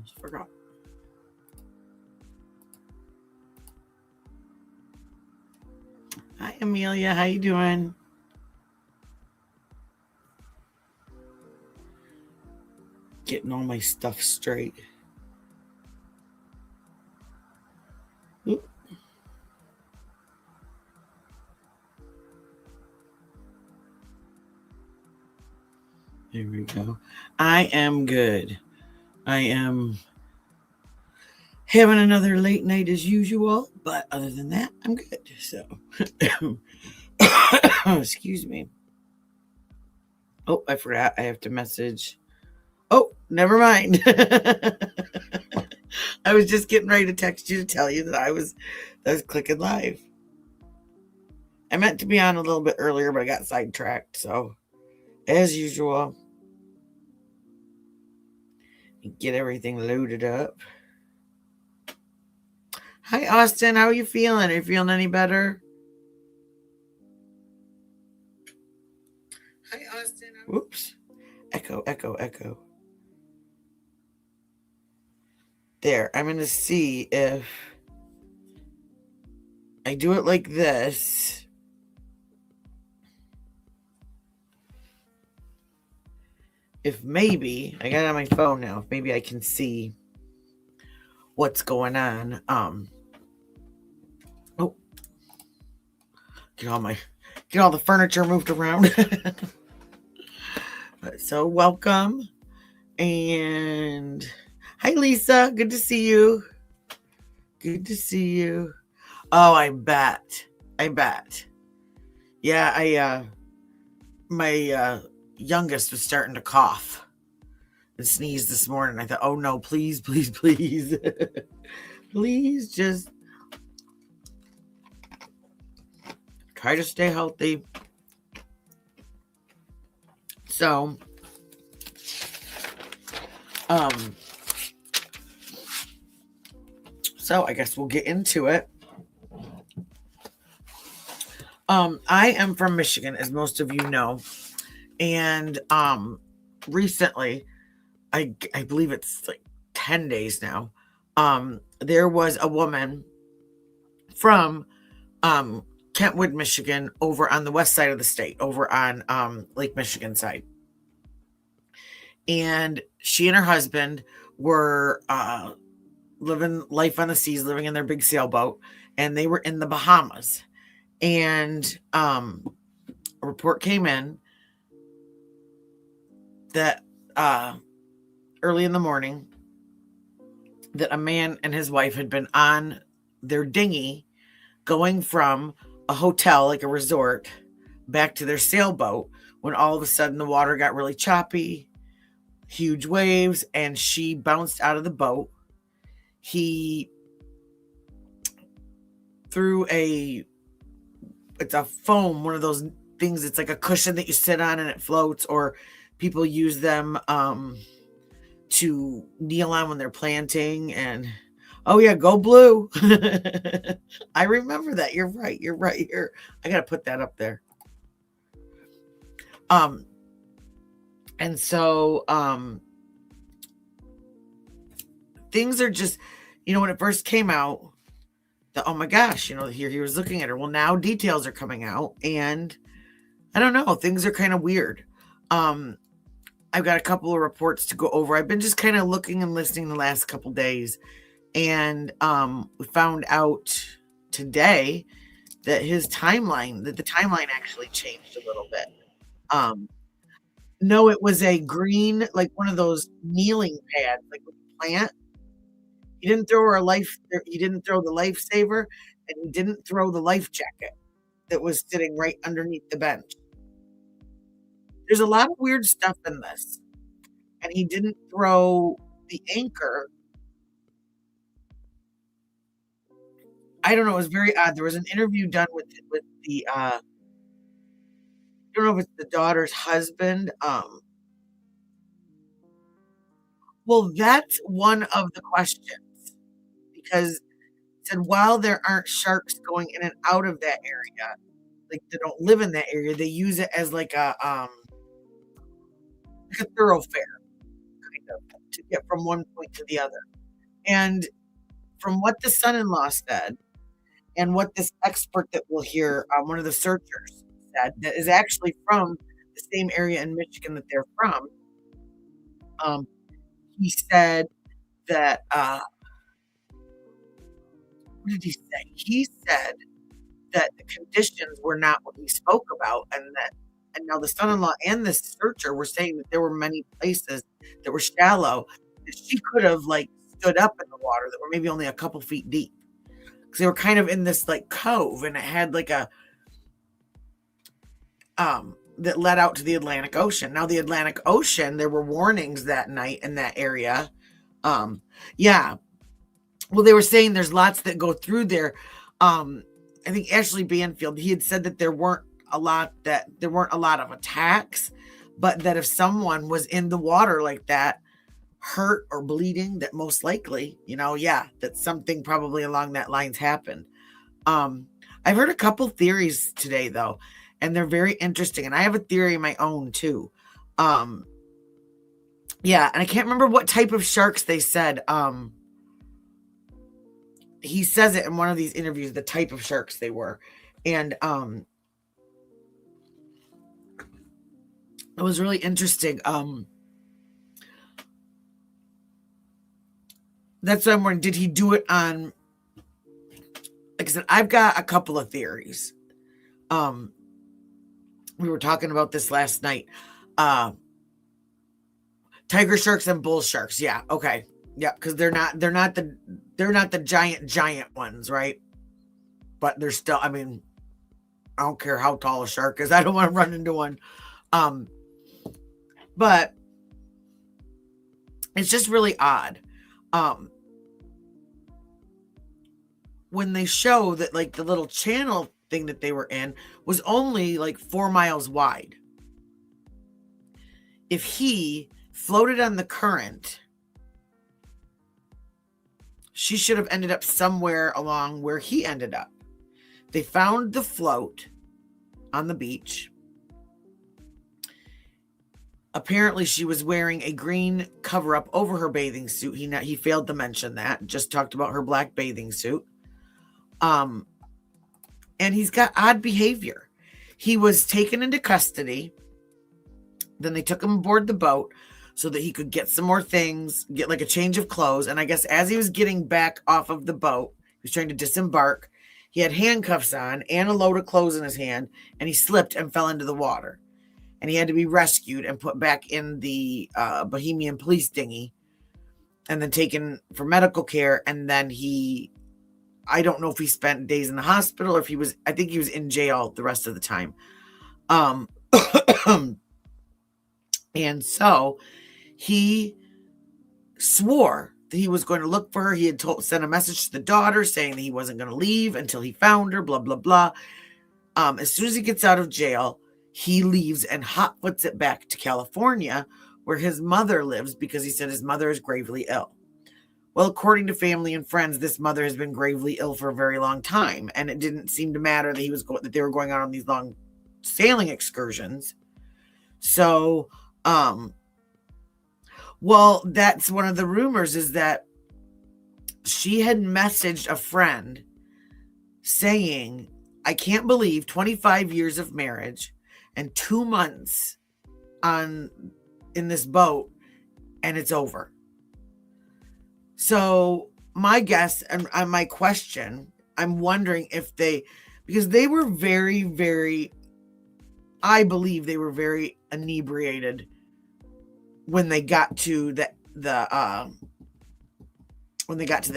almost forgot. Hi, Amelia. How you doing? Getting all my stuff straight. Oop, there we go. I am good. I am having another late night as usual, but other than that, I'm good. So, excuse me. Oh, I forgot. I have to message. Oh, never mind. I was just getting ready to text you to tell you that I was clicking live. I meant to be on a little bit earlier, but I got sidetracked. So, as usual, get everything loaded up. Hi, Austin. How are you feeling? Are you feeling any better? Hi, Austin. Whoops. Echo, echo, echo. There. I'm going to see if I do it like this. If maybe I got it on my phone now, if maybe I can see what's going on. Oh, get all the furniture moved around. So welcome, and hi, Lisa. Good to see you. Good to see you. Oh, I bet. Yeah, my youngest was starting to cough and sneeze this morning. I thought, oh no, please, please, please. Please just try to stay healthy. So, I guess we'll get into it. I am from Michigan, as most of you know, and recently, I believe it's like 10 days now, there was a woman from Kentwood, Michigan, over on the west side of the state, over on Lake Michigan side. And she and her husband were living life on the seas, living in their big sailboat, and they were in the Bahamas. And a report came in that early in the morning that a man and his wife had been on their dinghy going from a hotel, like a resort, back to their sailboat, when all of a sudden the water got really choppy, huge waves, and she bounced out of the boat. He threw it's a foam, one of those things, it's like a cushion that you sit on and it floats, or people use them to kneel on when they're planting. And oh yeah, go blue. I remember that. You're right here. I gotta put that up there. And so things are just, when it first came out, oh my gosh, here he was looking at her. Well, now details are coming out, and I don't know, things are kind of weird. I've got a couple of reports to go over. I've been just kind of looking and listening the last couple days, and we found out today that the timeline actually changed a little bit. No, it was a green, like one of those kneeling pads, like with a plant. He didn't throw he didn't throw the lifesaver, and he didn't throw the life jacket that was sitting right underneath the bench. There's a lot of weird stuff in this. And he didn't throw the anchor. I don't know, it was very odd. There was an interview done with the I don't know if it's the daughter's husband. Well, that's one of the questions, because it said while there aren't sharks going in and out of that area, like they don't live in that area, they use it as like a thoroughfare, kind of. to get from one point to the other. And from what the son-in-law said, and what this expert that we'll hear, one of the searchers said, that is actually from the same area in Michigan that they're from, um, he said that, what did he say? He said that the conditions were not what he spoke about, and now the son-in-law and the searcher were saying that there were many places that were shallow that she could have like stood up in the water that were maybe only a couple feet deep because they were kind of in this like cove and it had like a that led out to the Atlantic Ocean. Now the Atlantic Ocean, there were warnings that night in that area. Yeah. Well, they were saying there's lots that go through there. I think Ashley Banfield, he had said that there weren't a lot of attacks, but that if someone was in the water like that, hurt or bleeding, that most likely, that something probably along that lines happened. I've heard a couple theories today though, and they're very interesting. And I have a theory of my own too. Yeah, and I can't remember what type of sharks they said. He says it in one of these interviews, the type of sharks they were. And it was really interesting. That's what I'm wondering. Did he do it on, like I said, I've got a couple of theories. We were talking about this last night. Tiger sharks and bull sharks. Yeah. Okay. Yeah. Cause they're not the giant ones. Right. But they're still, I don't care how tall a shark is. I don't want to run into one. But it's just really odd. When they show that like the little channel thing that they were in was only like 4 miles wide. If he floated on the current, she should have ended up somewhere along where he ended up. They found the float on the beach. Apparently, she was wearing a green cover-up over her bathing suit. He failed to mention that. Just talked about her black bathing suit. And he's got odd behavior. He was taken into custody. Then they took him aboard the boat so that he could get some more things, get like a change of clothes. And I guess as he was getting back off of the boat, he was trying to disembark. He had handcuffs on and a load of clothes in his hand, and he slipped and fell into the water. And he had to be rescued and put back in the Bohemian police dinghy and then taken for medical care. And then I don't know if he spent days in the hospital or if I think he was in jail the rest of the time. And so he swore that he was going to look for her. He had sent a message to the daughter saying that he wasn't going to leave until he found her, blah, blah, blah. As soon as he gets out of jail, he leaves and hotfoots it back to California where his mother lives because he said his mother is gravely ill. Well, according to family and friends, this mother has been gravely ill for a very long time, and it didn't seem to matter that that they were going on these long sailing excursions. So, well, that's one of the rumors is that she had messaged a friend saying, I can't believe 25 years of marriage and 2 months in this boat and it's over. So my guess and my question, I'm wondering if because they were very, very, I believe they were very inebriated when they got to the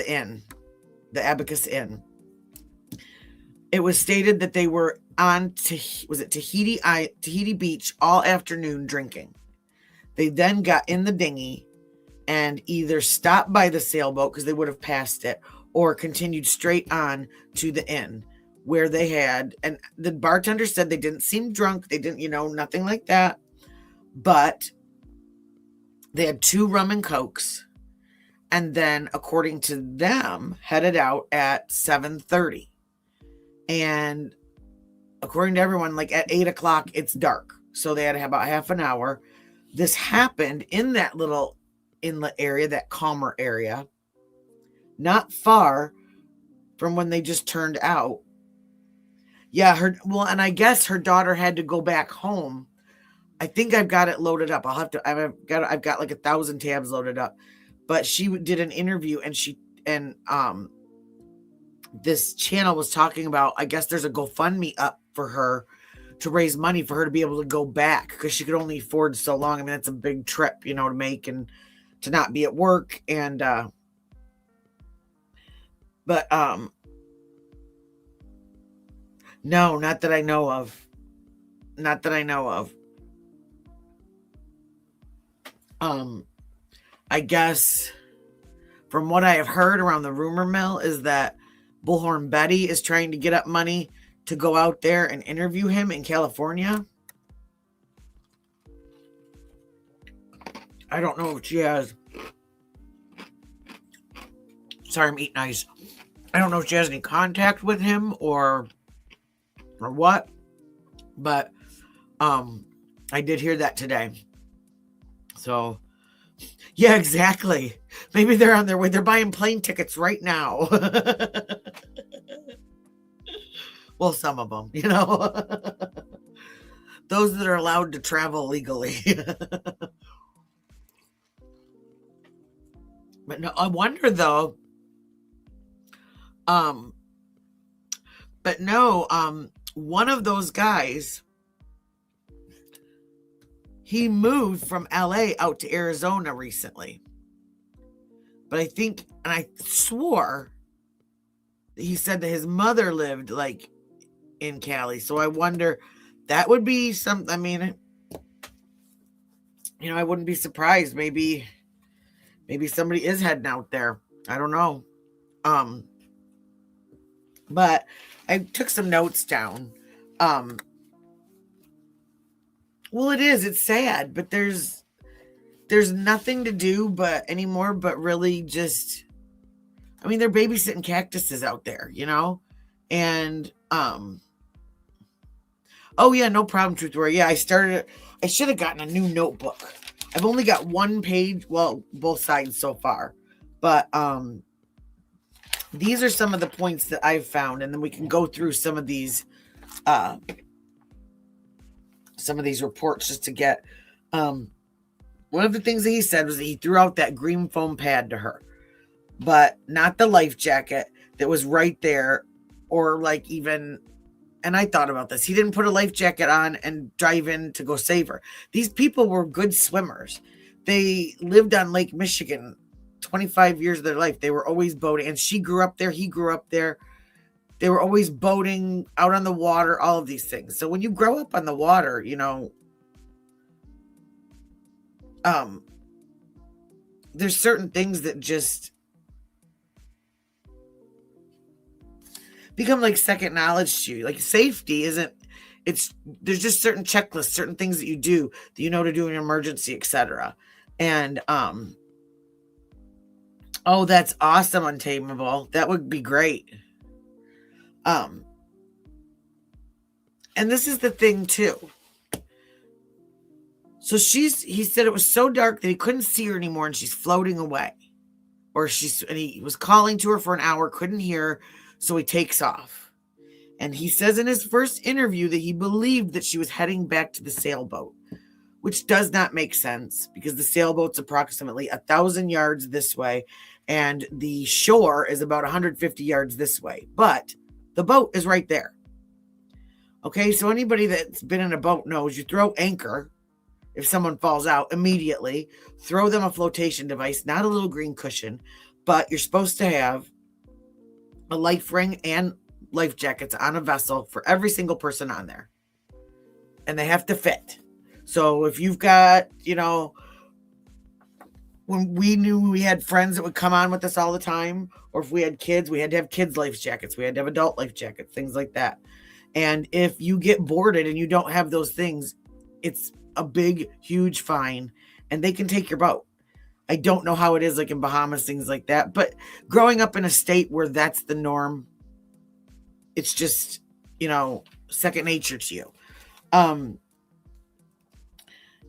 inn, the Abacus Inn. It was stated that they were on Tahiti Beach all afternoon drinking. They then got in the dinghy and either stopped by the sailboat because they would have passed it or continued straight on to the inn where they had, and the bartender said they didn't seem drunk. They didn't, nothing like that. But they had 2 rum and cokes. And then, according to them, headed out at 7:30. And according to everyone, like at 8 o'clock, it's dark. So they had about half an hour. This happened in that little inlet area, that calmer area, not far from when they just turned out. Yeah, and I guess her daughter had to go back home. I think I've got it loaded up. I've got like 1,000 tabs loaded up. But she did an interview, and this channel was talking about, I guess there's a GoFundMe up for her to raise money for her to be able to go back, because she could only afford so long. I mean, that's a big trip, to make, and to not be at work. And but no, not that I know of. Not that I know of. I guess from what I have heard around the rumor mill is that Bullhorn Betty is trying to get up money to go out there and interview him in California. I don't know if she has. Sorry, I'm eating ice. I don't know if she has any contact with him or what, but I did hear that today. So, yeah, exactly. Maybe they're on their way. They're buying plane tickets right now. Well, some of them, those that are allowed to travel legally. But no, I wonder though. But no, one of those guys, he moved from LA out to Arizona recently. But I think, and I swore he said that his mother lived like in Cali. So I wonder, that would be something. I mean, I wouldn't be surprised. Maybe somebody is heading out there. I don't know. But I took some notes down. Well, it's sad, but there's nothing to do anymore, but really just, I mean, they're babysitting cactuses out there, and, oh yeah, no problem, Truth Warrior. Yeah, I should have gotten a new notebook. I've only got one page, well, both sides so far, but, these are some of the points that I've found, and then we can go through some of these reports just to get, one of the things that he said was that he threw out that green foam pad to her, but not the life jacket that was right there, or like even, and I thought about this, he didn't put a life jacket on and dive in to go save her. These people were good swimmers. They lived on Lake Michigan 25 years of their life. They were always boating, and she grew up there. He grew up there. They were always boating out on the water, all of these things. So when you grow up on the water, there's certain things that just become like second knowledge to you. Like safety there's just certain checklists, certain things that you do that you know to do in an emergency, etc. And oh, that's awesome, Untamable. That would be great. And this is the thing too. So he said it was so dark that he couldn't see her anymore, and she's floating away. And he was calling to her for an hour, couldn't hear her, so he takes off. And he says in his first interview that he believed that she was heading back to the sailboat, which does not make sense because the sailboat's approximately 1,000 yards this way, and the shore is about 150 yards this way. But the boat is right there. Okay, so anybody that's been in a boat knows you throw anchor. If someone falls out, immediately throw them a flotation device, not a little green cushion, but you're supposed to have a life ring and life jackets on a vessel for every single person on there. And they have to fit. So if you've got, when we knew we had friends that would come on with us all the time, or if we had kids, we had to have kids' life jackets. We had to have adult life jackets, things like that. And if you get boarded and you don't have those things, it's a big, huge fine, and they can take your boat. I don't know how it is like in Bahamas, things like that. But growing up in a state where that's the norm, it's just, second nature to you.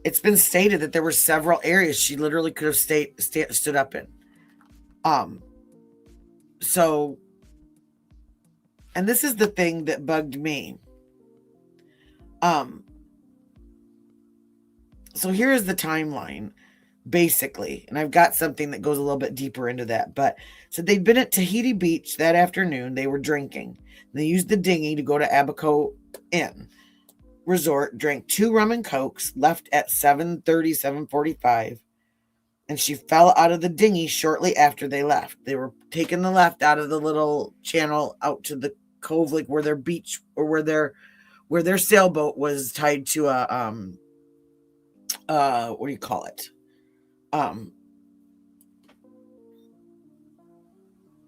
It's been stated that there were several areas she literally could have stood up in. So, and this is the thing that bugged me. So here is the timeline, basically, and I've got something that goes a little bit deeper into that. But so they'd been at Tahiti Beach that afternoon. They were drinking. They used the dinghy to go to Abaco Inn Resort, drank 2 rum and cokes, left at 7:30, 7:45, and she fell out of the dinghy shortly after they left. They were taking the left out of the little channel out to the cove, like where their beach or where their sailboat was tied to a what do you call it?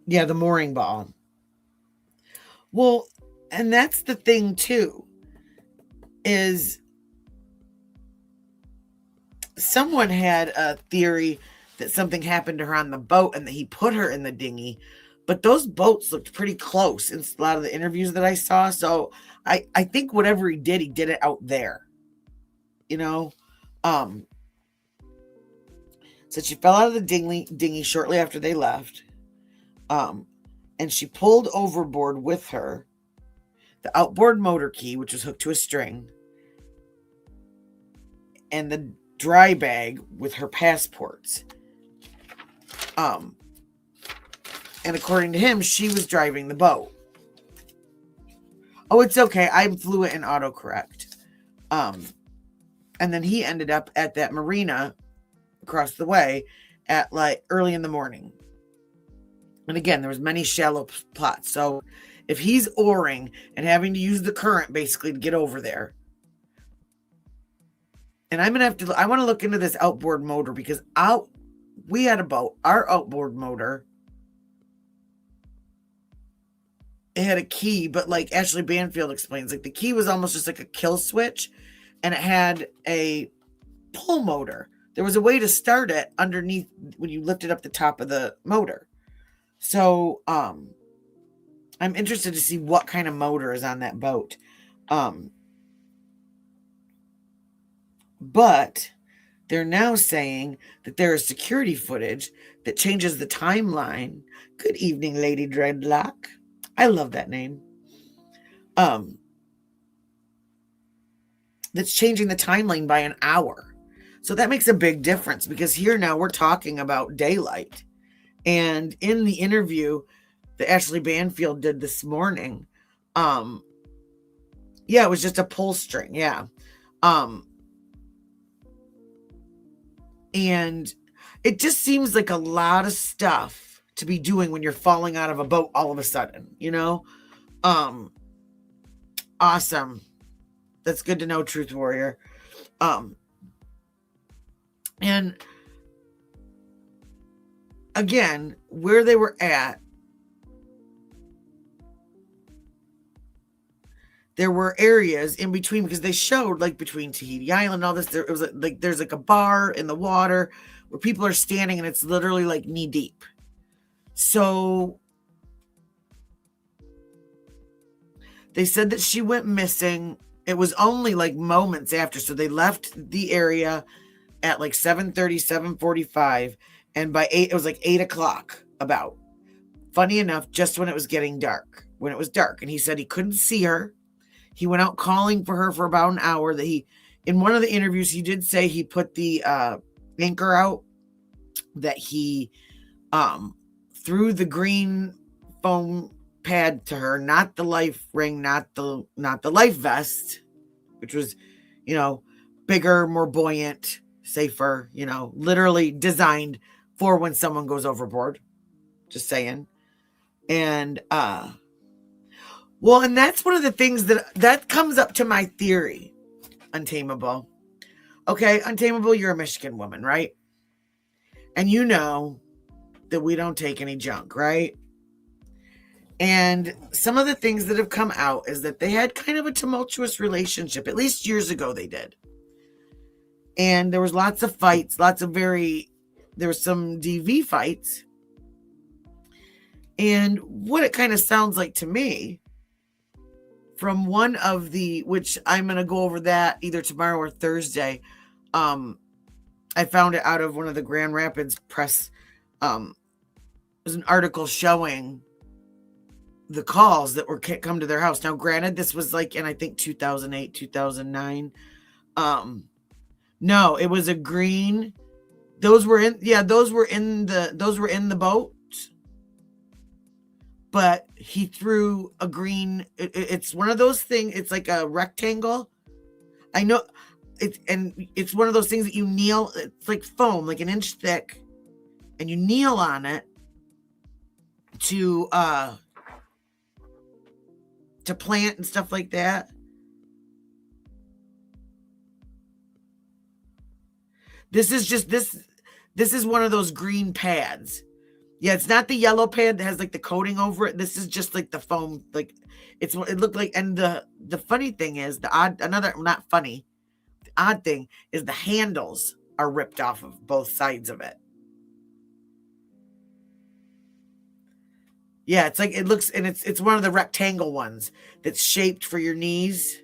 Yeah, the mooring ball. Well, and that's the thing too, is someone had a theory that something happened to her on the boat and that he put her in the dinghy, but those boats looked pretty close in a lot of the interviews that I saw. So I think whatever he did it out there, So she fell out of the dinghy shortly after they left. And she pulled overboard with her the outboard motor key, which was hooked to a string, and the dry bag with her passports. And according to him, she was driving the boat. Oh, it's okay. I'm fluent in autocorrect. And then he ended up at that marina across the way at like early in the morning. And again, there was many shallow plots. So if he's oaring and having to use the current basically to get over there, and I want to look into this outboard motor, because we had a boat, our outboard motor, it had a key, but like Ashley Banfield explains, like the key was almost just like a kill switch, and it had a pull motor. There was a way to start it underneath when you lifted up the top of the motor. So I'm interested to see what kind of motor is on that boat. But they're now saying that there is security footage that changes the timeline. Good evening, Lady Dreadlock. I love that name. That's changing the timeline by an hour. So that makes a big difference, because here now we're talking about daylight. And in the interview that Ashley Banfield did this morning, it was just a pull string. Yeah. And it just seems like a lot of stuff to be doing when you're falling out of a boat all of a sudden, Awesome. That's good to know, Truth Warrior. And again, where they were at, there were areas in between, because they showed like between Tahiti Island and all this, it was like there's like a bar in the water where people are standing and it's literally like knee deep. So they said that she went missing. It was only like moments after. So they left the area at like 7:30, 7:45. And by 8, it was like 8 o'clock about. Funny enough, just when it was getting dark, when it was dark. And he said he couldn't see her. He went out calling for her for about an hour. In one of the interviews, he did say he put the anchor out, that he threw the green foam pad to her, not the life ring, not the life vest, which was, bigger, more buoyant, safer, literally designed for when someone goes overboard. Just saying. And and that's one of the things that comes up to my theory, Untamable. Okay, Untamable, you're a Michigan woman, right? And you know that we don't take any junk, right? And some of the things that have come out is that they had kind of a tumultuous relationship. At least years ago they did. And there was lots of fights, there were some DV fights. And what it kind of sounds like to me, from one of which I'm going to go over that either tomorrow or Thursday, I found it out of one of the Grand Rapids press. There's an article showing the calls that were come to their house. Now, granted, this was like in I think 2008, 2009. No, it was a green. Those were in the boat. But he threw a green. It's one of those things. It's like a rectangle. I know. It's one of those things that you kneel. It's like foam, like an inch thick, and you kneel on it to plant and stuff like that. This is just this is one of those green pads. Yeah, it's not the yellow pad that has like the coating over it. This is just like the foam, like it looked like. And the funny thing is not funny. The odd thing is the handles are ripped off of both sides of it. Yeah, it's like it looks, and it's one of the rectangle ones that's shaped for your knees.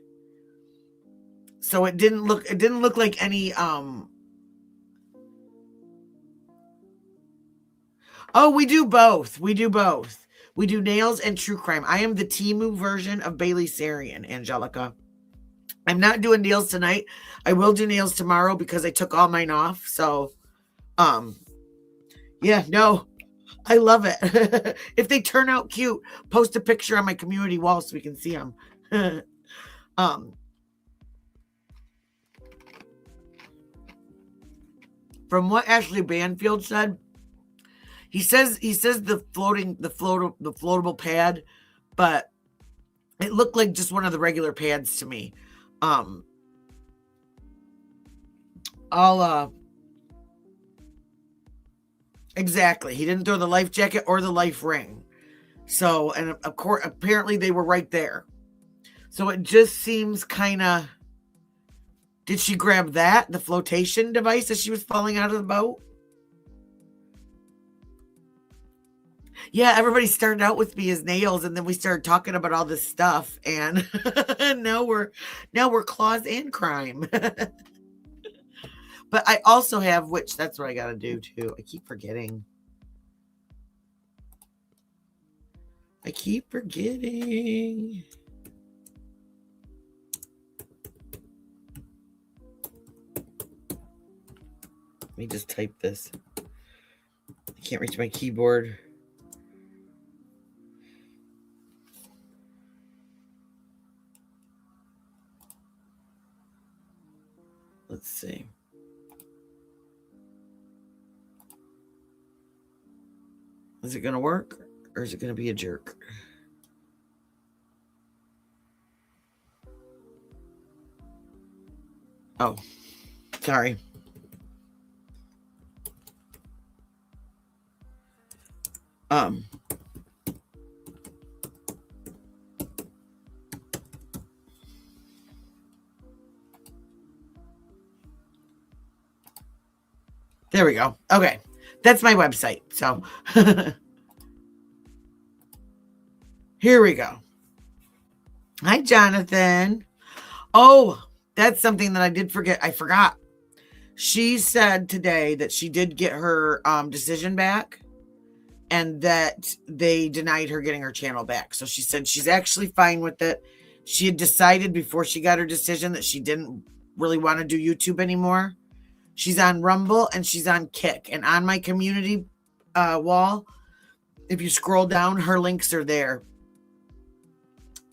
So it didn't look like any Oh, we do both. We do both. We do nails and true crime. I am the Temu version of Bailey Sarian, Angelica. I'm not doing nails tonight. I will do nails tomorrow because I took all mine off. So, yeah, no, I love it. If they turn out cute, post a picture on my community wall so we can see them. From what Ashley Banfield said, he says the floatable pad, but it looked like just one of the regular pads to me. Exactly. He didn't throw the life jacket or the life ring. So, and of course, apparently they were right there. So it just seems kind of. Did she grab the flotation device as she was falling out of the boat? Yeah, everybody started out with me as nails, and then we started talking about all this stuff, and now we're claws and crime. But I also have, which that's what I got to do too. I keep forgetting. Let me just type this. I can't reach my keyboard. Let's see. Is it going to work or is it going to be a jerk? Oh, sorry. There we go. Okay. That's my website. So here we go. Hi, Jonathan. Oh, that's something that I did forget. I forgot. She said today that she did get her decision back and that they denied her getting her channel back. So she said she's actually fine with it. She had decided before she got her decision that she didn't really want to do YouTube anymore. She's on Rumble and she's on Kick. And on my community wall, if you scroll down, her links are there.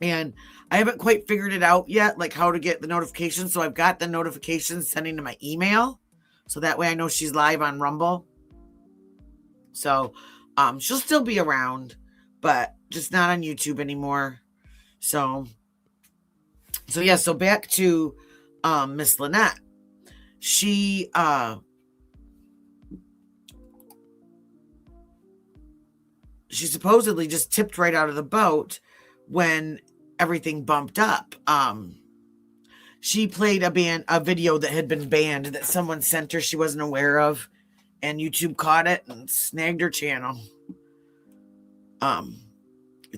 And I haven't quite figured it out yet, like how to get the notifications. So I've got the notifications sending to my email. So that way I know she's live on Rumble. So she'll still be around, but just not on YouTube anymore. So yeah, so back to Miss Lynette. She supposedly just tipped right out of the boat when everything bumped up. She played a video that had been banned that someone sent her she wasn't aware of, and YouTube caught it and snagged her channel. I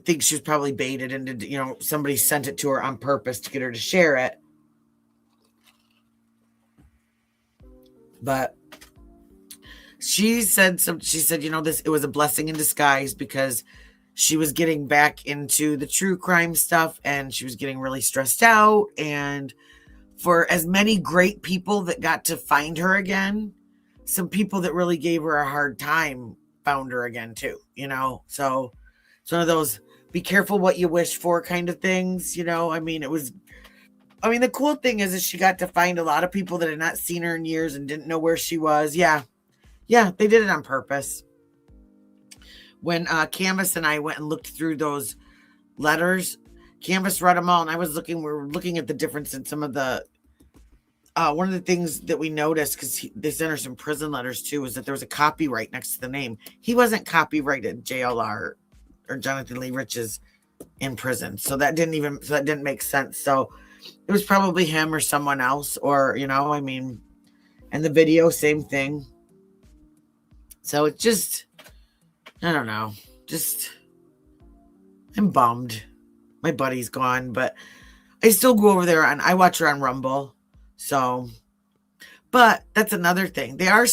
think she was probably baited into, somebody sent it to her on purpose to get her to share it. But she said, it was a blessing in disguise because she was getting back into the true crime stuff and she was getting really stressed out. And for as many great people that got to find her again, some people that really gave her a hard time found her again too, So it's one of those be careful what you wish for kind of things, the cool thing is she got to find a lot of people that had not seen her in years and didn't know where she was. Yeah, they did it on purpose. When Canvas and I went and looked through those letters, Canvas read them all, and we were looking at the difference in some of the, one of the things that we noticed, because they sent her some prison letters too, was that there was a copyright next to the name. He wasn't copyrighted JLR or Jonathan Lee Rich's in prison. So that didn't make sense. So it was probably him or someone else, or, and the video, same thing. So it's just, I don't know, I'm bummed. My buddy's gone, but I still go over there and I watch her on Rumble. So, but that's another thing. They are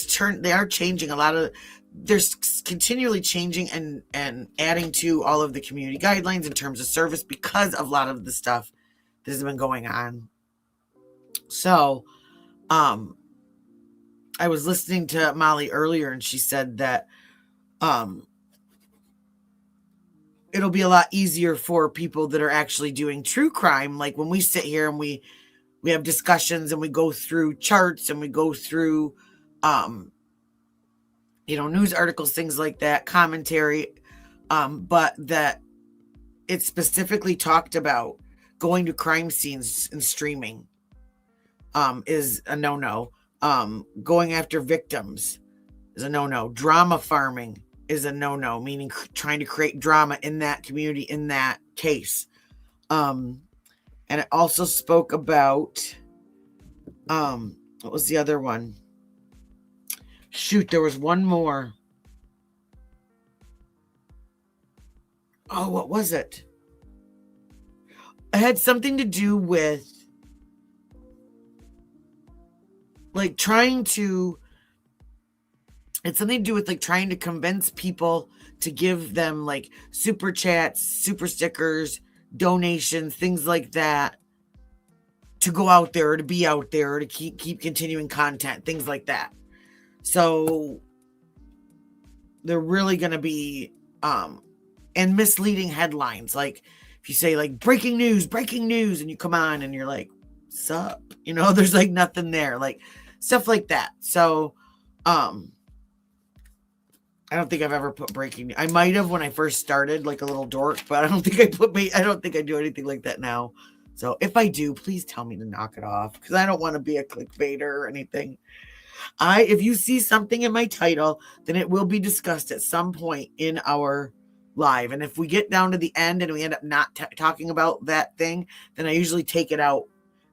changing a lot of, they're continually changing and adding to all of the community guidelines in terms of service because of a lot of the stuff that has been going on. So, I was listening to Molly earlier and she said that, it'll be a lot easier for people that are actually doing true crime. Like when we sit here and we have discussions and we go through charts and we go through, news articles, things like that, commentary, but that it specifically talked about going to crime scenes and streaming, is a no-no. Going after victims is a no-no. Drama farming is a no-no, meaning trying to create drama in that community, in that case. And it also spoke about, what was the other one? Shoot, there was one more. Oh, what was it? It had something to do with like trying to convince people to give them like super chats, super stickers, donations, things like that, to go out there, to be out there, to keep continuing content, things like that. So they're really going to be, and misleading headlines. Like if you say like breaking news, and you come on and you're like, sup, there's like nothing there, like stuff like that. So, I don't think I've ever put breaking. I might have when I first started, like a little dork, but I don't think I do anything like that now. So if I do, please tell me to knock it off, because I don't want to be a clickbaiter or anything. If you see something in my title, then it will be discussed at some point in our live. And if we get down to the end and we end up not talking about that thing, then I usually take it out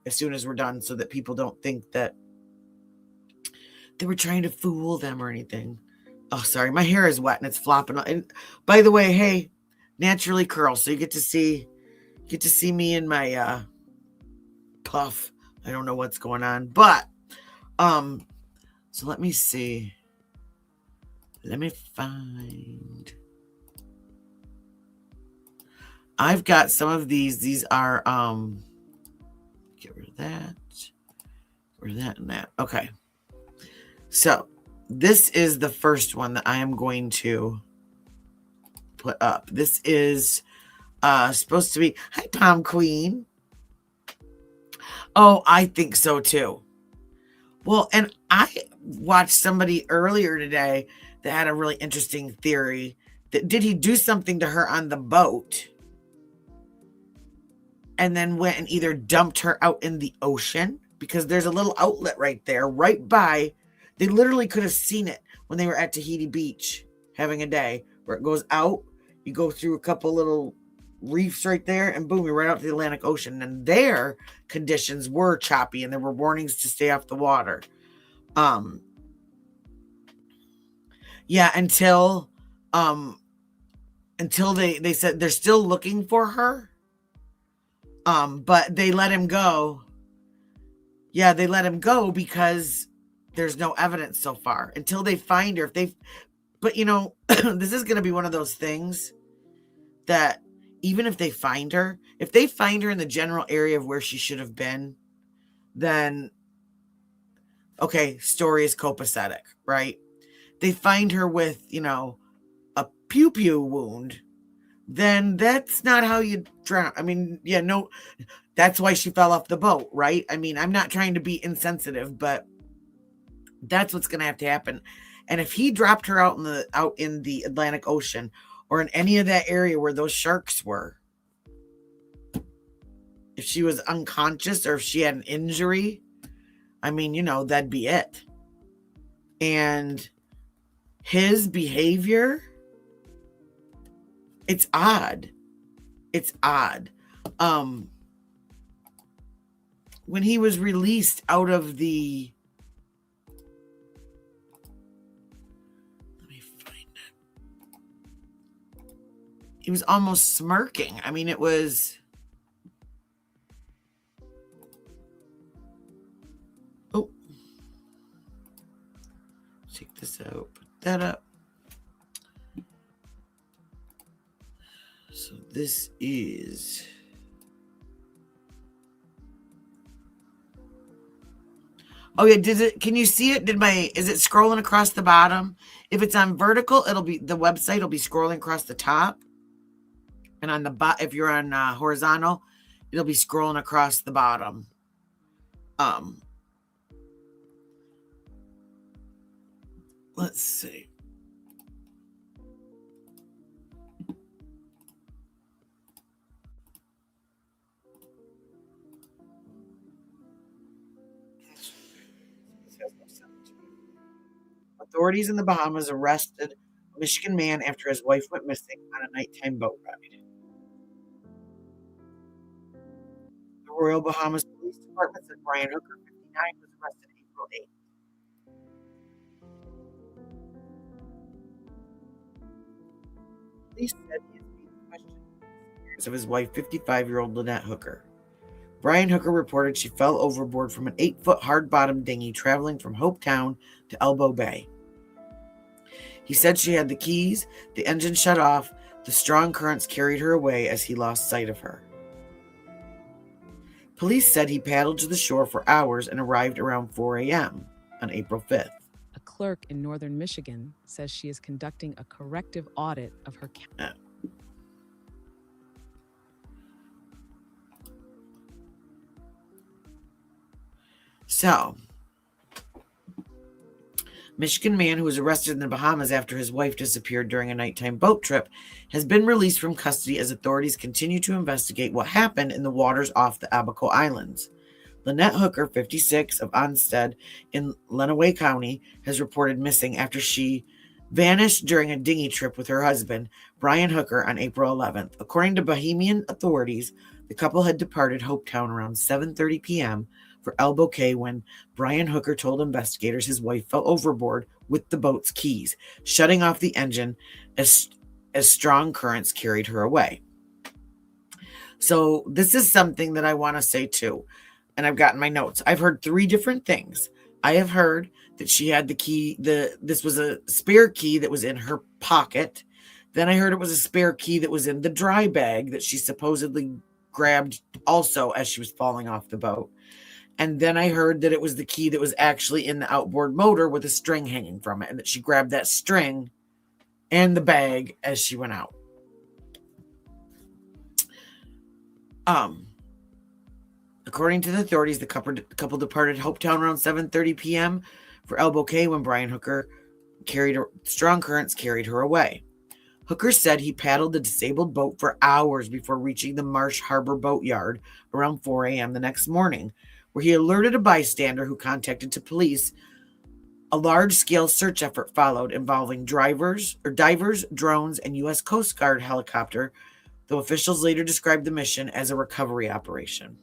as soon as we're done, so that people don't think that they were trying to fool them or anything. Oh, sorry. My hair is wet and it's flopping. And by the way, hey, naturally curls. So you get to see me in my puff. I don't know what's going on, but so let me see. Let me find. I've got some of these. These are get rid of that. Get rid of that and that. Okay. So this is the first one that I am going to put up. This is supposed to be, hi, Palm Queen. Oh, I think so too. Well, and I watched somebody earlier today that had a really interesting theory. That did he do something to her on the boat and then went and either dumped her out in the ocean, because there's a little outlet right there, right by. They literally could have seen it when they were at Tahiti Beach having a day, where it goes out. You go through a couple little reefs right there, and boom, you're right out to the Atlantic Ocean. And their conditions were choppy, and there were warnings to stay off the water. Yeah, until they said they're still looking for her. But they let him go. Yeah, they let him go because there's no evidence so far until they find her. But this is going to be one of those things that even if they find her in the general area of where she should have been, then okay, story is copacetic, right? They find her with, a pew wound, then that's not how you drown. I mean, yeah, no, that's why she fell off the boat, right? I mean, I'm not trying to be insensitive, but that's what's going to have to happen. And if he dropped her out in the Atlantic Ocean or in any of that area where those sharks were, if she was unconscious or if she had an injury, I mean, that'd be it. And his behavior, it's odd. It's odd. When he was released out of the, let me find it. He was almost smirking. I mean, it was, oh, take this out, put that up. So this is, oh yeah, can you see it? Is it scrolling across the bottom? If it's on vertical, the website will be scrolling across the top. And on the if you're on horizontal, it'll be scrolling across the bottom. Let's see. Authorities in the Bahamas arrested a Michigan man after his wife went missing on a nighttime boat ride. The Royal Bahamas Police Department said Brian Hooker, 59, was arrested April 8th. Police said he is being questioned of his wife, 55-year-old Lynette Hooker. Brian Hooker reported she fell overboard from an 8-foot hard-bottom dinghy traveling from Hopetown to Elbow Bay. He said she had the keys, the engine shut off, the strong currents carried her away as he lost sight of her. Police said he paddled to the shore for hours and arrived around 4 a.m. on April 5th. A clerk in northern Michigan says she is conducting a corrective audit of her county. So, Michigan man who was arrested in the Bahamas after his wife disappeared during a nighttime boat trip has been released from custody as authorities continue to investigate what happened in the waters off the Abaco Islands. Lynette Hooker, 56, of Onstead in Lenawee County, has reported missing after she vanished during a dinghy trip with her husband, Brian Hooker, on April 11th. According to Bahamian authorities, the couple had departed Hopetown around 7:30 p.m. for Elbow Cay when Brian Hooker told investigators his wife fell overboard with the boat's keys, shutting off the engine as strong currents carried her away. So this is something that I want to say too, and I've gotten my notes. I've heard 3 different things. I have heard that she had the key, this was a spare key that was in her pocket. Then I heard it was a spare key that was in the dry bag that she supposedly grabbed also as she was falling off the boat. And then I heard that it was the key that was actually in the outboard motor with a string hanging from it, and that she grabbed that string and the bag as she went out. According to the authorities, the couple departed Hopetown around 7:30 p.m. for Elbow Cay when Brian Hooker strong currents carried her away. Hooker said he paddled the disabled boat for hours before reaching the Marsh Harbor boatyard around 4 a.m. the next morning, where he alerted a bystander who contacted to police. A large-scale search effort followed involving divers, drones, and U.S. Coast Guard helicopter, though officials later described the mission as a recovery operation.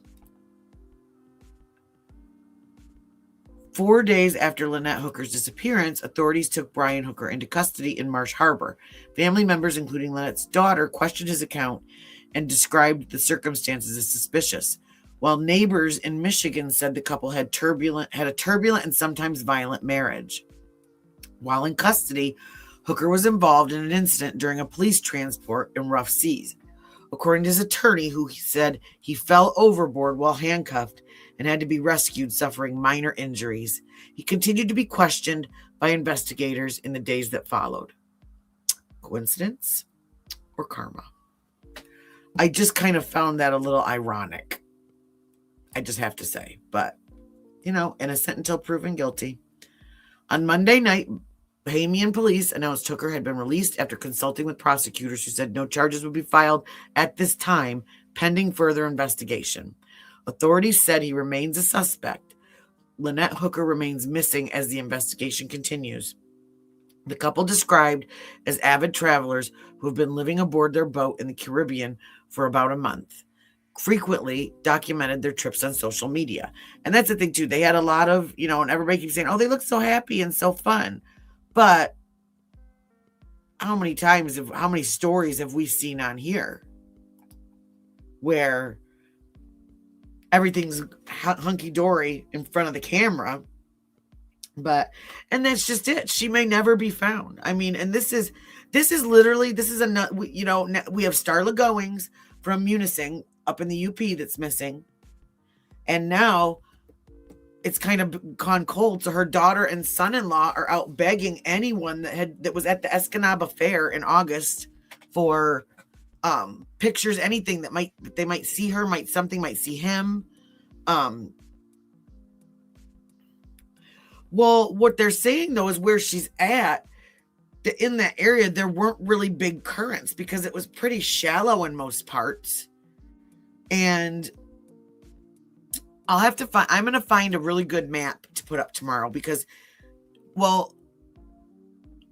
4 days after Lynette Hooker's disappearance, authorities took Brian Hooker into custody in Marsh Harbor. Family members, including Lynette's daughter, questioned his account and described the circumstances as suspicious. while neighbors in Michigan said the couple had a turbulent and sometimes violent marriage. While in custody, Hooker was involved in an incident during a police transport in rough seas. According to his attorney, who said he fell overboard while handcuffed and had to be rescued, suffering minor injuries. He continued to be questioned by investigators in the days that followed. Coincidence or karma? I just kind of found that a little ironic. I just have to say, but innocent until proven guilty. On Monday night, Bahamian police announced Hooker had been released after consulting with prosecutors who said no charges would be filed at this time, pending further investigation. Authorities said he remains a suspect. Lynette Hooker remains missing as the investigation continues. The couple, described as avid travelers who have been living aboard their boat in the Caribbean for about a month, frequently documented their trips on social media. And that's the thing too. They had a lot of, and everybody keeps saying, oh, they look so happy and so fun. But how many stories have we seen on here where everything's hunky-dory in front of the camera, and that's just it. She may never be found. I mean, and this is we have Starla Goings from Munising up in the UP that's missing. And now it's kind of gone cold. So her daughter and son-in-law are out begging anyone that was at the Escanaba Fair in August for pictures, anything that they might see her, might see him. Well, what they're saying though is where she's at, in that area, there weren't really big currents because it was pretty shallow in most parts. And I'm going to find a really good map to put up tomorrow because,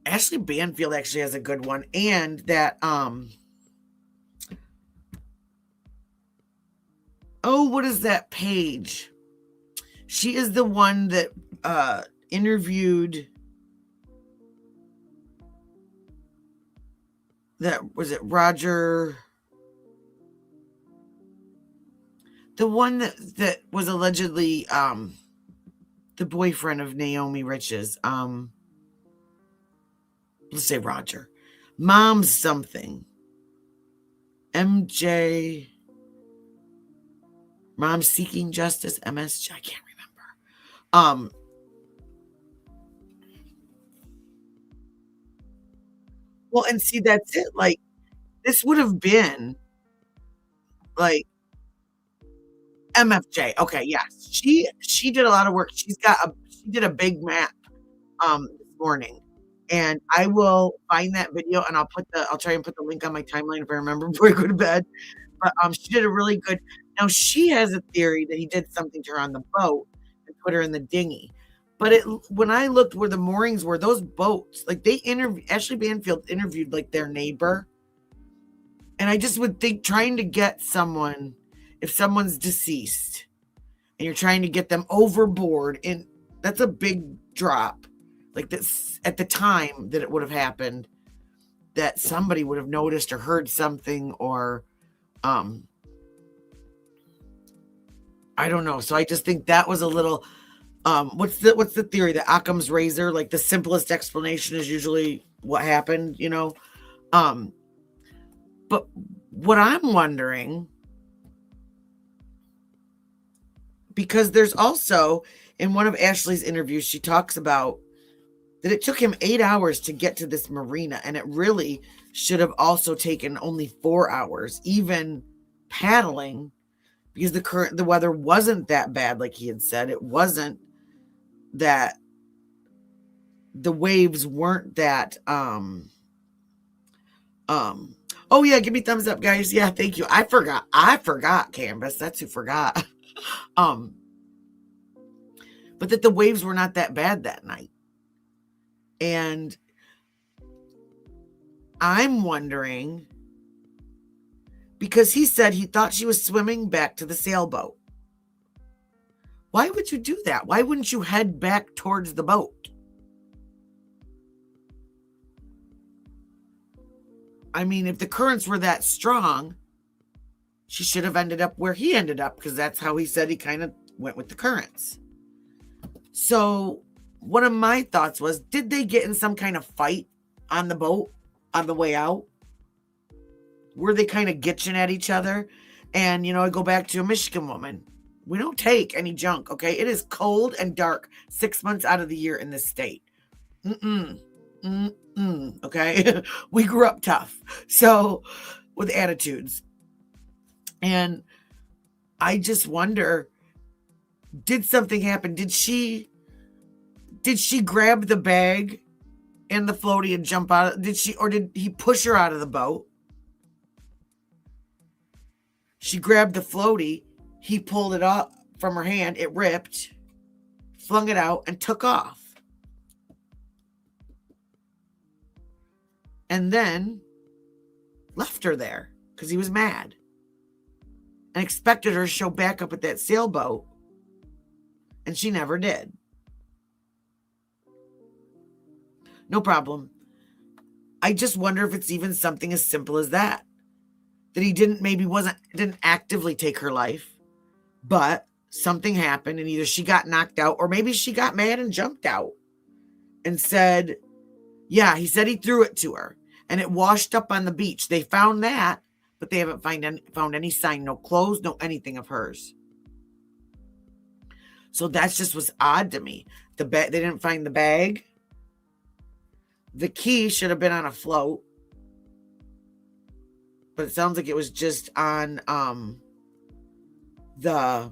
Ashley Banfield actually has a good one. And that, what is that page? She is the one that interviewed, Roger? The one that was allegedly the boyfriend of Naomi Rich's. Let's say Roger. Mom's something. MJ. Mom Seeking Justice. MSJ. I can't remember. Well, and see, that's it. Like, this would have been like MFJ. Okay, yes. She did a lot of work. She did a big map this morning. And I will find that video and I'll try and put the link on my timeline if I remember before I go to bed. But she did a really good. Now she has a theory that he did something to her on the boat and put her in the dinghy. But when I looked where the moorings were, those boats, like Ashley Banfield interviewed like their neighbor. And I just would think, trying to get someone, if someone's deceased and you're trying to get them overboard, and that's a big drop. Like this, at the time that it would have happened, that somebody would have noticed or heard something, or I don't know. So I just think that was a little, what's the theory? The Occam's razor, like the simplest explanation is usually what happened, but what I'm wondering, because there's also, in one of Ashley's interviews, she talks about that it took him 8 hours to get to this marina, and it really should have also taken only 4 hours, even paddling, because the weather wasn't that bad, like he had said. It wasn't that the waves weren't that oh yeah, give me thumbs up, guys. Yeah, thank you. I forgot Canvas. That's who forgot. But that the waves were not that bad that night. And I'm wondering, because he said he thought she was swimming back to the sailboat. Why would you do that? Why wouldn't you head back towards the boat? I mean, if the currents were that strong, she should have ended up where he ended up, because that's how he said he kind of went with the currents. So one of my thoughts was, did they get in some kind of fight on the boat on the way out? Were they kind of gitching at each other? And, I go back to a Michigan woman. We don't take any junk, okay? It is cold and dark 6 months out of the year in this state. Okay? We grew up tough. So, with attitudes. And I just wonder, did something happen? Did she grab the bag and the floaty and jump out? Did he push her out of the boat? She grabbed the floaty. He pulled it up from her hand. It ripped, flung it out, and took off. And then left her there because he was mad and expected her to show back up at that sailboat. And she never did. No problem. I just wonder if it's even something as simple as that. That he didn't actively take her life, but something happened and either she got knocked out or maybe she got mad and jumped out and said, yeah, he said he threw it to her and it washed up on the beach. They found that, but they haven't found any sign, no clothes, no anything of hers. So that's just was odd to me. They didn't find the bag. The key should have been on a float. But it sounds like it was just on the,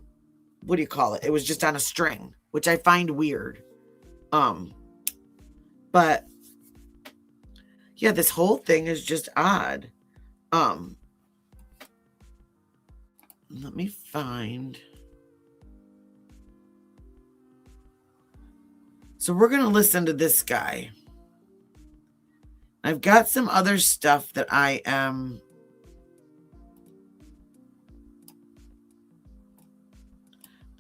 what do you call it? It was just on a string, which I find weird. But yeah, this whole thing is just odd. Let me find. So we're going to listen to this guy. I've got some other stuff that I am.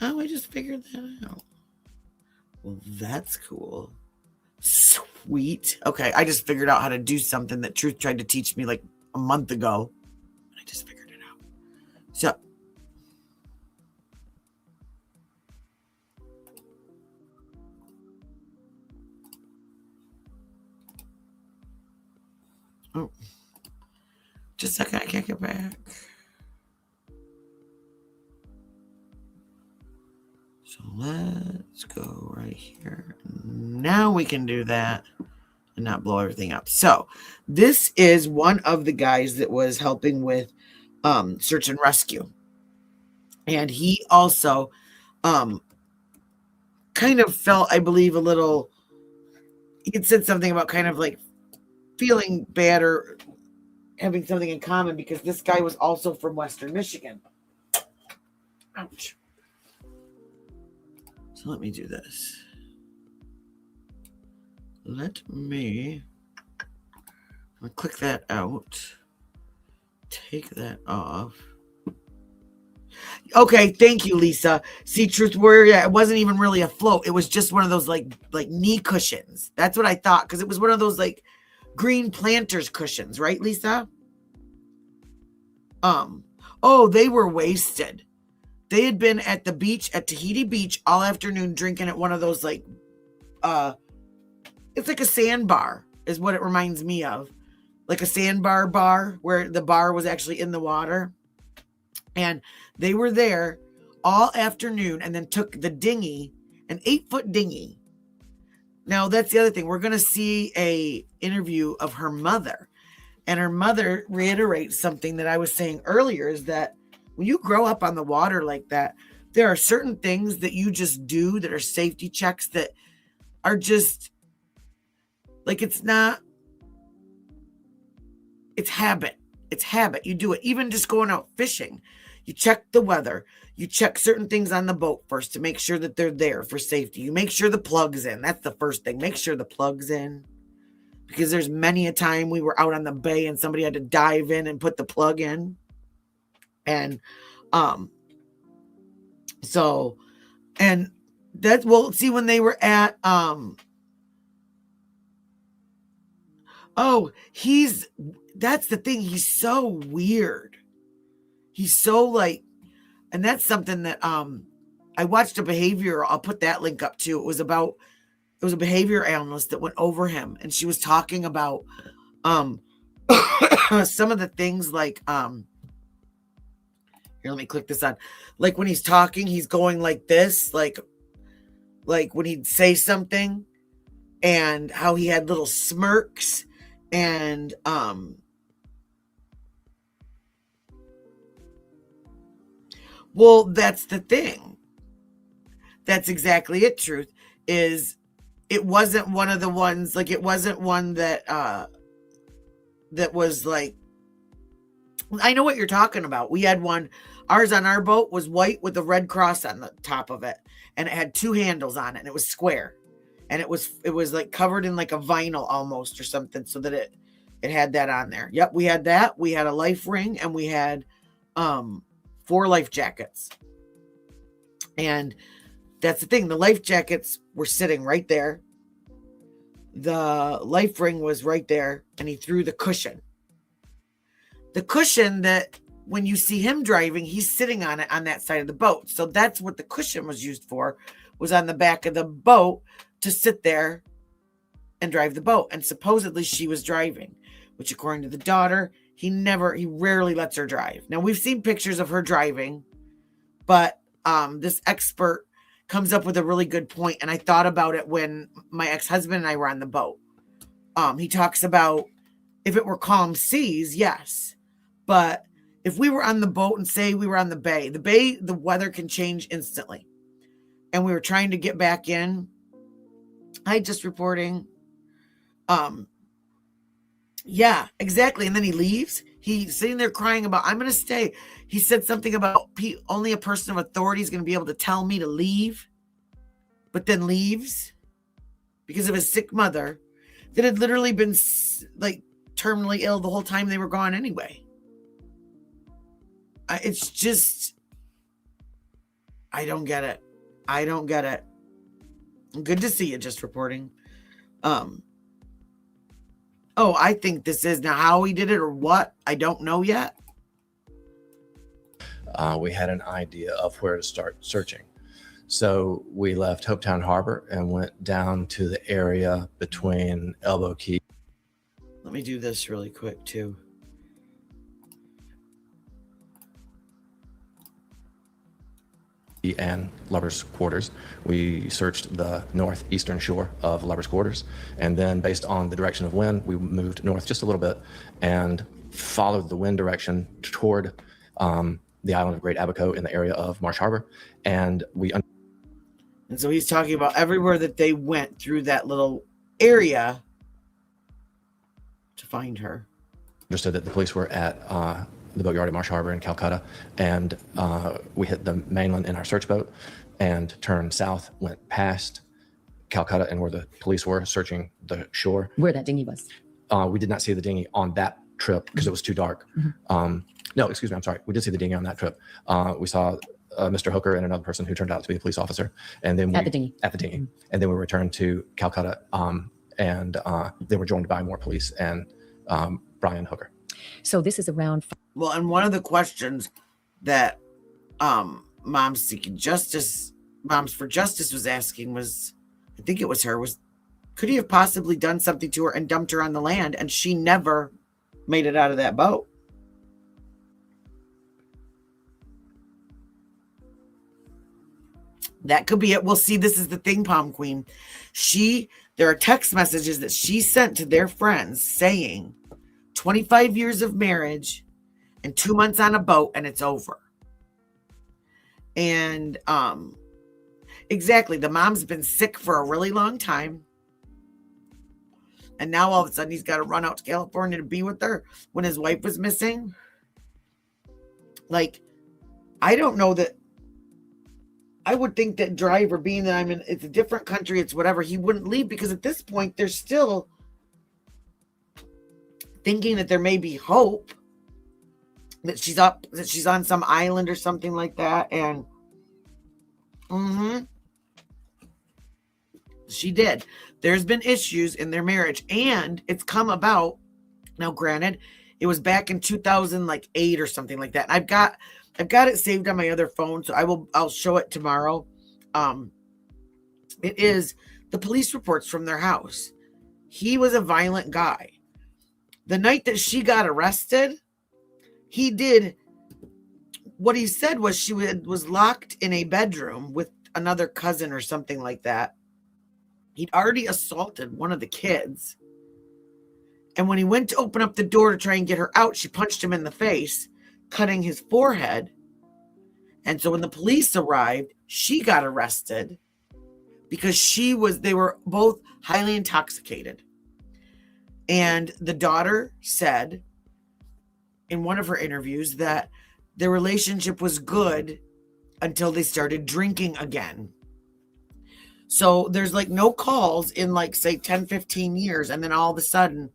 Oh, I just figured that out. Well, that's cool. Sweet. Okay, I just figured out how to do something that Truth tried to teach me like a month ago. I just figured it out. So. Oh. Just a second, I can't get back. So let's go right here. Now we can do that and not blow everything up. So this is one of the guys that was helping with search and rescue. And he also kind of felt, I believe, a little, he had said something about kind of like feeling bad or having something in common because this guy was also from Western Michigan. Ouch. So let me do this. Let me click that out. Take that off. Okay, thank you, Lisa. See, Truth Warrior, yeah, it wasn't even really a float. It was just one of those like knee cushions. That's what I thought, because it was one of those like green planters cushions, right, Lisa? Oh, they were wasted. They had been at the beach, at Tahiti Beach, all afternoon drinking at one of those like, it's like a sandbar is what it reminds me of. Like a sandbar bar where the bar was actually in the water. And they were there all afternoon and then took the dinghy, an 8-foot dinghy. Now, that's the other thing. We're going to see a interview of her mother. And her mother reiterates something that I was saying earlier, is that when you grow up on the water like that, there are certain things that you just do that are safety checks that are just like, it's habit. It's habit. You do it. Even just going out fishing, you check the weather. You check certain things on the boat first to make sure that they're there for safety. You make sure the plug's in. That's the first thing. Make sure the plug's in. Because there's many a time we were out on the bay and somebody had to dive in and put the plug in. And so, and that, we'll see when they were at, that's the thing. He's so weird. He's so like, and that's something that I watched a behavior. I'll put that link up too. It was a behavior analyst that went over him, and she was talking about some of the things like here, let me click this on. Like when he's talking, he's going like this, like when he'd say something, and how he had little smirks, and well, that's the thing. That's exactly it, Truth. Is it wasn't one of the ones, like it wasn't one that that was like, I know what you're talking about. We had one, ours on our boat was white with a red cross on the top of it, and it had two handles on it, and it was square, and it was like covered in like a vinyl almost or something, so that it had that on there. Yep, we had that. We had a life ring, and we had 4 life jackets. And that's the thing, the life jackets were sitting right there. The life ring was right there, and he threw the cushion. The cushion that when you see him driving, he's sitting on it on that side of the boat. So that's what the cushion was used for, was on the back of the boat to sit there and drive the boat. And supposedly she was driving, which according to the daughter, he rarely lets her drive. Now we've seen pictures of her driving, but this expert comes up with a really good point, and I thought about it when my ex-husband and I were on the boat. He talks about if it were calm seas, yes, but if we were on the boat and say we were on the bay, the weather can change instantly, and we were trying to get back in. Just reporting. Yeah, exactly. And then he leaves. He's sitting there crying about, I'm going to stay. He said something about only a person of authority is going to be able to tell me to leave, but then leaves because of his sick mother that had literally been like terminally ill the whole time they were gone anyway. It's just, I don't get it. I don't get it. Good to see you, just reporting. Oh, I think this is now how he did it or what. I don't know yet. We had an idea of where to start searching. So we left Hopetown Harbor and went down to the area between Elbow Key. Let me do this really quick too. And Lover's Quarters. We searched the northeastern shore of Lover's Quarters, and then based on the direction of wind, we moved north just a little bit and followed the wind direction toward the island of Great Abaco in the area of Marsh Harbor. And so he's talking about everywhere that they went through that little area to find her. Understood that the police were at the boatyard at Marsh Harbor in Calcutta, and we hit the mainland in our search boat and turned south, went past Calcutta and where the police were searching the shore. Where that dinghy was. We did not see the dinghy on that trip because it was too dark. No, excuse me, I'm sorry. We did see the dinghy on that trip. We saw Mr. Hooker and another person who turned out to be a police officer. And then At the dinghy. And then we returned to Calcutta, and they were joined by more police and Brian Hooker. So this is around. Well, and one of the questions that Moms for Justice was asking was, I think it was her, was could he have possibly done something to her and dumped her on the land, and she never made it out of that boat? That could be it. We'll see. This is the thing, Palm Queen. There are text messages that she sent to their friends saying 25 years of marriage and 2 months on a boat and it's over. And exactly, the mom's been sick for a really long time. And now all of a sudden he's got to run out to California to be with her when his wife was missing. Like, I don't know that. I would think that Driver, being that it's a different country, it's whatever, he wouldn't leave, because at this point they're still thinking that there may be hope that she's on some island or something like that. And she did. There's been issues in their marriage, and it's come about. Now, granted, It was back in 2008 or something like that. I've got it saved on my other phone, so I'll show it tomorrow. It is the police reports from their house. He was a violent guy. The night that she got arrested, he did what he said was she was locked in a bedroom with another cousin or something like that. He'd already assaulted one of the kids. And when he went to open up the door to try and get her out, she punched him in the face, cutting his forehead. And so when the police arrived, she got arrested because they were both highly intoxicated. And the daughter said in one of her interviews that their relationship was good until they started drinking again. So there's like no calls in like, say, 10, 15 years. And then all of a sudden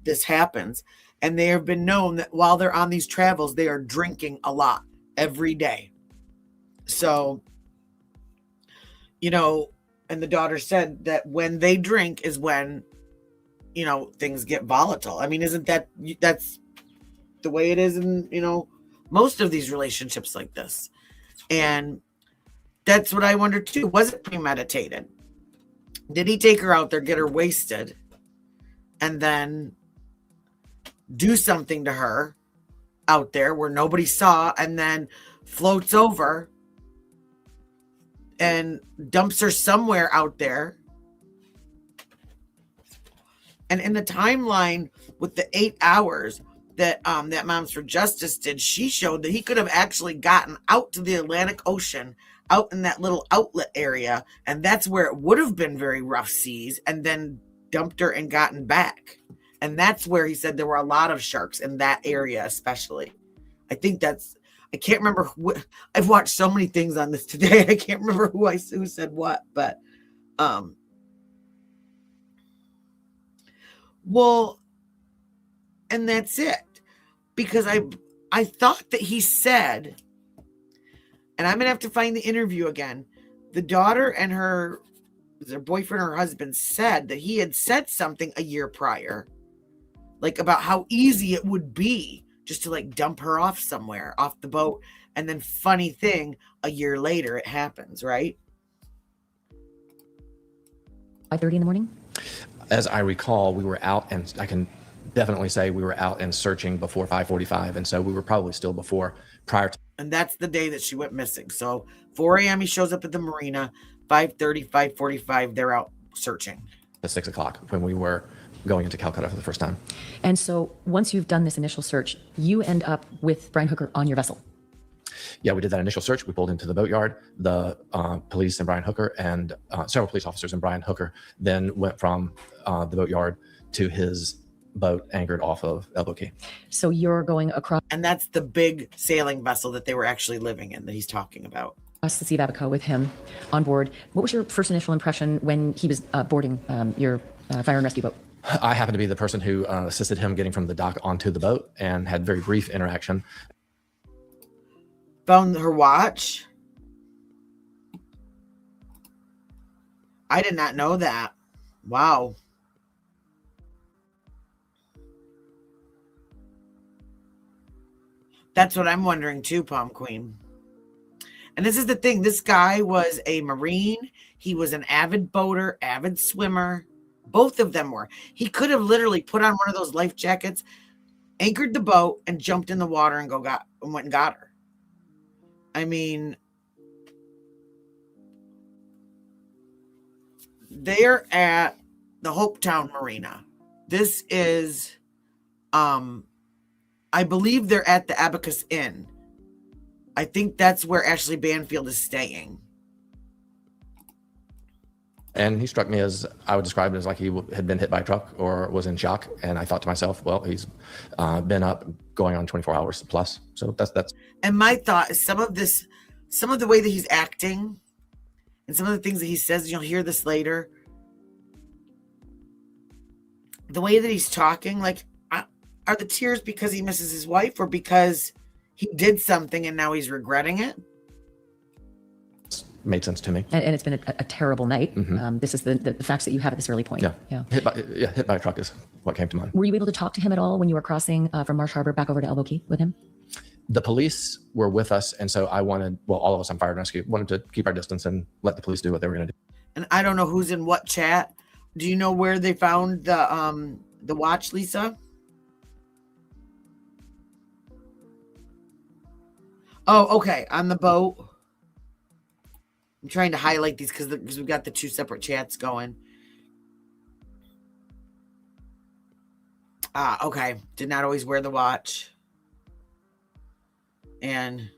this happens. And they have been known that while they're on these travels, they are drinking a lot every day. So, and the daughter said that when they drink is when, things get volatile. I mean, that's the way it is in, most of these relationships like this. And that's what I wondered too. Was it premeditated? Did he take her out there, get her wasted, and then do something to her out there where nobody saw, and then floats over and dumps her somewhere out there? And in the timeline with the 8 hours that Moms for Justice did, she showed that he could have actually gotten out to the Atlantic Ocean, out in that little outlet area, and that's where it would have been very rough seas, and then dumped her and gotten back. And that's where he said there were a lot of sharks in that area, especially. I can't remember I've watched so many things on this today. I can't remember who said what, but well, and that's it. Because I thought that he said, and I'm going to have to find the interview again. The daughter and their boyfriend or husband said that he had said something a year prior, like about how easy it would be just to like dump her off somewhere off the boat. And then funny thing, a year later it happens, right? 5:30 in the morning? As I recall, we were out, and I can definitely say we were out and searching before 5:45. And so we were probably still prior to. And that's the day that she went missing. So 4 a.m. he shows up at the marina, 5:30, 5:45, they're out searching. At 6 o'clock when we were going into Calcutta for the first time. And so once you've done this initial search, you end up with Brian Hooker on your vessel. Yeah, we did that initial search. We pulled into the boatyard. The police and Brian Hooker and several police officers and Brian Hooker then went from the boatyard to his boat anchored off of Elbow Key. So you're going across And that's the big sailing vessel that they were actually living in that he's talking about. the Sea of Abaco with him on board. What was your first initial impression when he was boarding your fire and rescue boat? I happened to be the person who assisted him getting from the dock onto the boat and had very brief interaction. Found her watch. I did not know that. Wow. That's what I'm wondering too, Palm Queen. And this is the thing. This guy was a Marine. He was an avid boater, avid swimmer. Both of them were. He could have literally put on one of those life jackets, anchored the boat, and jumped in the water and went and got her. I mean, they're at the Hopetown Marina. This is, I believe they're at the Abacus Inn. I think that's where Ashley Banfield is staying. And he struck me as, I would describe it as like he had been hit by a truck or was in shock. And I thought to myself, well, he's been up going on 24 hours plus. So that's. And my thought is some of the way that he's acting and some of the things that he says, you'll hear this later. The way that he's talking, like, are the tears because he misses his wife or because he did something and now he's regretting it? made sense to me. And it's been a terrible night. This is the facts that you have at this early point. Yeah. Hit by a truck is what came to mind. Were you able to talk to him at all when you were crossing from Marsh Harbor back over to Elbow Key with him? The police were with us, and so all of us on fire and rescue wanted to keep our distance and let the police do what they were going to do. And I don't know who's in what chat. Do you know where they found the watch, Lisa? Oh, okay. On the boat. I'm trying to highlight these because we've got the two separate chats going. Okay. Did not always wear the watch. And,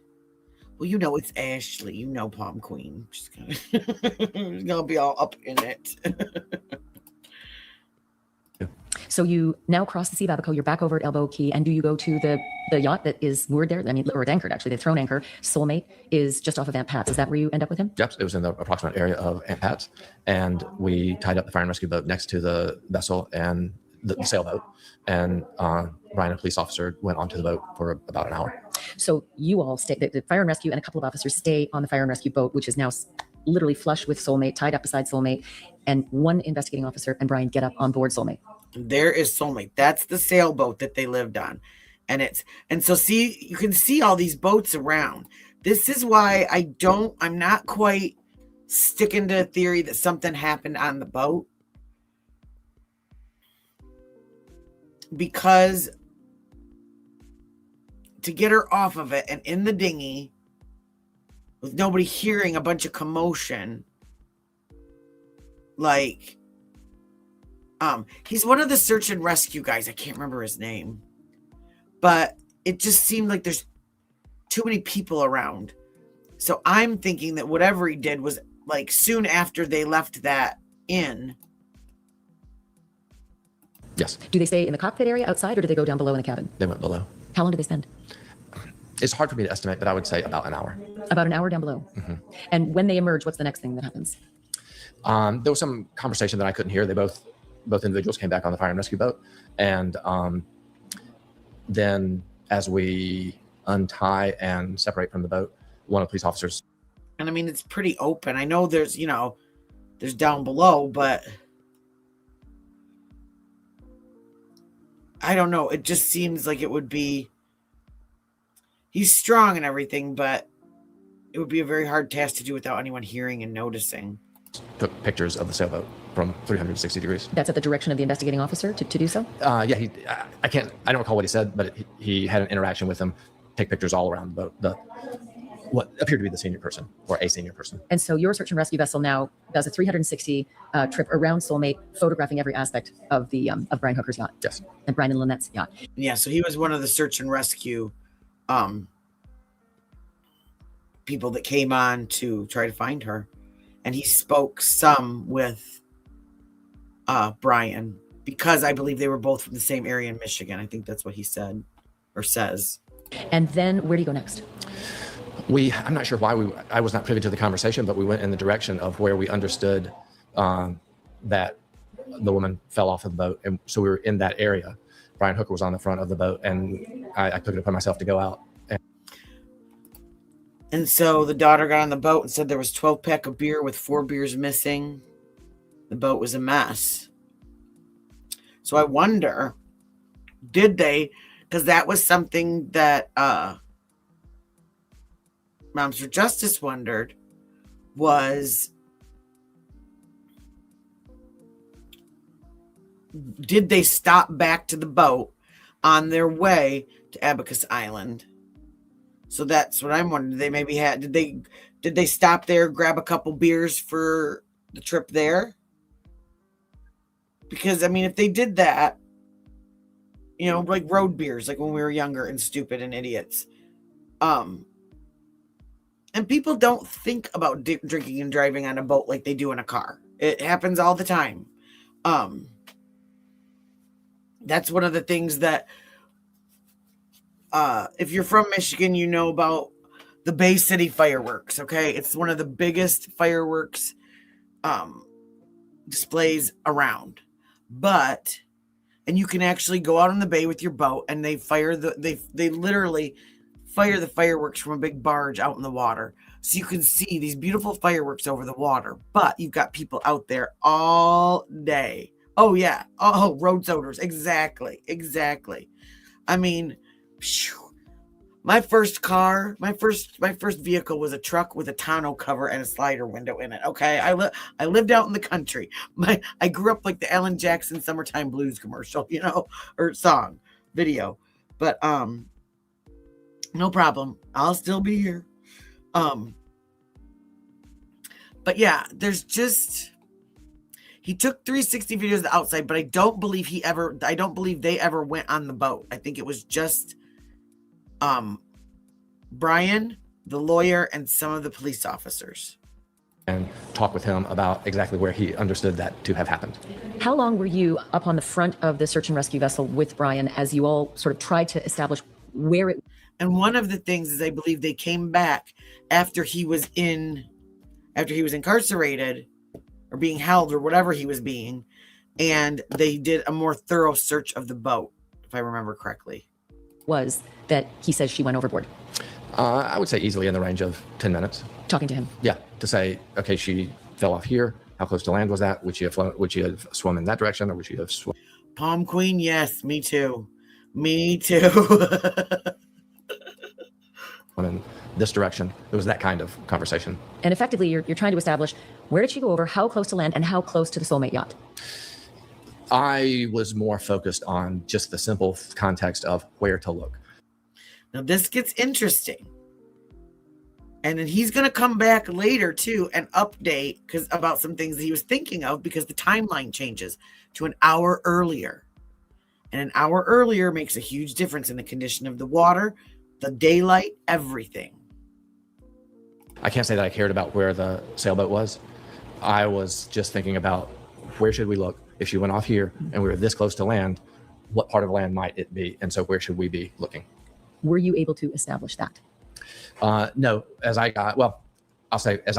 well, you know it's Ashley. You know Palm Queen. She's gonna be all up in it. So you now cross the Sea of Abaco, you're back over at Elbow Key, and do you go to the yacht that is moored there? I mean, or anchored, actually. The thrown anchor, Soulmate, is just off of Aunt Pat's. Is that where you end up with him? Yep, it was in the approximate area of Aunt Pat's, and we tied up the fire and rescue boat next to the vessel and the sailboat, and Brian, a police officer, went onto the boat for about an hour. So you all stay, the fire and rescue and a couple of officers stay on the fire and rescue boat, which is now literally flush with Soulmate, tied up beside Soulmate, and one investigating officer and Brian get up on board Soulmate. There is Soulmate. That's the sailboat that they lived on. And so see, you can see all these boats around. This is why I'm not quite sticking to a theory that something happened on the boat. Because to get her off of it and in the dinghy with nobody hearing a bunch of commotion, like, he's one of the search and rescue guys. I can't remember his name, but it just seemed like there's too many people around. So I'm thinking that whatever he did was like soon after they left that inn. Yes. Do they stay in the cockpit area outside, or do they go down below in the cabin? They went below. How long did they spend? It's hard for me to estimate, but I would say about an hour. About an hour down below. And when they emerge, what's the next thing that happens? There was some conversation that I couldn't hear. They both individuals came back on the fire and rescue boat, and then as we untie and separate from the boat, one of the police officers. And I mean, it's pretty open. I know there's down below, but I don't know. It just seems like it would be, he's strong and everything, but it would be a very hard task to do without anyone hearing and noticing. Took pictures of the sailboat from 360 degrees. That's at the direction of the investigating officer to do so? I don't recall what he said, but he had an interaction with him, take pictures all around the boat, what appeared to be the senior person or a senior person. And so your search and rescue vessel now does a 360 trip around Soulmate, photographing every aspect of of Brian Hooker's yacht. Yes. And Brian and Lynette's yacht. Yeah, so he was one of the search and rescue people that came on to try to find her. And he spoke some with Brian, because I believe they were both from the same area in Michigan. I think that's what he said or says. And then where do you go next? I'm not sure why I was not privy to the conversation, but we went in the direction of where we understood that the woman fell off of the boat. And so we were in that area. Brian Hooker was on the front of the boat, and I took it upon myself to go out. And so the daughter got on the boat and said there was 12-pack of beer with 4 beers missing. The boat was a mess. So I wonder, did they, because that was something that Moms for Justice wondered, was, did they stop back to the boat on their way to Abacus Island? So that's what I'm wondering. They maybe did they stop there, grab a couple beers for the trip there? Because I mean, if they did that, like road beers, like when we were younger and stupid and idiots, and people don't think about drinking and driving on a boat like they do in a car. It happens all the time. That's one of the things that, if you're from Michigan, you know about the Bay City fireworks. Okay. It's one of the biggest fireworks, displays around, and you can actually go out on the bay with your boat and they fire they literally fire the fireworks from a big barge out in the water. So you can see these beautiful fireworks over the water, but you've got people out there all day. Oh yeah. Oh, road odors. Exactly. I mean, phew. My first vehicle was a truck with a tonneau cover and a slider window in it. Okay. I lived out in the country. I grew up like the Alan Jackson Summertime Blues commercial, or song video, but, no problem. I'll still be here. But yeah, he took 360 videos of the outside, but I don't believe they ever went on the boat. I think it was just, Brian, the lawyer, and some of the police officers. And talk with him about exactly where he understood that to have happened. How long were you up on the front of the search and rescue vessel with Brian as you all sort of tried to establish where it... And one of the things is I believe they came back after he was incarcerated or being held or whatever he was being, and they did a more thorough search of the boat, if I remember correctly. was that he says she went overboard? I would say easily in the range of 10 minutes. Talking to him. Yeah, to say, okay, she fell off here. How close to land was that? Would she have swum in that direction, or would she have swum? Palm Queen, yes, me too. Me too. In this direction. It was that kind of conversation. And effectively, you're trying to establish where did she go over, how close to land, and how close to the soulmate yacht? I was more focused on just the simple context of where to look. Now this gets interesting. And then he's going to come back later too and update about some things that he was thinking of, because the timeline changes to an hour earlier. And an hour earlier makes a huge difference in the condition of the water, the daylight, everything. I can't say that I cared about where the sailboat was. I was just thinking about where should we look? If she went off here and we were this close to land, what part of land might it be? And so where should we be looking? Were you able to establish that? No, as I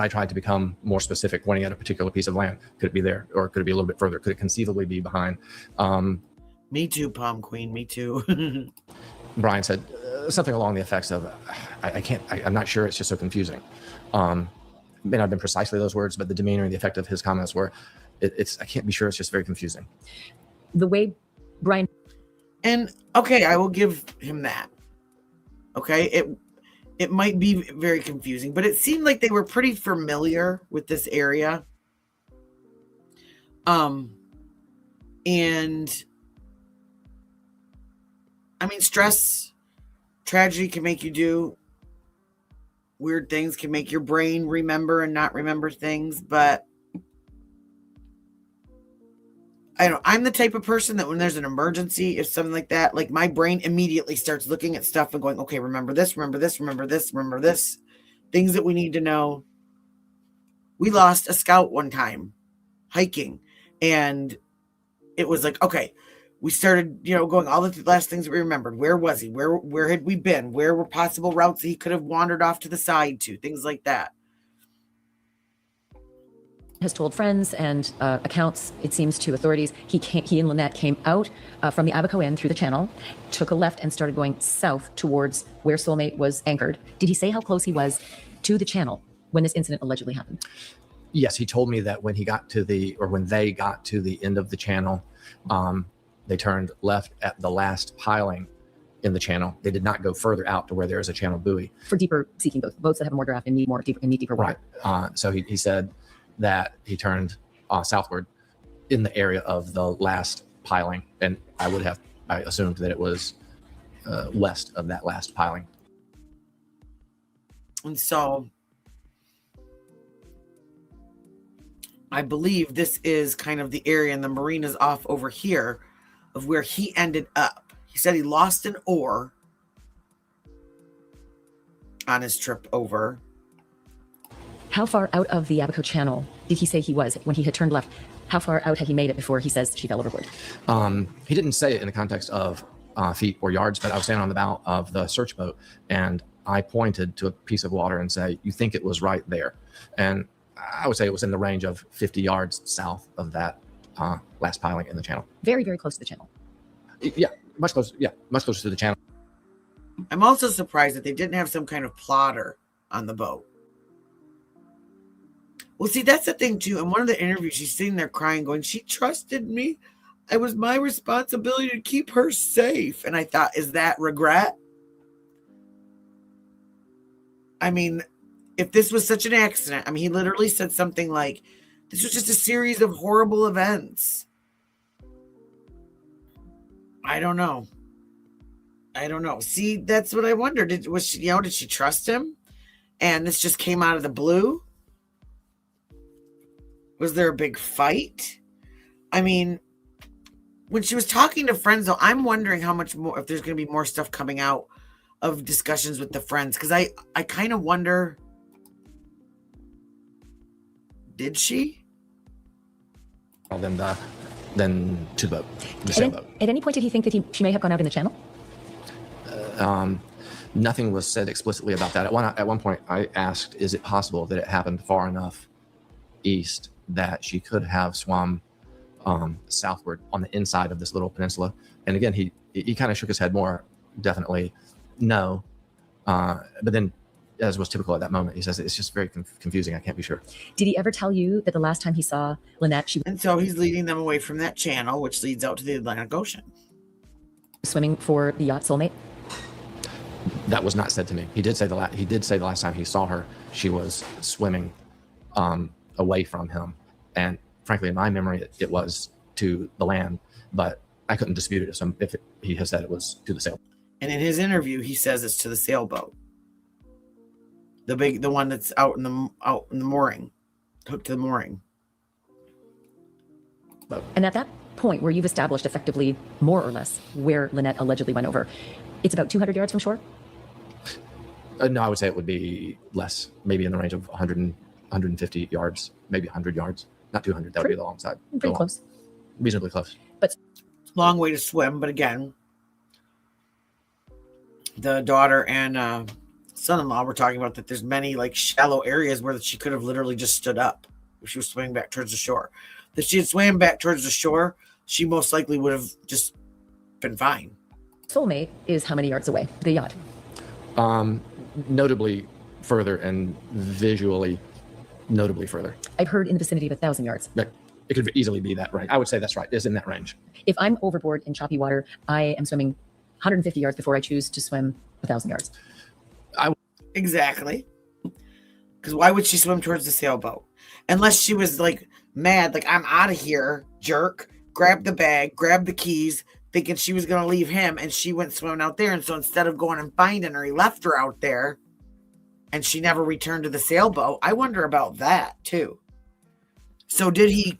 tried to become more specific, pointing at a particular piece of land. Could it be there, or could it be a little bit further? Could it conceivably be behind? Me too, Palm Queen, me too. Brian said something along the effects of, I'm not sure, it's just so confusing. May not have been precisely those words, but the demeanor and the effect of his comments were, I can't be sure, it's just very confusing. The way Brian... And okay, I will give him that. Okay, it might be very confusing, but it seemed like they were pretty familiar with this area. And I mean, stress, tragedy can make you do weird things, can make your brain remember and not remember things, but I don't know. I'm the type of person that when there's an emergency, if something like that, like my brain immediately starts looking at stuff and going, okay, remember this, remember this, remember this, remember this, things that we need to know. We lost a scout one time hiking, and it was like, okay, we started, going all the last things we remembered. Where was he? Where had we been? Where were possible routes that he could have wandered off to the side to? Things like that. Has told friends and accounts, it seems, to authorities. He and Lynette came out from the Abaco Inn through the channel, took a left and started going south towards where Soulmate was anchored. Did he say how close he was to the channel when this incident allegedly happened? Yes, he told me that when they got to the end of the channel, they turned left at the last piling in the channel. They did not go further out to where there is a channel buoy. For deeper seeking boats that have more draft and need deeper water. Right. So he said that he turned southward in the area of the last piling, and I assumed that it was west of that last piling. And so I believe this is kind of the area, and the marina's off over here of where he ended up. He said he lost an oar on his trip over. How far out of the Abaco Channel did he say he was when he had turned left? How far out had he made it before he says she fell overboard? He didn't say it in the context of feet or yards, but I was standing on the bow of the search boat, and I pointed to a piece of water and say, you think it was right there? And I would say it was in the range of 50 yards south of that last piling in the channel. Very, very close to the channel. Yeah, much closer. Yeah, much closer to the channel. I'm also surprised that they didn't have some kind of plotter on the boat. Well, see, that's the thing, too. In one of the interviews, she's sitting there crying, going, she trusted me. It was my responsibility to keep her safe. And I thought, is that regret? I mean, if this was such an accident, I mean, he literally said something like, this was just a series of horrible events. I don't know. See, that's what I wondered. Did she trust him? And this just came out of the blue? Was there a big fight? I mean, when she was talking to friends, though, I'm wondering how much more, if there's going to be more stuff coming out of discussions with the friends. Because I kind of wonder, did she? Then to the boat, the sailboat. At any point, did he think that she may have gone out in the channel? Nothing was said explicitly about that. At one point, I asked, is it possible that it happened far enough east that she could have swum southward on the inside of this little peninsula? And again, he kind of shook his head more definitely no. But then, as was typical at that moment, he says it's just very confusing. I can't be sure. Did he ever tell you that the last time he saw Lynette, she was And so he's leading them away from that channel, which leads out to the Atlantic Ocean. swimming for the yacht Soulmate? That was not said to me. He did say the last time he saw her, she was swimming away from him. And frankly, in my memory, it was to the land, but I couldn't dispute it if he has said it was to the sailboat. And in his interview, he says it's to the sailboat. The one that's out in the mooring, hooked to the mooring. And at that point where you've established effectively more or less where Lynette allegedly went over, it's about 200 yards from shore? No, I would say it would be less, maybe in the range of 100 and 150 yards, maybe 100 yards, not 200. That would be the long side. Pretty close. Reasonably close. But Long way to swim, but again, the daughter and son-in-law were talking about that there's many like shallow areas where she could have literally just stood up if she was swimming back towards the shore. If she had swam back towards the shore, she most likely would have just been fine. Soulmate is how many yards away, the yacht? Notably further and visually notably further. I've heard in the vicinity of 1,000 yards. But it could easily be that range. I would say that's right. It's in that range. If I'm overboard in choppy water, I am swimming 150 yards before I choose to swim 1,000 yards. Exactly. Because why would she swim towards the sailboat? Unless she was like mad, like, I'm out of here, jerk. Grab the bag, grab the keys, thinking she was going to leave him, and she went swimming out there. And so instead of going and finding her, he left her out there, and she never returned to the sailboat. I wonder about that, too. So did he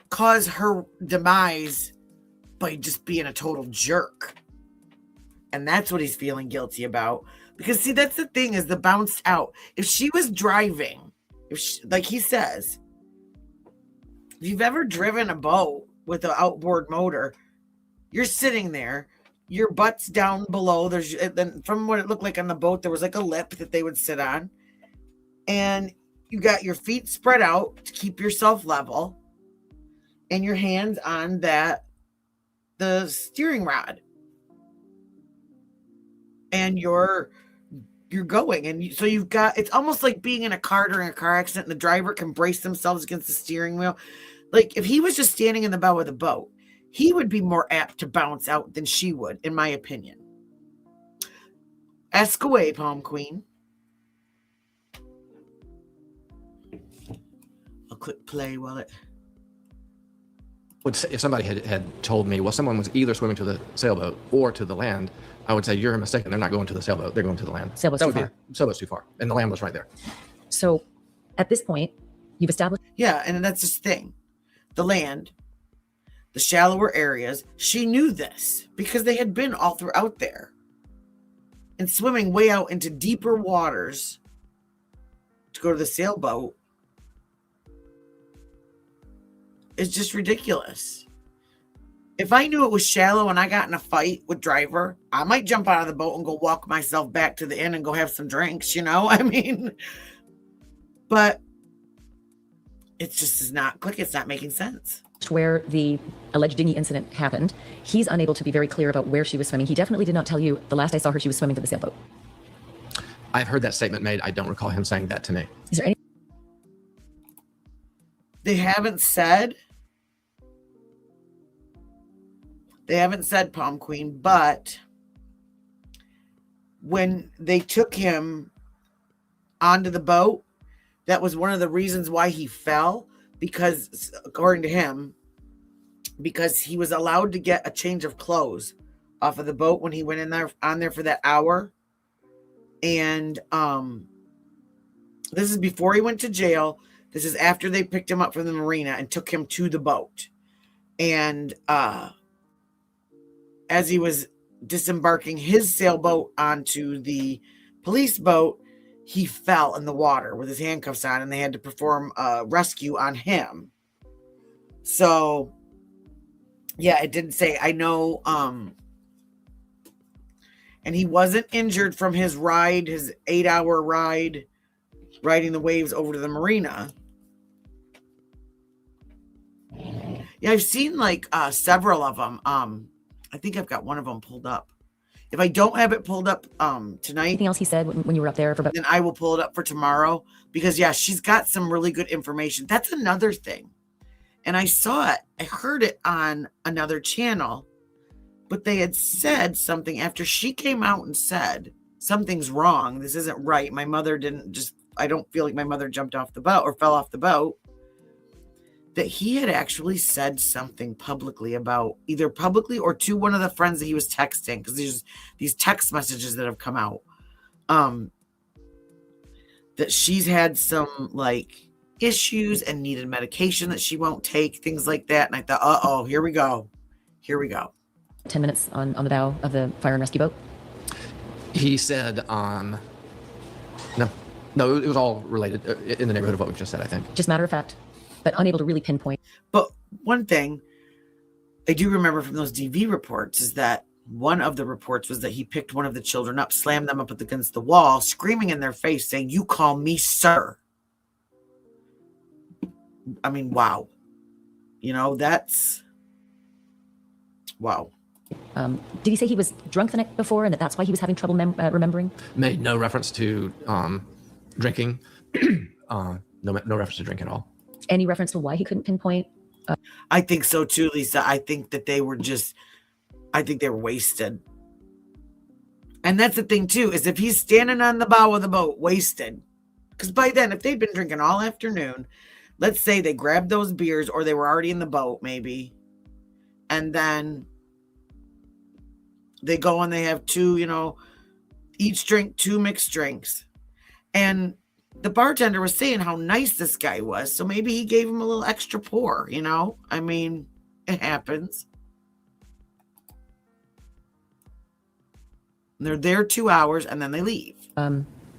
cause her demise by just being a total jerk? And that's what he's feeling guilty about. Because, see, that's the thing, is the bounced out. If she was driving, like he says, if you've ever driven a boat with an outboard motor, you're sitting there, your butt's down below. Then from what it looked like on the boat, there was like a lip that they would sit on. And you got your feet spread out to keep yourself level. And your hands on the steering rod. And you're going. And so you've got, it's almost like being in a car during a car accident and the driver can brace themselves against the steering wheel. Like if he was just standing in the bow of the boat, he would be more apt to bounce out than she would, in my opinion. Ask away, Palm Queen. I'll click play while it... If somebody had told me, well, someone was either swimming to the sailboat or to the land, I would say you're mistaken. They're not going to the sailboat. They're going to the land. Sailboat's Sailboat's too far. And the land was right there. So at this point, you've established... Yeah, and that's the thing. The land, the shallower areas, she knew this because they had been all throughout there. And swimming way out into deeper waters to go to the sailboat is just ridiculous. If I knew it was shallow and I got in a fight with driver, I might jump out of the boat and go walk myself back to the inn and go have some drinks, I mean, but it just does not click. It's not making sense. where the alleged dinghy incident happened. He's unable to be very clear about where she was swimming. He definitely did not tell you the last I saw her, she was swimming to the sailboat. I've heard that statement made. I don't recall him saying that to me. Is there any? They haven't said Palm Queen, but when they took him onto the boat, that was one of the reasons why he fell, because according to him, because he was allowed to get a change of clothes off of the boat when he went in there on there for that hour. And this is before he went to jail. This is after they picked him up from the marina and took him to the boat. And as he was disembarking his sailboat onto the police boat, he fell in the water with his handcuffs on, and they had to perform a rescue on him. So, yeah, it didn't say. I know, and he wasn't injured from his ride, his 8-hour ride, riding the waves over to the marina. Yeah, I've seen like several of them. I think I've got one of them pulled up. If I don't have it pulled up tonight, Anything else he said when you were up there for about? then I will pull it up for tomorrow, because yeah, she's got some really good information. That's another thing. And I saw it, I heard it on another channel, but they had said something after she came out and said, something's wrong. This isn't right. My mother I don't feel like my mother jumped off the boat or fell off the boat. That he had actually said something publicly about, either publicly or to one of the friends that he was texting, because there's these text messages that have come out, that she's had some like issues and needed medication that she won't take, things like that. And I thought, here we go. 10 minutes on the bow of the fire and rescue boat? He said, no, it was all related in the neighborhood of what we've just said, I think. Just matter of fact, but unable to really pinpoint. But one thing I do remember from those DV reports is that one of the reports was that he picked one of the children up, slammed them up against the wall, screaming in their face, saying, "You call me sir." I mean, wow. That's wow. Did he say he was drunk the night before and that's why he was having trouble remembering? Made no reference to drinking. No reference to drink at all. Any reference to why he couldn't pinpoint? I think so too, Lisa. I think that they were wasted. And that's the thing too, is if he's standing on the bow of the boat, wasted. Because by then, if they'd been drinking all afternoon, let's say they grabbed those beers or they were already in the boat maybe, and then they go and they have two, each drink 2 mixed drinks. And the bartender was saying how nice this guy was. So maybe he gave him a little extra pour, I mean, it happens. And they're there 2 hours and then they leave.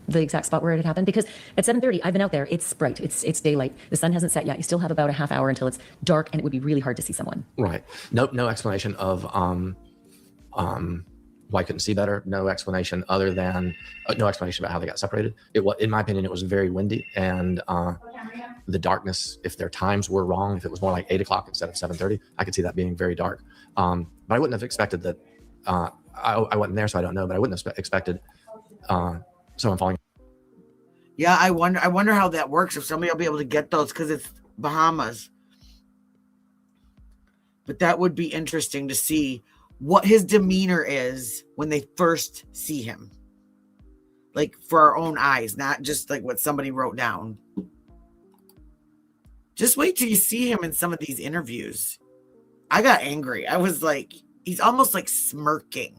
The exact spot where it had happened, because at 7:30 I've been out there. It's bright. It's daylight. The sun hasn't set yet. You still have about a half hour until it's dark, and it would be really hard to see someone. Right. No explanation of why I couldn't see better. No explanation other than no explanation about how they got separated. In my opinion, it was very windy, and the darkness. If their times were wrong, if it was more like 8 o'clock instead of 7:30, I could see that being very dark. But I wouldn't have expected that. I wasn't there, so I don't know. But I wouldn't have expected someone falling. Yeah, I wonder how that works. If somebody will be able to get those, because it's Bahamas. But that would be interesting to see what his demeanor is when they first see him. Like for our own eyes, not just like what somebody wrote down. Just wait till you see him in some of these interviews. I got angry. I was like, he's almost like smirking.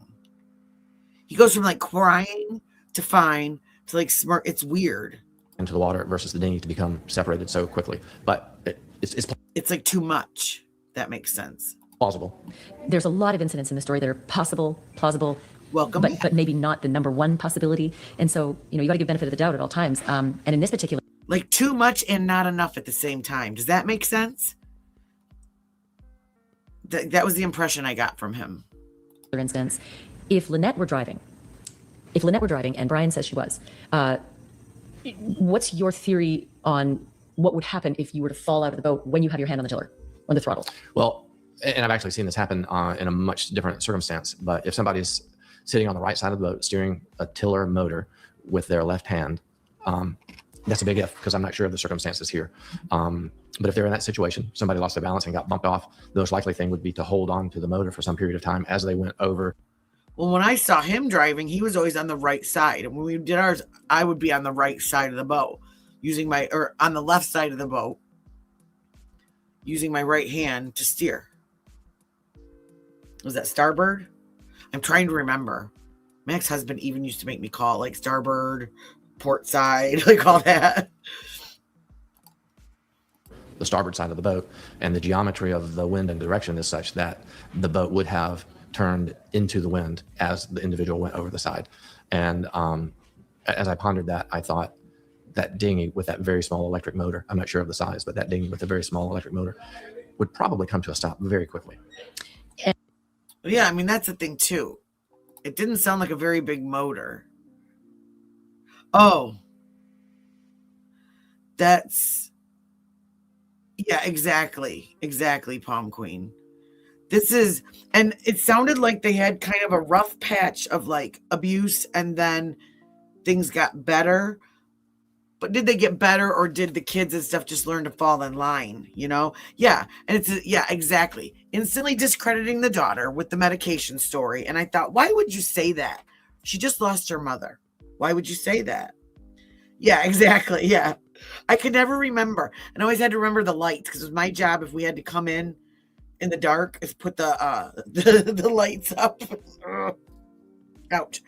He goes from like crying to fine to like smirk. It's weird. Into the water versus the dinghy to become separated so quickly. But it's like too much. That makes sense. Plausible. There's a lot of incidents in the story that are possible, plausible, welcome, but maybe not the number one possibility. And so, you got to give benefit of the doubt at all times. And in this particular, like too much and not enough at the same time. Does that make sense? That was the impression I got from him. For instance, if Lynette were driving, and Brian says she was, what's your theory on what would happen if you were to fall out of the boat when you have your hand on the tiller? on the throttle? Well, and I've actually seen this happen in a much different circumstance. But if somebody's sitting on the right side of the boat, steering a tiller motor with their left hand, that's a big if, because I'm not sure of the circumstances here. But if they're in that situation, somebody lost their balance and got bumped off, the most likely thing would be to hold on to the motor for some period of time as they went over. Well, when I saw him driving, he was always on the right side. And when we did ours, I would be on the right side of the boat, or on the left side of the boat, using my right hand to steer. Was that starboard? I'm trying to remember. My ex-husband even used to make me call it like starboard, port side, like all that. The starboard side of the boat, and the geometry of the wind and direction is such that the boat would have turned into the wind as the individual went over the side. And as I pondered that, I thought that dinghy with that very small electric motor, I'm not sure of the size, but that dinghy with a very small electric motor would probably come to a stop very quickly. Yeah, I mean, that's the thing too. It didn't sound like a very big motor. Oh, yeah, exactly, Palm Queen. And it sounded like they had kind of a rough patch of like abuse, and then things got better. But did they get better, or did the kids and stuff just learn to fall in line, Yeah, and exactly. Instantly discrediting the daughter with the medication story. And I thought, why would you say that? She just lost her mother. Why would you say that? Yeah, exactly, yeah. I could never remember. And I always had to remember the lights, because it was my job if we had to come in the dark, is put the lights up. Ouch.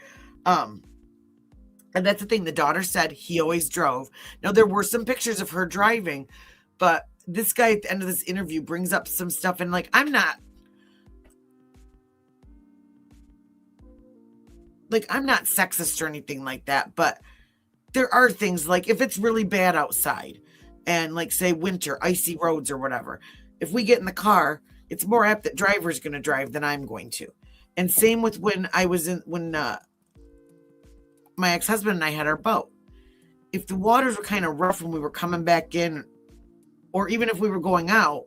And that's the thing. The daughter said he always drove. Now, there were some pictures of her driving, but this guy at the end of this interview brings up some stuff, and like, I'm not sexist or anything like that, but there are things like if it's really bad outside and like say winter, icy roads or whatever, if we get in the car, it's more apt that driver's going to drive than I'm going to. And same with when my ex-husband and I had our boat. If the waters were kind of rough when we were coming back in, or even if we were going out,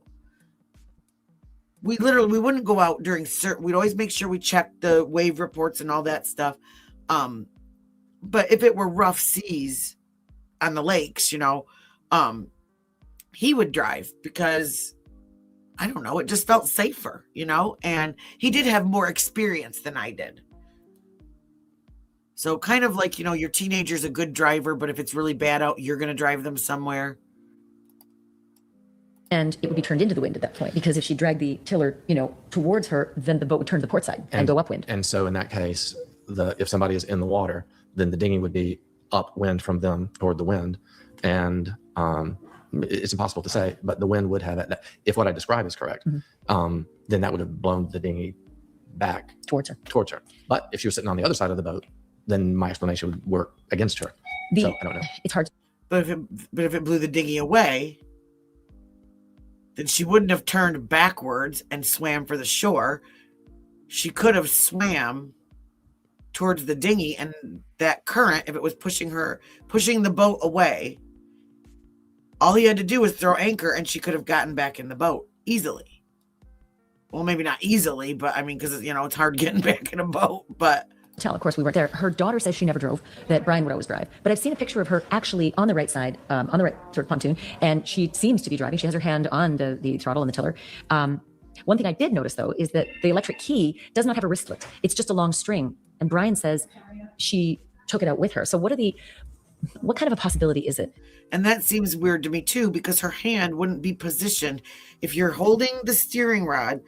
we wouldn't go out during we'd always make sure we checked the wave reports and all that stuff. But if it were rough seas on the lakes, he would drive because, I don't know, it just felt safer, and he did have more experience than I did. So kind of like, your teenager's a good driver, but if it's really bad out, you're going to drive them somewhere. And it would be turned into the wind at that point, because if she dragged the tiller, towards her, then the boat would turn to the port side and go upwind. And so in that case, if somebody is in the water, then the dinghy would be upwind from them toward the wind. And it's impossible to say, but the wind would have if what I describe is correct, then that would have blown the dinghy back towards her. But if she was sitting on the other side of the boat, then my explanation would work against her. So I don't know. It's hard. But if it blew the dinghy away, then she wouldn't have turned backwards and swam for the shore. She could have swam towards the dinghy, and that current, if it was pushing the boat away, all he had to do was throw anchor and she could have gotten back in the boat easily. Well, maybe not easily, but I mean, because it's hard getting back in a boat, but Of course, we weren't there. Her daughter says she never drove, that Brian would always drive. But I've seen a picture of her actually on the right side, on the right sort of pontoon, and she seems to be driving. She has her hand on the throttle and the tiller. One thing I did notice, though, is that the electric key does not have a wristlet. It's just a long string. And Brian says she took it out with her. So what kind of a possibility is it? And that seems weird to me, too, because her hand wouldn't be positioned. If you're holding the steering rod,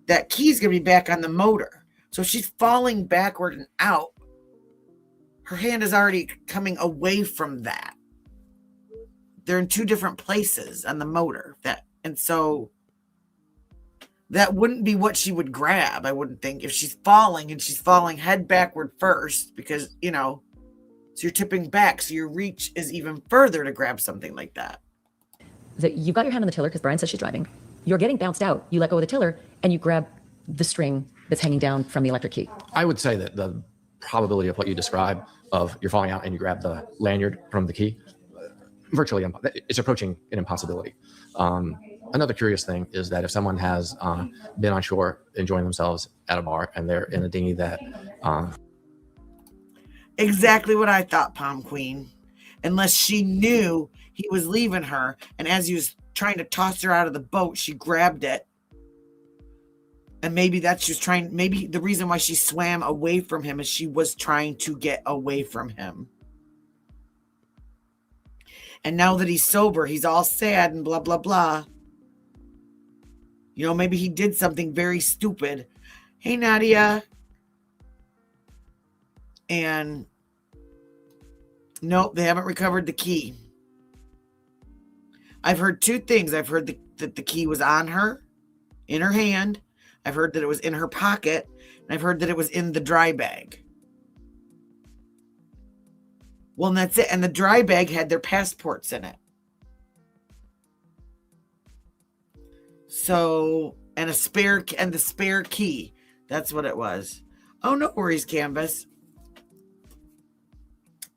that key's going to be back on the motor. So if she's falling backward and out, her hand is already coming away from that. They're in two different places on the motor. And so that wouldn't be what she would grab, I wouldn't think, if she's falling and she's falling head backward first, because, so you're tipping back, so your reach is even further to grab something like that. You've got your hand on the tiller because Brian says she's driving. You're getting bounced out. You let go of the tiller and you grab the string that's hanging down from the electric key. I would say that the probability of what you describe of you're falling out and you grab the lanyard from the key, virtually, it's approaching an impossibility. Another curious thing is that if someone has been on shore enjoying themselves at a bar and they're in a dinghy that Exactly what I thought, Palm Queen. Unless she knew he was leaving her, and as he was trying to toss her out of the boat, she grabbed it. And maybe that's just trying, maybe the reason why she swam away from him is she was trying to get away from him. And now that he's sober, he's all sad and blah, blah, blah. You know, maybe he did something very stupid. Hey, Nadia. And nope, they haven't recovered the key. I've heard two things. I've heard that the key was on her, in her hand. I've heard that it was in her pocket. And I've heard that it was in the dry bag. Well, and that's it. And the dry bag had their passports in it. So, and the spare key. That's what it was. Oh, no worries, Canvas.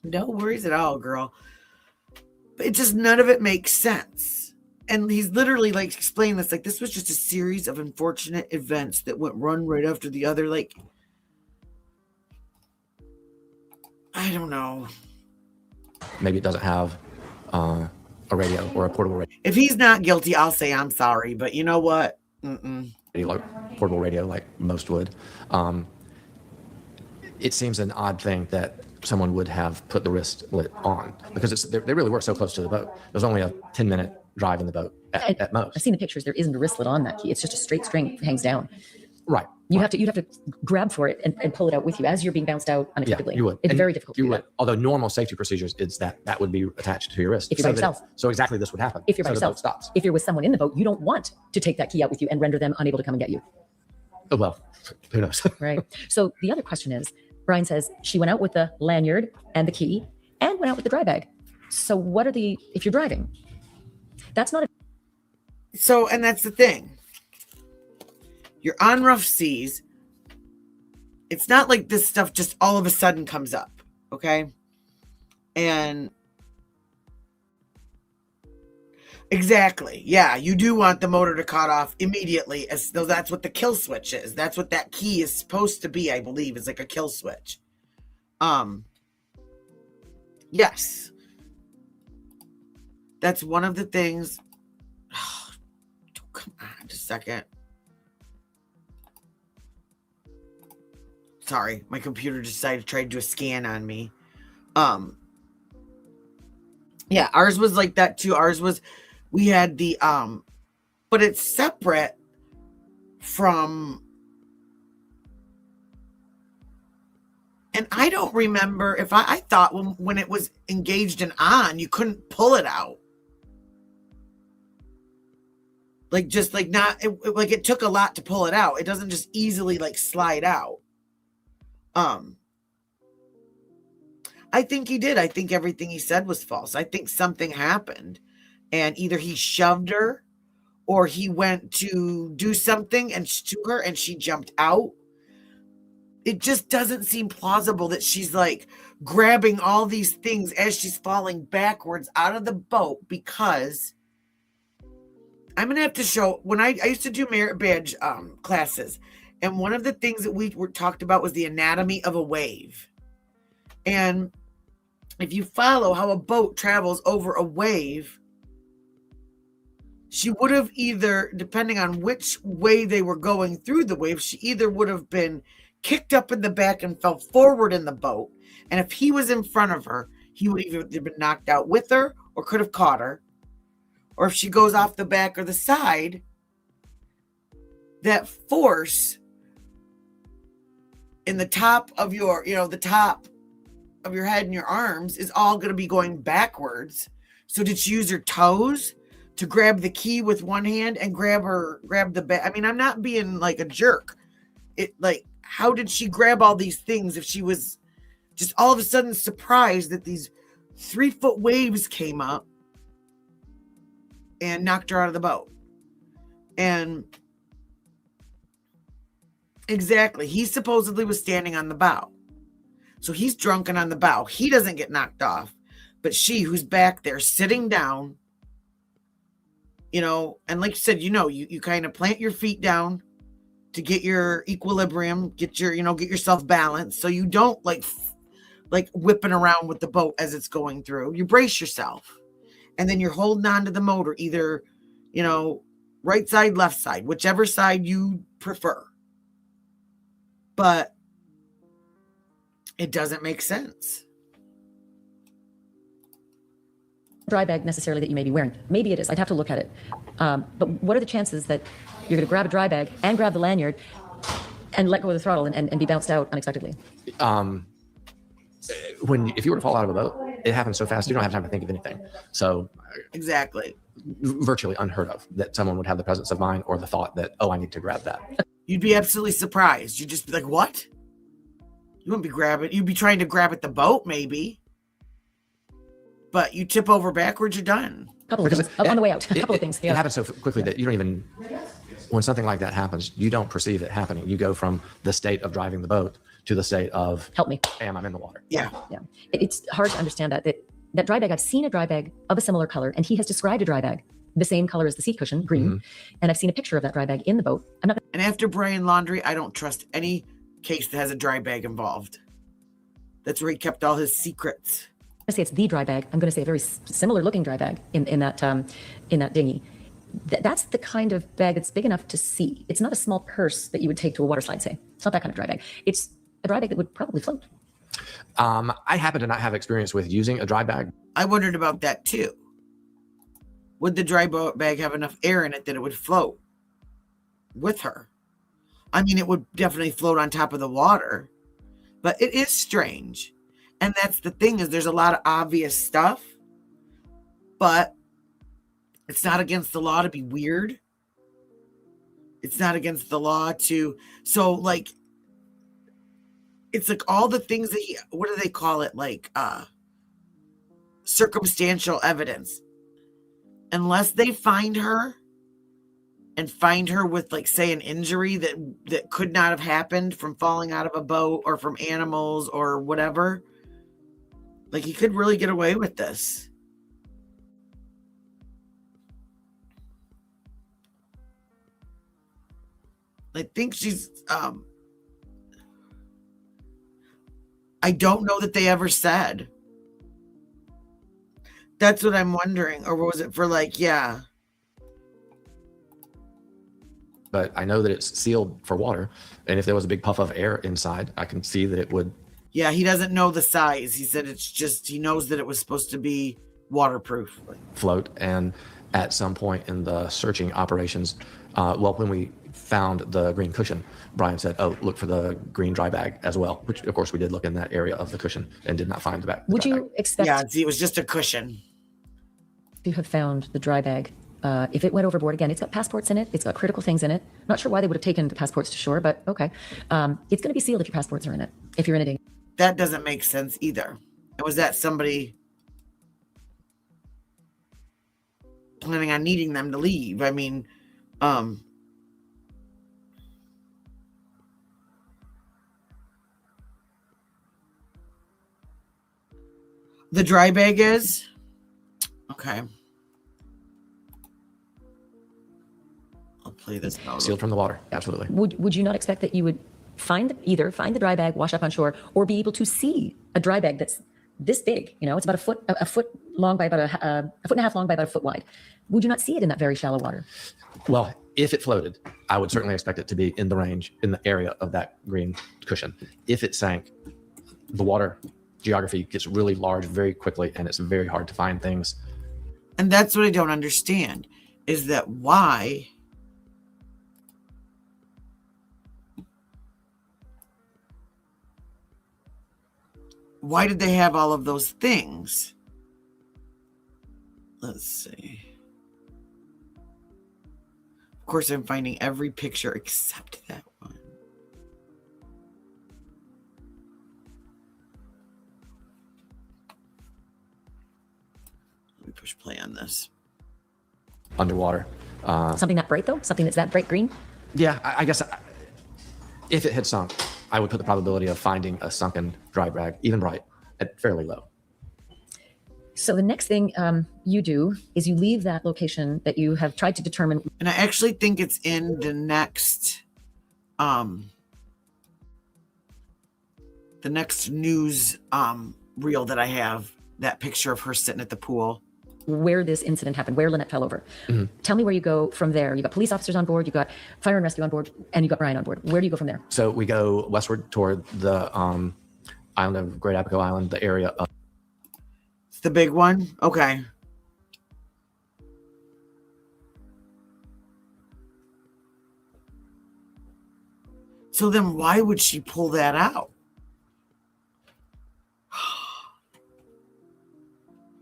No worries at all, girl. But it just, none of it makes sense. And he's literally like explaining this, like this was just a series of unfortunate events that went one right after the other. Like, I don't know. maybe it doesn't have a radio or a portable radio. If he's not guilty, I'll say I'm sorry. But you know what? Portable radio like most would. It seems an odd thing that someone would have put the wristlet on because they really were so close to the boat. There was only a 10-minute drive in the boat at most. I've seen the pictures. There isn't a wristlet on that key. It's just a straight string that hangs down. Right. You'd have to grab for it and pull it out with you as you're being bounced out unexpectedly. Yeah, you would. It's And very difficult to You do would. that. Although normal safety procedures is that would be attached to your wrist. If you're by that yourself. So exactly this would happen. If you're by so yourself. The boat stops. If you're with someone in the boat, you don't want to take that key out with you and render them unable to come and get you. Oh, well, who knows? Right. So the other question is, Brian says she went out with the lanyard and the key and went out with the dry bag. So what are if you're driving, that's not So, and that's the thing. You're on rough seas. It's not like this stuff just all of a sudden comes up. Okay. And exactly. Yeah. You do want the motor to cut off immediately, as though that's what the kill switch is. That's what that key is supposed to be, I believe, is like a kill switch. Yes. That's one of the things. Oh, come on, just a second. Sorry, my computer decided to try to do a scan on me. Yeah, ours was like that too. We had the but it's separate from, and I don't remember if I thought when it was engaged and on, you couldn't pull it out. Like just like not like it took a lot to pull it out. It doesn't just easily like slide out. I think he did. I think everything he said was false. I think something happened and either he shoved her or he went to do something and to her and she jumped out. It just doesn't seem plausible that she's like grabbing all these things as she's falling backwards out of the boat, because I'm going to have to show, when I used to do merit badge classes, and one of the things that we were talked about was the anatomy of a wave. And if you follow how a boat travels over a wave, she would have either, depending on which way they were going through the wave, she either would have been kicked up in the back and fell forward in the boat. And if he was in front of her, he would either have been knocked out with her or could have caught her. Or if she goes off the back or the side, that force in the top of your, the top of your head and your arms is all going to be going backwards. So did she use her toes to grab the key with one hand and grab the bag? I mean, I'm not being like a jerk. How did she grab all these things if she was just all of a sudden surprised that these 3-foot waves came up and knocked her out of the boat? And exactly, he supposedly was standing on the bow. So he's drunken on the bow. He doesn't get knocked off, but she, who's back there sitting down and like you said, you kind of plant your feet down to get your equilibrium, get yourself balanced, so you don't like whipping around with the boat as it's going through. You brace yourself, and then you're holding on to the motor, either right side, left side, whichever side you prefer. But it doesn't make sense. Dry bag necessarily that you may be wearing. Maybe it is. I'd have to look at it. But what are the chances that you're going to grab a dry bag and grab the lanyard and let go of the throttle and be bounced out unexpectedly? If you were to fall out of a boat, it happens so fast you don't have time to think of anything. So Exactly. virtually unheard of that someone would have the presence of mind or the thought that, oh, I need to grab that. You'd be absolutely surprised. You'd just be like, what? You wouldn't be grabbing. You'd be trying to grab at the boat, maybe. But you tip over backwards, you're done. Couple of things. On the way out. A couple of things. It happens so quickly that you don't even, when something like that happens, you don't perceive it happening. You go from the state of driving the boat to the state of, Help me. bam, I'm in the water. Yeah. Yeah. It's hard to understand that dry bag. I've seen a dry bag of a similar color, and he has described a dry bag the same color as the seat cushion, green. Mm-hmm. And I've seen a picture of that dry bag in the boat. I'm not And after Brian Laundrie, I don't trust any case that has a dry bag involved. That's where he kept all his secrets. going to say it's the dry bag. I'm going to say a very similar looking dry bag in that dinghy. That's the kind of bag that's big enough to see. It's not a small purse that you would take to a water slide, say. It's not that kind of dry bag. It's a dry bag that would probably float. I happen to not have experience with using a dry bag. I wondered about that too. Would the dry bag have enough air in it that it would float with her? I mean, it would definitely float on top of the water, but it is strange. And that's the thing, is there's a lot of obvious stuff, but it's not against the law to be weird. It's not against the law to, so like, it's like all the things that what do they call it? Like, circumstantial evidence. Unless they find her with, like, say, an injury that could not have happened from falling out of a boat or from animals or whatever, like, he could really get away with this. I think she's, I don't know that they ever said. That's what I'm wondering. Or was it for, like, yeah. But I know that it's sealed for water. And if there was a big puff of air inside, I can see that it would. Yeah, he doesn't know the size. He said it's just, he knows that it was supposed to be waterproof. Float. And at some point in the searching operations, when we found the green cushion, Brian said, oh, look for the green dry bag as well, which of course we did look in that area of the cushion and did not find the bag. Would you expect Yeah, see, it was just a cushion. to have found the dry bag if it went overboard? Again, it's got passports in it. It's got critical things in it. Not sure why they would have taken the passports to shore, but okay. It's going to be sealed if your passports are in it, if you're in a dinghy. That doesn't make sense either. And was that somebody planning on needing them to leave? I mean, the dry bag is? Okay. I'll play this now. Sealed from the water, absolutely. Would you not expect that you would find the dry bag, wash up on shore, or be able to see a dry bag that's this big? You know, it's about a foot long by about a foot and a half long by about a foot wide. Would you not see it in that very shallow water? Well, if it floated, I would certainly expect it to be in the range, in the area of that green cushion. If it sank, the water geography gets really large very quickly, and it's very hard to find things. And that's what I don't understand, is that why did they have all of those things? Let's see. Of course, I'm finding every picture except that one. Let me push play on this. Underwater. Something that bright, though? Something that's that bright green? Yeah, I guess if it had sunk, I would put the probability of finding a sunken dry bag, even bright, at fairly low. So the next thing you do is you leave that location that you have tried to determine. And I actually think it's in the next news reel that I have, that picture of her sitting at the pool. Where this incident happened, where Lynette fell over. Tell me where you go from there. You got police officers on board, you got fire and rescue on board, and you got Brian on board. Where do you go from there? So we go westward toward the island of Great Abaco Island, the area of. It's the big one? Okay. So then why would she pull that out?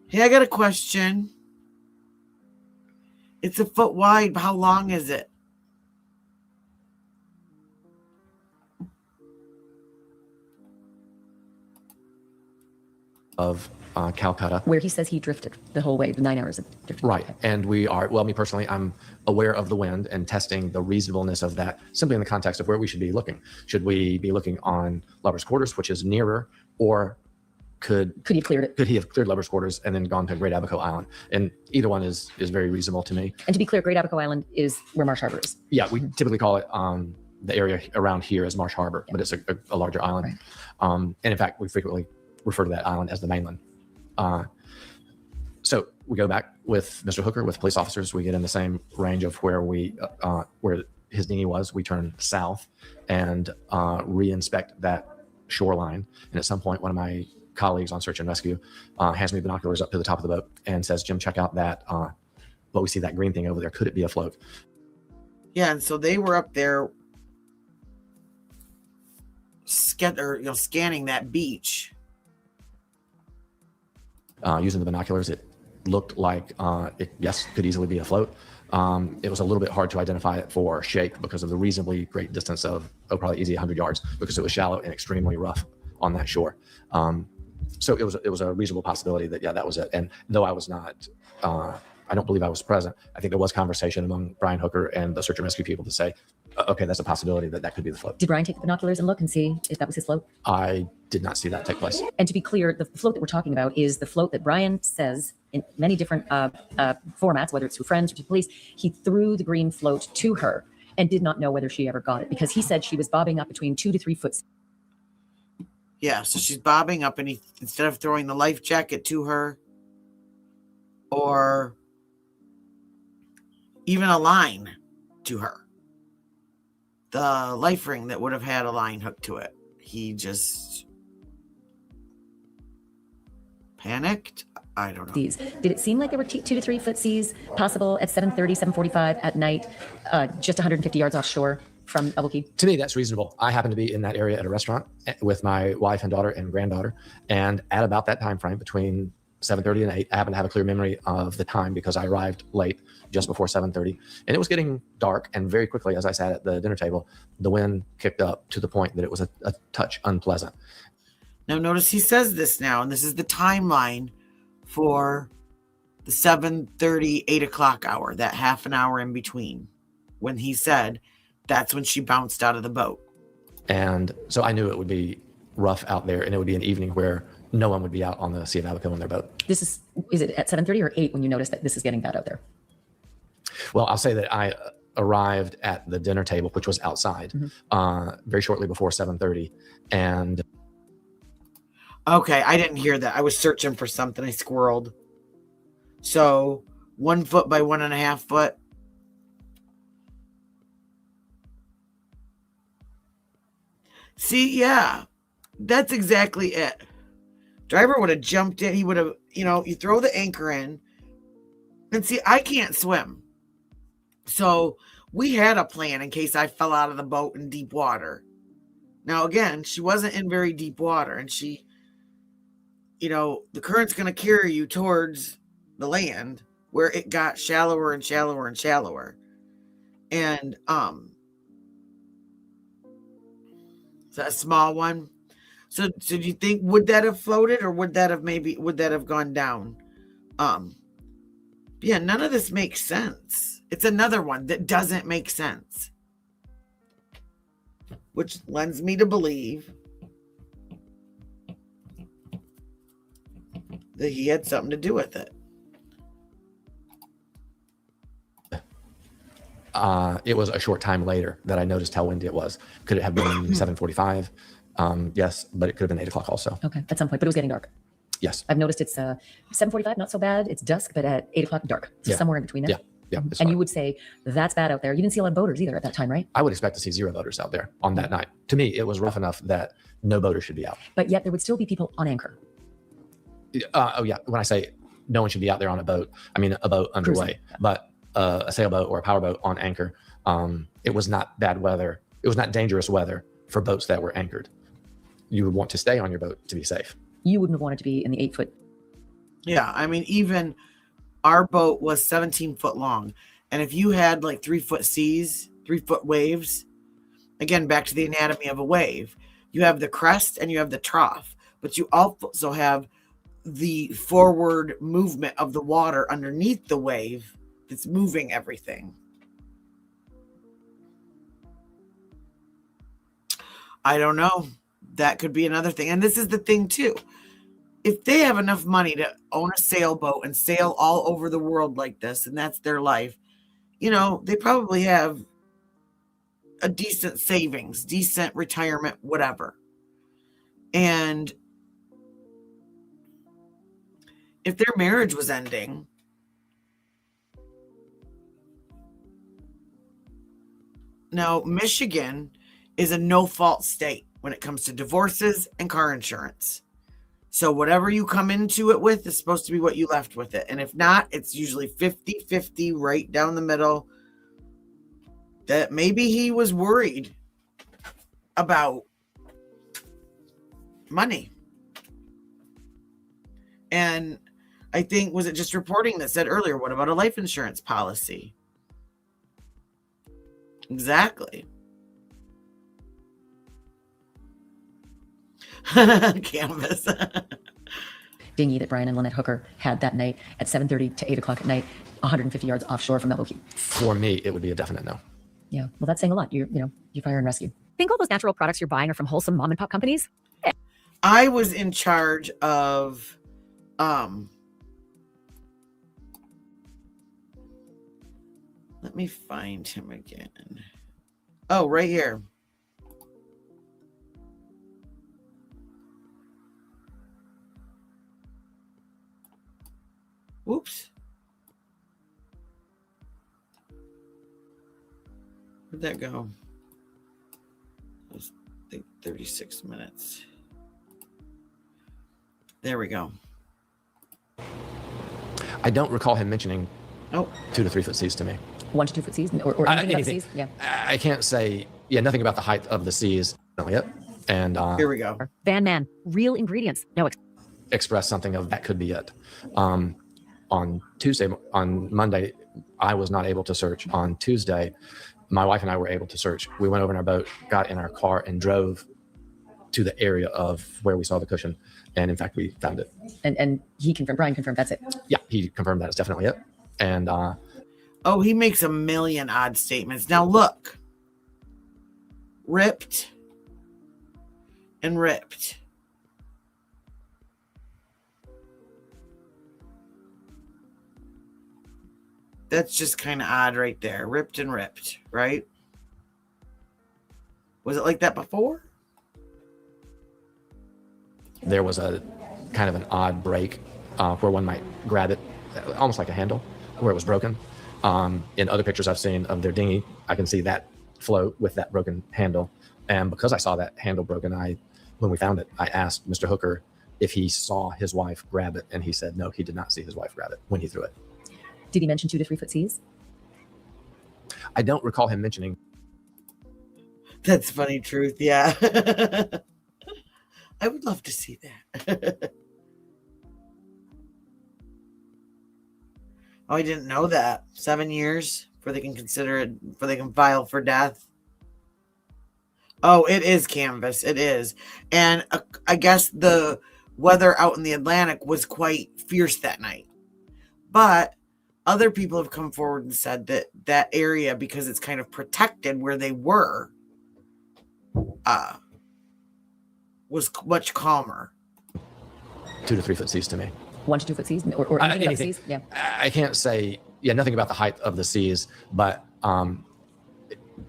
Hey, I got a question. It's a foot wide, but how long is it? Of Calcutta. Where he says he drifted the whole way, the 9 hours of drifting. Right. And we are, well, me personally, I'm aware of the wind and testing the reasonableness of that simply in the context of where we should be looking. Should we be looking on Lover's Quarters, which is nearer, or could he have cleared it? Could he have cleared Lover's Quarters and then gone to Great Abaco Island? And either one is very reasonable to me. And to be clear, Great Abaco Island is where Marsh Harbor is. Yeah, we typically call it the area around here as Marsh Harbor, but it's a larger island. Right. And in fact, we frequently refer to that island as the mainland. So we go back with Mr. Hooker, with police officers. We get in the same range of where where his dinghy was. We turn south and re-inspect that shoreline. And at some point, one of my colleagues on search and rescue hands me binoculars up to the top of the boat and says, "Jim, check out that, what we see, that green thing over there. Could it be afloat?" Yeah, and so they were up there scanning that beach. Using the binoculars, it looked like it, yes, could easily be afloat. It was a little bit hard to identify it for shake because of the reasonably great distance of, probably easy 100 yards, because it was shallow and extremely rough on that shore. So it was a reasonable possibility that, yeah, that was it. And though I was not, I don't believe I was present, I think there was conversation among Brian Hooker and the search and rescue people to say, okay, that's a possibility that could be the float. Did Brian take the binoculars and look and see if that was his float? I did not see that take place. And to be clear, the float that we're talking about is the float that Brian says in many different formats, whether it's through friends or to police, he threw the green float to her and did not know whether she ever got it, because he said she was bobbing up between 2 to 3 foot. Yeah, so she's bobbing up, and he, instead of throwing the life jacket to her or even a line to her, the life ring that would have had a line hooked to it, he just panicked. I don't know. Did it seem like there were 2 to 3 foot seas possible at 7:30, 7:45 at night, just 150 yards offshore from Double Key? To me, that's reasonable. I happen to be in that area at a restaurant with my wife and daughter and granddaughter. And at about that time frame, between 7:30 and 8, I happen to have a clear memory of the time because I arrived late, just before 7:30. And it was getting dark. And very quickly, as I sat at the dinner table, the wind kicked up to the point that it was a touch unpleasant. Now, notice he says this now, and this is the timeline for the 7:30, 8 o'clock hour, that half an hour in between, when he said that's when she bounced out of the boat. And so I knew it would be rough out there, and it would be an evening where no one would be out on the Sea of Abaco in their boat. Is it at 7:30 or 8 when you notice that this is getting bad out there? Well, I'll say that I arrived at the dinner table, which was outside, very shortly before 7:30. And okay, I didn't hear that. I was searching for something. I squirreled. So 1 foot by 1.5 foot. See, yeah, that's exactly it. Driver would have jumped in. He would have, you throw the anchor in. And see, I can't swim. So we had a plan in case I fell out of the boat in deep water. Now, again, she wasn't in very deep water. And she, the current's going to carry you towards the land where it got shallower and shallower and shallower. And, is that a small one? So do you think, would that have floated, or would that have gone down? Yeah, none of this makes sense. It's another one that doesn't make sense. Which lends me to believe that he had something to do with it. It was a short time later that I noticed how windy it was. Could it have been 7:45? Yes, but it could have been 8 o'clock also. Okay, at some point, but it was getting dark. Yes. I've noticed it's 7:45, not so bad. It's dusk, but at 8 o'clock, dark. So Yeah. somewhere in between there. Yeah. Yeah. it's And fine. you would say that's bad out there. You didn't see a lot of boaters either at that time, right? I would expect to see 0 boaters out there on that night. To me, it was rough enough that no boaters should be out. But yet there would still be people on anchor. Oh yeah. When I say no one should be out there on a boat, I mean a boat underway, but a sailboat or a powerboat on anchor. It was not bad weather. It was not dangerous weather for boats that were anchored. You would want to stay on your boat to be safe. You wouldn't have wanted to be in the 8-foot. Yeah, I mean, even our boat was 17 foot long. And if you had like 3-foot seas, 3-foot waves, again, back to the anatomy of a wave, you have the crest and you have the trough, but you also have the forward movement of the water underneath the wave that's moving everything. I don't know. That could be another thing. And this is the thing too. If they have enough money to own a sailboat and sail all over the world like this, and that's their life, you know, they probably have a decent savings, decent retirement, whatever. And if their marriage was ending, now Michigan is a no-fault state when it comes to divorces and car insurance. So whatever you come into it with is supposed to be what you left with it. And if not, it's usually 50-50 right down the middle. That maybe he was worried about money. And I think, was it just reporting that said earlier, what about a life insurance policy? Exactly. Canvas. Dinghy that Brian and Lynette Hooker had that night at 7:30 to 8 o'clock at night, 150 yards offshore from Melville Key. For me, it would be a definite no. Yeah, well, that's saying a lot. You fire and rescue. Think all those natural products you're buying are from wholesome mom and pop companies? I was in charge of let me find him again. Oh, right here. Whoops. Where'd that go? It was, I think, 36 minutes. There we go. I don't recall him mentioning Oh, 2 to 3 foot seas to me. 1 to 2 foot seas or anything about the Anything. seas? Yeah. I can't say, nothing about the height of the seas. No, yep. And here we go. Van Man, real ingredients. No, express something of that could be it. On Monday, I was not able to search. On Tuesday, my wife and I were able to search. We went over in our boat, got in our car, and drove to the area of where we saw the cushion. And in fact, we found it. and Brian confirmed that's it. Yeah, he confirmed that it's definitely it. And Oh, he makes a million odd statements. Now look. Ripped and ripped. That's just kind of odd right there. Ripped and ripped, right? Was it like that before? there was a kind of an odd break where one might grab it, almost like a handle, where it was broken. In other pictures I've seen of their dinghy, I can see that float with that broken handle. And because I saw that handle broken, when we found it, I asked Mr. Hooker if he saw his wife grab it, and he said no, he did not see his wife grab it when he threw it. Did he mention 2 to 3 foot seas? I don't recall him mentioning. That's funny truth. Yeah. I would love to see that. Oh, I didn't know that. 7 years before they can consider it, before they can file for death. Oh, it is canvas. It is. And I guess the weather out in the Atlantic was quite fierce that night. But other people have come forward and said that that area, because it's kind of protected where they were, was much calmer. 2 to 3 foot seas to me. 1 to 2 foot seas or anything about the anything. seas? Yeah. I can't say, nothing about the height of the seas, but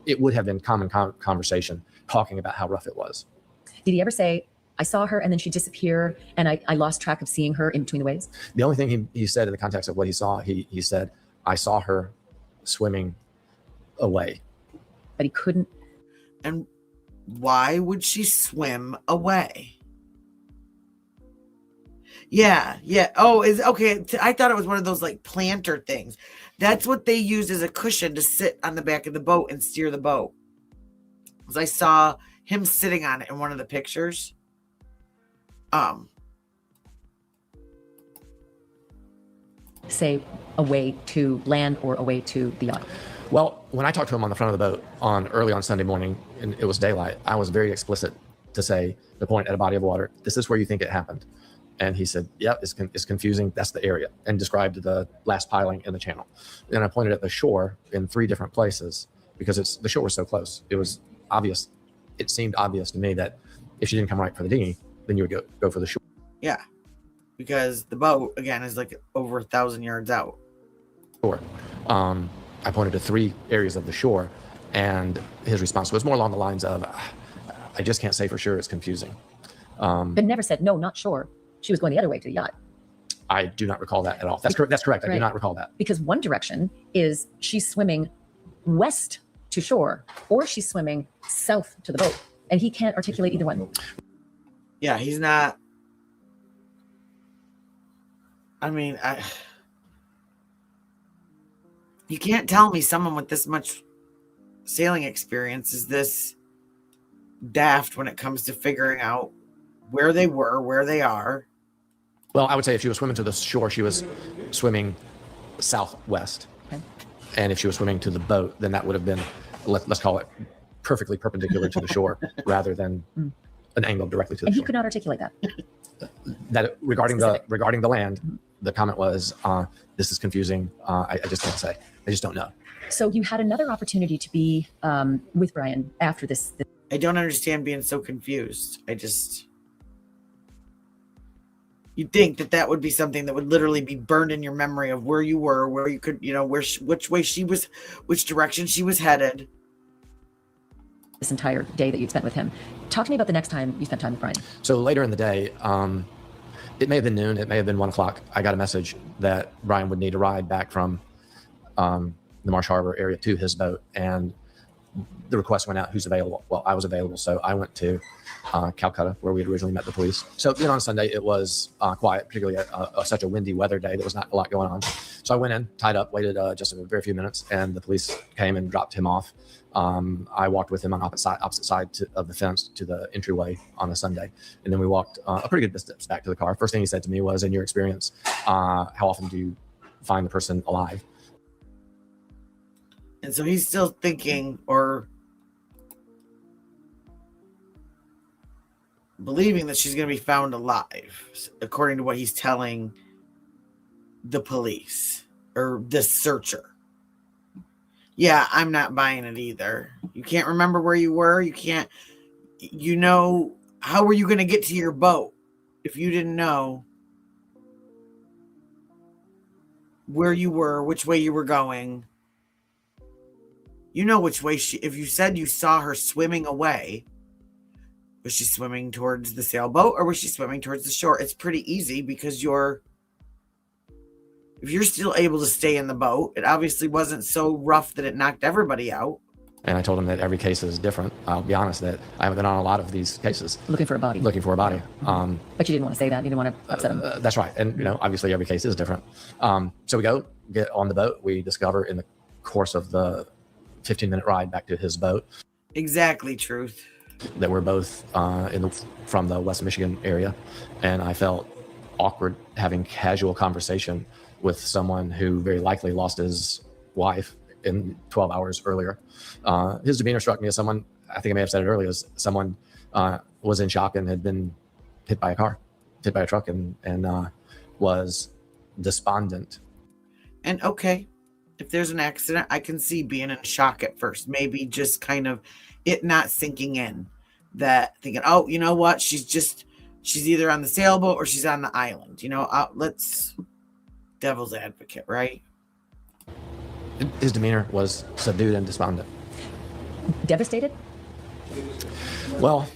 it would have been common conversation talking about how rough it was. Did he ever say, I saw her and then she disappear and I lost track of seeing her in between the waves? The only thing he said in the context of what he saw, he said, I saw her swimming away. But he couldn't. And why would she swim away? Yeah. Oh, is okay. I thought it was one of those like planter things. That's what they used as a cushion to sit on the back of the boat and steer the boat. Because I saw him sitting on it in one of the pictures. Say away to land or away to the yacht. Well, when I talked to him on the front of the boat early on Sunday morning, and it was daylight, I was very explicit to say the point at a body of water. This is where you think it happened. And he said, yep, it's confusing. That's the area, and described the last piling in the channel. And I pointed at the shore in 3 different places because the shore was so close. It was obvious. It seemed obvious to me that if she didn't come right for the dinghy, then you would go for the shore. Yeah. Because the boat, again, is like over 1,000 yards out. Sure. I pointed to 3 areas of the shore, and his response was more along the lines of, I just can't say for sure. It's confusing. But never said, no, not sure. She was going the other way to the yacht. I do not recall that at all. That's correct. I do Right. not recall that. Because one direction is she's swimming west to shore or she's swimming south to the boat. And he can't articulate either one. Yeah, he's not. I mean, you can't tell me someone with this much sailing experience is this daft when it comes to figuring out where they were, where they are. Well, I would say if she was swimming to the shore, she was swimming southwest. Okay. And if she was swimming to the boat, then that would have been, let's call it perfectly perpendicular to the shore rather than an angle directly to the And he shore. could not articulate that. That regarding Specific. the land, the comment was, this is confusing. I just can't say. I just don't know. So you had another opportunity to be with Brian after this. I don't understand being so confused. You'd think that would be something that would literally be burned in your memory of where you were, where you could, which way she was, which direction she was headed. This entire day that you'd spent with him. Talk to me about the next time you spent time with Brian. So later in the day, it may have been noon, it may have been 1 o'clock. I got a message that Brian would need a ride back from the Marsh Harbor area to his boat, and the request went out, who's available? Well, I was available, so I went to Calcutta, where we had originally met the police. So then on Sunday, it was quiet, particularly at such a windy weather day. There was not a lot going on. So I went in, tied up, waited just a very few minutes, and the police came and dropped him off. I walked with him on opposite side of the fence to the entryway on a Sunday. And then we walked a pretty good distance back to the car. First thing he said to me was, in your experience, how often do you find the person alive? And so he's still thinking or believing that she's going to be found alive, according to what he's telling the police or the searcher. Yeah, I'm not buying it either. You can't remember where you were. You can't, how were you going to get to your boat if you didn't know where you were, which way you were going? You know which way if you said you saw her swimming away, was she swimming towards the sailboat or was she swimming towards the shore? It's pretty easy because if you're still able to stay in the boat, it obviously wasn't so rough that it knocked everybody out. And I told him that every case is different. I'll be honest that I haven't been on a lot of these cases. Looking for a body. But you didn't want to say that. You didn't want to upset him. That's right. And, obviously every case is different. So we get on the boat. We discover in the course of the 15-minute ride back to his boat. Exactly, Truth. That we're both from the West Michigan area. And I felt awkward having casual conversation with someone who very likely lost his wife in 12 hours earlier. His demeanor struck me as someone, I think I may have said it earlier, as someone was in shock and had been hit by a truck and was despondent. And okay, if there's an accident, I can see being in shock at first. Maybe just kind of it not sinking in. That thinking, oh, you know what? She's just she's either on the sailboat or she's on the island. Let's devil's advocate, right? His demeanor was subdued and despondent. Devastated? Well,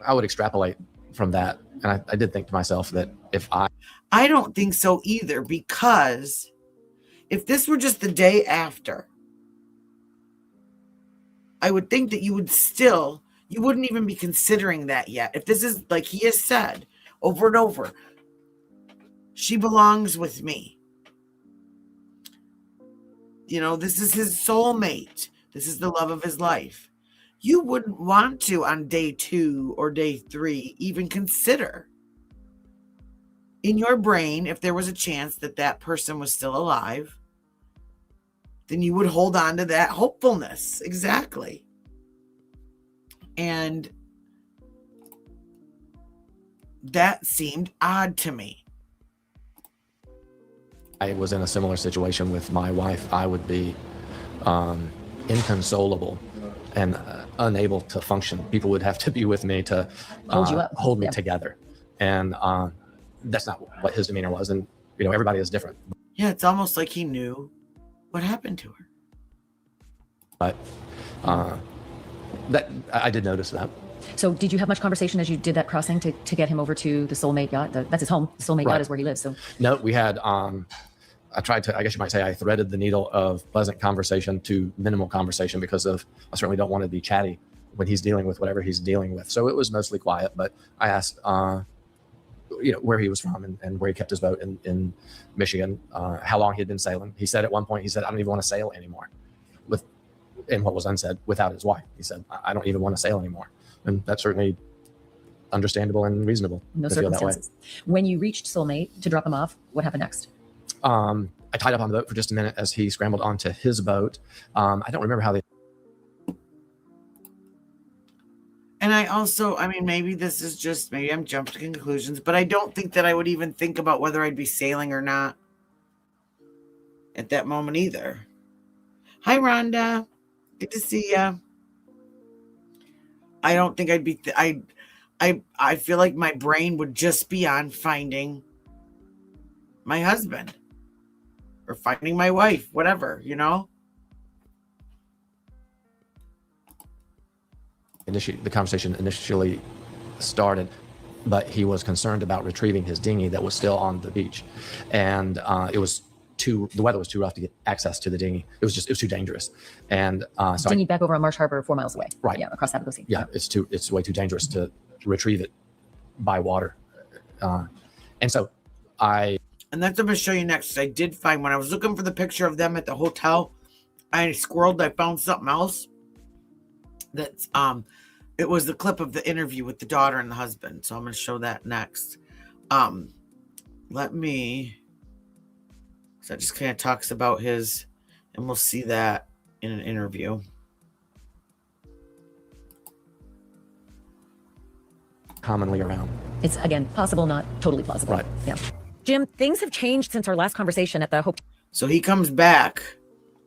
I would extrapolate from that. And I did think to myself that I don't think so either, because if this were just the day after, I would think that you wouldn't even be considering that yet. If this is, like he has said over and over, she belongs with me. This is his soulmate. This is the love of his life. You wouldn't want to, on day 2 or day 3, even consider in your brain, if there was a chance that that person was still alive, then you would hold on to that hopefulness. Exactly. And that seemed odd to me. I was in a similar situation with my wife, I would be inconsolable and unable to function. People would have to be with me to hold me together. And that's not what his demeanor was. And, everybody is different. Yeah, it's almost like he knew what happened to her. But that I did notice that. So did you have much conversation as you did that crossing to get him over to the soulmate yacht? That's his home. The soulmate yacht is where he lives. So no, we had, I tried to, I guess you might say, I threaded the needle of pleasant conversation to minimal conversation because I certainly don't want to be chatty when he's dealing with whatever he's dealing with. So it was mostly quiet, but I asked, where he was from and where he kept his boat in Michigan, how long he had been sailing. He said at one point, I don't even want to sail anymore. And what was unsaid, without his wife. He said, I don't even want to sail anymore. And that's certainly understandable and reasonable. No circumstances. When you reached soulmate to drop him off, what happened next? I tied up on the boat for just a minute as he scrambled onto his boat. I don't remember how they. And maybe I'm jumping to conclusions, but I don't think that I would even think about whether I'd be sailing or not at that moment either. Hi, Rhonda. Good to see ya. I don't think I'd be, I feel like my brain would just be on finding my husband or finding my wife, whatever, The conversation initially started, but he was concerned about retrieving his dinghy that was still on the beach. And the weather was too rough to get access to the dinghy. It was too dangerous. And so dinghy back over on Marsh Harbor, 4 miles away. Right. Yeah, across Abaco Sea. Yeah, it's way too dangerous to retrieve it by water. And so and that's what I'm going to show you next. I did find, when I was looking for the picture of them at the hotel, I found something else. That's it was the clip of the interview with the daughter and the husband. So I'm going to show that next. So that just kind of talks about his, and we'll see that in an interview. Commonly around. It's, again, possible, not totally plausible. Right. Yeah. Jim, things have changed since our last conversation at the hotel. So he comes back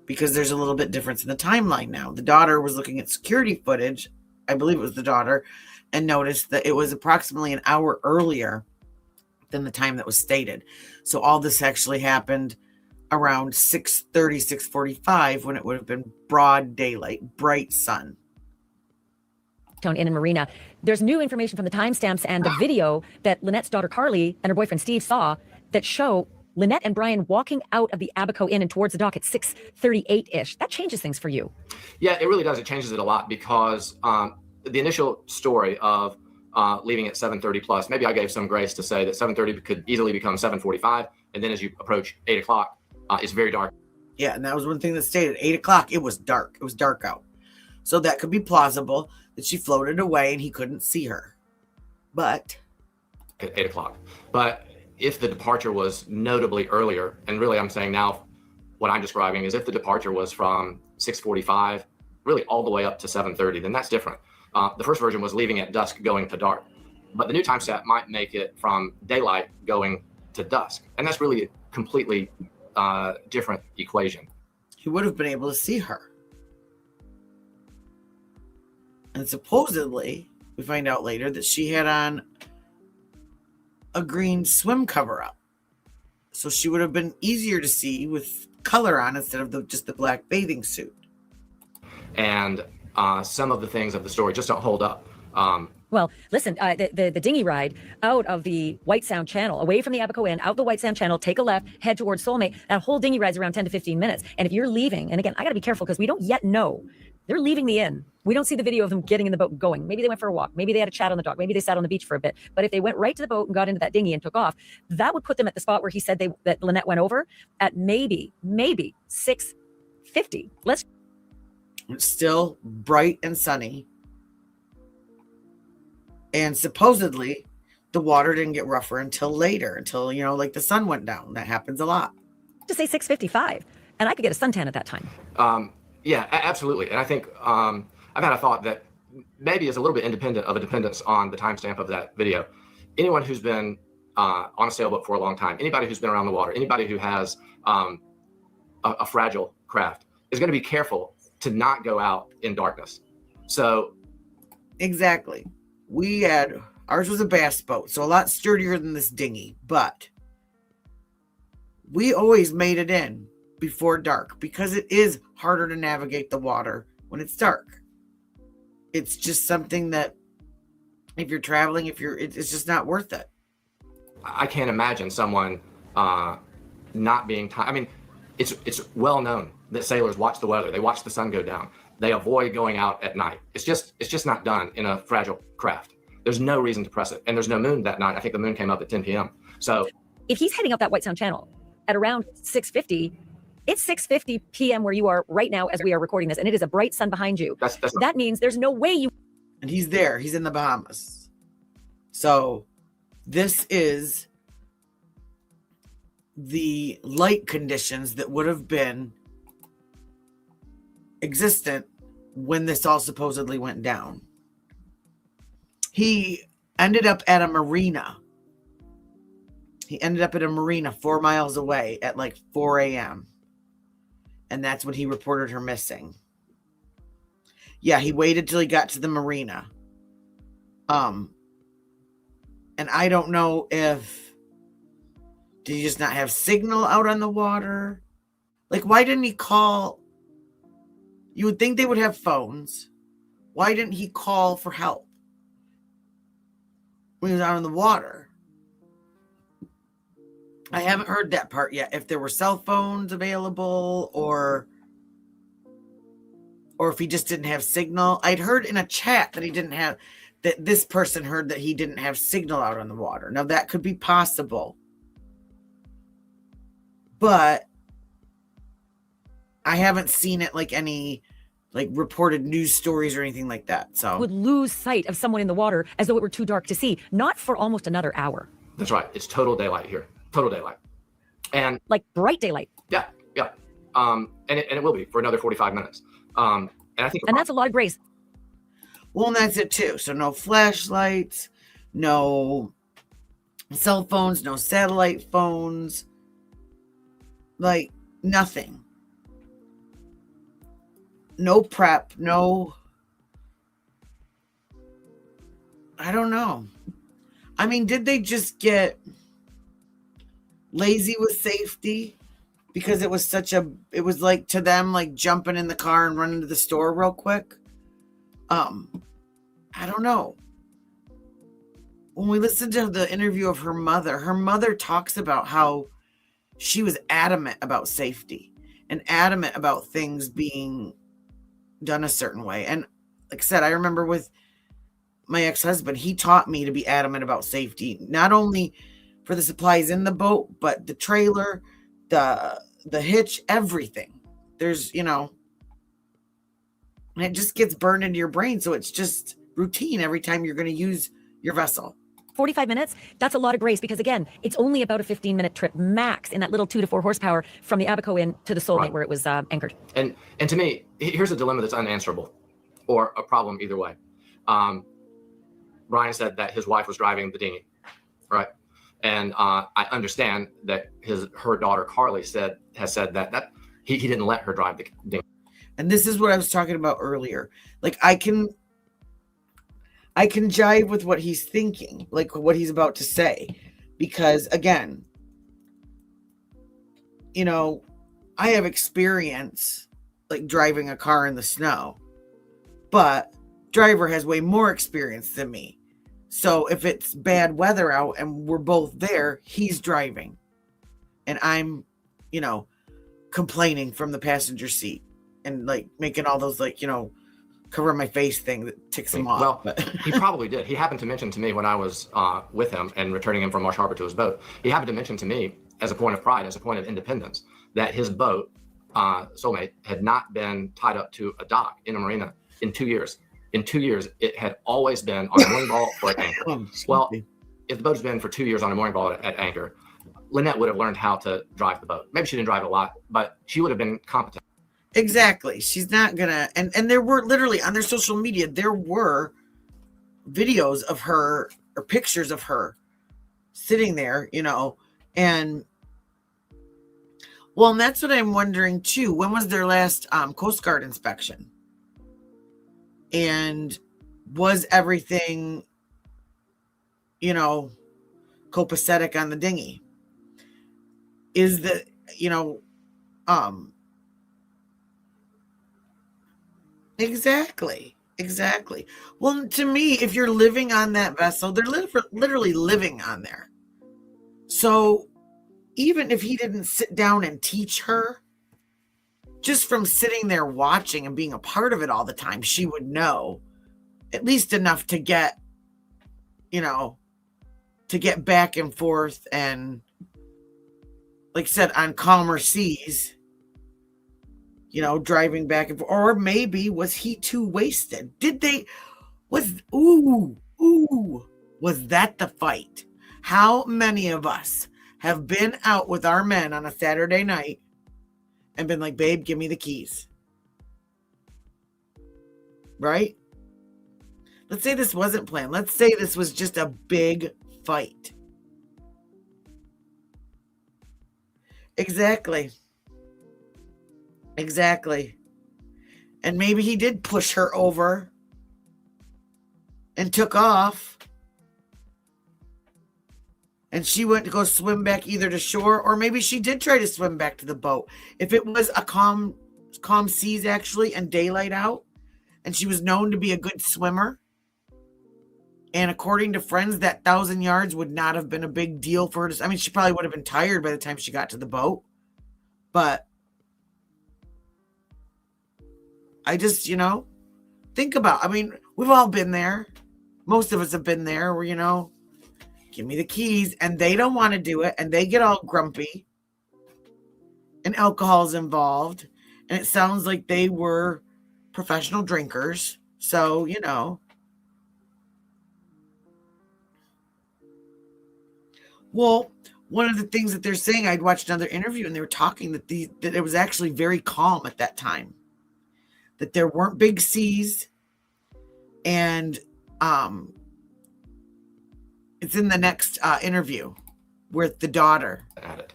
because there's a little bit difference in the timeline now. The daughter was looking at security footage, I believe it was the daughter, and noticed that it was approximately an hour earlier than the time that was stated. So all this actually happened around 6:30, 6:45, when it would have been broad daylight, bright sun. Inn and Marina. There's new information from the timestamps and the video that Lynette's daughter Carly and her boyfriend Steve saw that show Lynette and Brian walking out of the Abaco Inn and towards the dock at 6:38-ish. That changes things for you. Yeah, it really does. It changes it a lot because the initial story of leaving at 7:30 plus, maybe I gave some grace to say that 7:30 could easily become 7:45. And then as you approach 8 o'clock, it's very dark. Yeah, and that was one thing that stated 8 o'clock. It was dark. It was dark out. So that could be plausible that she floated away and he couldn't see her. But at 8 o'clock. But if the departure was notably earlier, and really I'm saying now what I'm describing is if the departure was from 6:45, really all the way up to 7:30, then that's different. The first version was leaving at dusk going to dark. But the new time set might make it from daylight going to dusk. And that's really a completely different equation. He would have been able to see her. And supposedly, we find out later that she had on a green swim cover up. So she would have been easier to see with color on instead of just the black bathing suit. And some of the things of the story just don't hold up. Well, listen, the dinghy ride out of the White Sound Channel, away from the Abaco Inn, out the White Sound Channel, take a left, head towards Soulmate. That whole dinghy ride's around 10 to 15 minutes. And if you're leaving, and again, I got to be careful because we don't yet know. They're leaving the inn. We don't see the video of them getting in the boat and going. Maybe they went for a walk. Maybe they had a chat on the dock. Maybe they sat on the beach for a bit. But if they went right to the boat and got into that dinghy and took off, that would put them at the spot where he said that Lynette went over at maybe 6:50. It's still bright and sunny. And supposedly the water didn't get rougher until later, until, like the sun went down. That happens a lot. Just say 6:55. And I could get a suntan at that time. Yeah, absolutely. And I think I've had a thought that maybe is a little bit independent of a dependence on the timestamp of that video. Anyone who's been on a sailboat for a long time, anybody who's been around the water, anybody who has a fragile craft is going to be careful to not go out in darkness. So exactly. Ours was a bass boat, so a lot sturdier than this dinghy, but we always made it in before dark because it is harder to navigate the water when it's dark. It's just something that if you're traveling, it's just not worth it. I can't imagine someone not being I mean, it's well known that sailors watch the weather. They watch the sun go down. They avoid going out at night. It's just not done in a fragile craft. There's no reason to press it. And there's no moon that night. I think the moon came up at 10 p.m. So if he's heading up that White Sound Channel at around 6:50, it's 6:50 p.m. where you are right now as we are recording this, and it is a bright sun behind you. That means there's no way you... And he's there. He's in the Bahamas. So this is the light conditions that would have been existent when this all supposedly went down. He ended up at a marina. He ended up at a marina 4 miles away at like 4 a.m. And that's when he reported her missing. Yeah, he waited till he got to the marina. And I don't know if... Did he just not have signal out on the water? Like, why didn't he call... You would think they would have phones. Why didn't he call for help when he was out on the water? I haven't heard that part yet. If there were cell phones available or if he just didn't have signal. I'd heard in a chat that this person heard that he didn't have signal out on the water. Now that could be possible. But I haven't seen it like any reported news stories or anything like that. So would lose sight of someone in the water as though it were too dark to see, not for almost another hour. That's right. It's total daylight here. Total daylight. And like bright daylight. Yeah. And it will be for another 45 minutes. And I think that's a lot of grace. Well, and that's it too. So no flashlights, no cell phones, no satellite phones, like nothing. No prep, no... I don't know. I mean, did they just get lazy with safety? Because it was like to them, like jumping in the car and running to the store real quick. I don't know. When we listened to the interview of her mother talks about how she was adamant about safety and adamant about things being done a certain way. And like I said, I remember with my ex-husband, he taught me to be adamant about safety, not only for the supplies in the boat, but the trailer, the hitch, everything. There's, and it just gets burned into your brain. So it's just routine every time you're going to use your vessel. 45 minutes, that's a lot of grace because, again, it's only about a 15-minute trip max in that little 2 to 4 horsepower from the Abaco Inn to the Soulmate where it was anchored. And to me, here's a dilemma that's unanswerable or a problem either way. Brian said that his wife was driving the dinghy, right? And I understand that her daughter, Carly, has said that he didn't let her drive the dinghy. And this is what I was talking about earlier. Like, I can jive with what he's thinking, like what he's about to say. because again, you know, I have experience like driving a car in the snow, but driver has way more experience than me. So if it's bad weather out and we're both there, he's driving and I'm, you know, complaining from the passenger seat and like making all those like, you know, cover my face thing that ticks him off. Well, But he probably did. He happened to mention to me when I was with him and returning him from Marsh Harbor to his boat, he happened to mention to me as a point of pride, as a point of independence, that his boat, Soulmate, had not been tied up to a dock in a marina in 2 years. In 2 years, it had always been on a mooring ball or at anchor. Well, if the boat has been for 2 years on a mooring ball at anchor, Lynette would have learned how to drive the boat. Maybe she didn't drive a lot, but she would have been competent. exactly. She's not gonna, and there were literally on their social media, there were videos of her or pictures of her sitting there, you know, and well, and that's what I'm wondering too. When was their last Coast Guard inspection? And was everything, you know, copacetic on the dinghy? Is the, you know, exactly. Well, to me, if you're living on that vessel, they're literally living on there. So even if he didn't sit down and teach her, just from sitting there watching and being a part of it all the time, she would know at least enough to get, you know, to get back and forth and, like I said, on calmer seas, you know, driving back and forth. Or maybe was he too wasted? Was that the fight? How many of us have been out with our men on a Saturday night and been like, babe, give me the keys? Right? Let's say this wasn't planned. Let's say this was just a big fight. Exactly. And maybe he did push her over and took off. And she went to go swim back either to shore, or maybe she did try to swim back to the boat. If it was a calm seas actually and daylight out, and she was known to be a good swimmer, and according to friends, that 1,000 yards would not have been a big deal for her to, I mean, she probably would have been tired by the time she got to the boat. But I just, you know, think about, I mean, we've all been there. Most of us have been there where, you know, give me the keys, and they don't want to do it, and they get all grumpy, and alcohol's involved, and it sounds like they were professional drinkers. So, you know, well, one of the things that they're saying, I'd watched another interview and they were talking that that it was actually very calm at that time, that there weren't big seas, and it's in the next interview with the daughter. At it.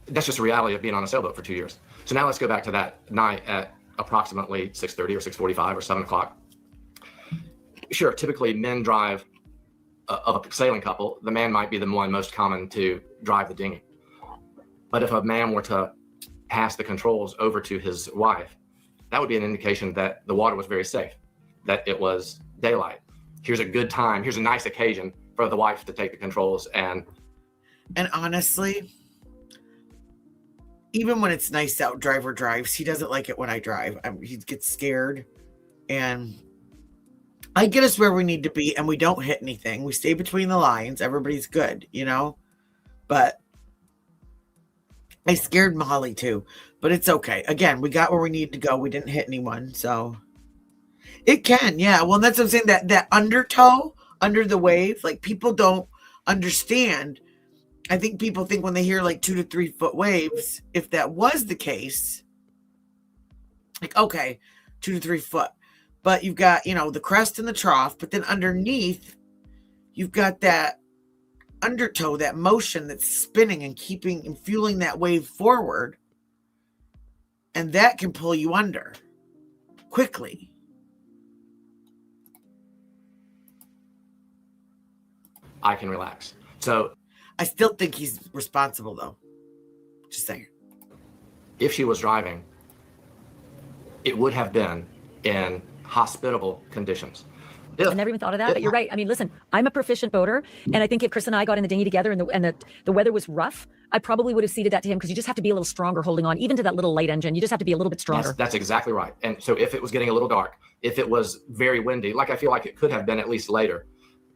That's just the reality of being on a sailboat for 2 years. So now let's go back to that night at approximately 6:30 or 6:45 or 7 o'clock. Sure, typically men drive of a sailing couple. The man might be the one most common to drive the dinghy. But if a man were to pass the controls over to his wife, that would be an indication that the water was very safe, that it was daylight. Here's a good time. Here's a nice occasion for the wife to take the controls. And honestly, even when it's nice out, driver drives. He doesn't like it when I drive. He gets scared. And I get us where we need to be, and we don't hit anything. We stay between the lines. Everybody's good, you know? But I scared Molly too. But it's okay. Again, we got where we need to go. We didn't hit anyone, so... It can, yeah. Well, that's what I'm saying, that undertow under the wave, like people don't understand. I think people think when they hear like 2 to 3 foot waves, if that was the case, like, okay, 2 to 3 foot. But you've got, you know, the crest and the trough, but then underneath, you've got that undertow, that motion that's spinning and keeping and fueling that wave forward. And that can pull you under quickly. I can relax. So I still think he's responsible, though. Just saying. if she was driving, it would have been in hospitable conditions. I never even thought of that, but you're right. I mean, listen, I'm a proficient boater, and I think if Chris and I got in the dinghy together and the weather was rough, I probably would have ceded that to him because you just have to be a little stronger holding on, even to that little light engine. You just have to be a little bit stronger. Yes, that's exactly right. And so if it was getting a little dark, if it was very windy, like I feel like it could have been at least later,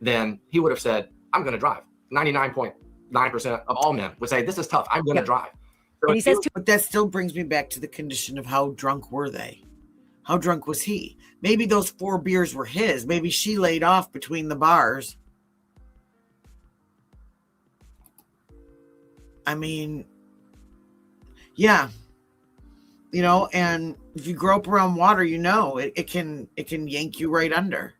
then he would have said, I'm going to drive. 99.9% of all men would say, this is tough. I'm going to drive. So And he says But that still brings me back to the condition of how drunk were they? How drunk was he? Maybe those 4 beers were his. Maybe she laid off between the bars. I mean, yeah. You know, and if you grow up around water, you know, it can yank you right under.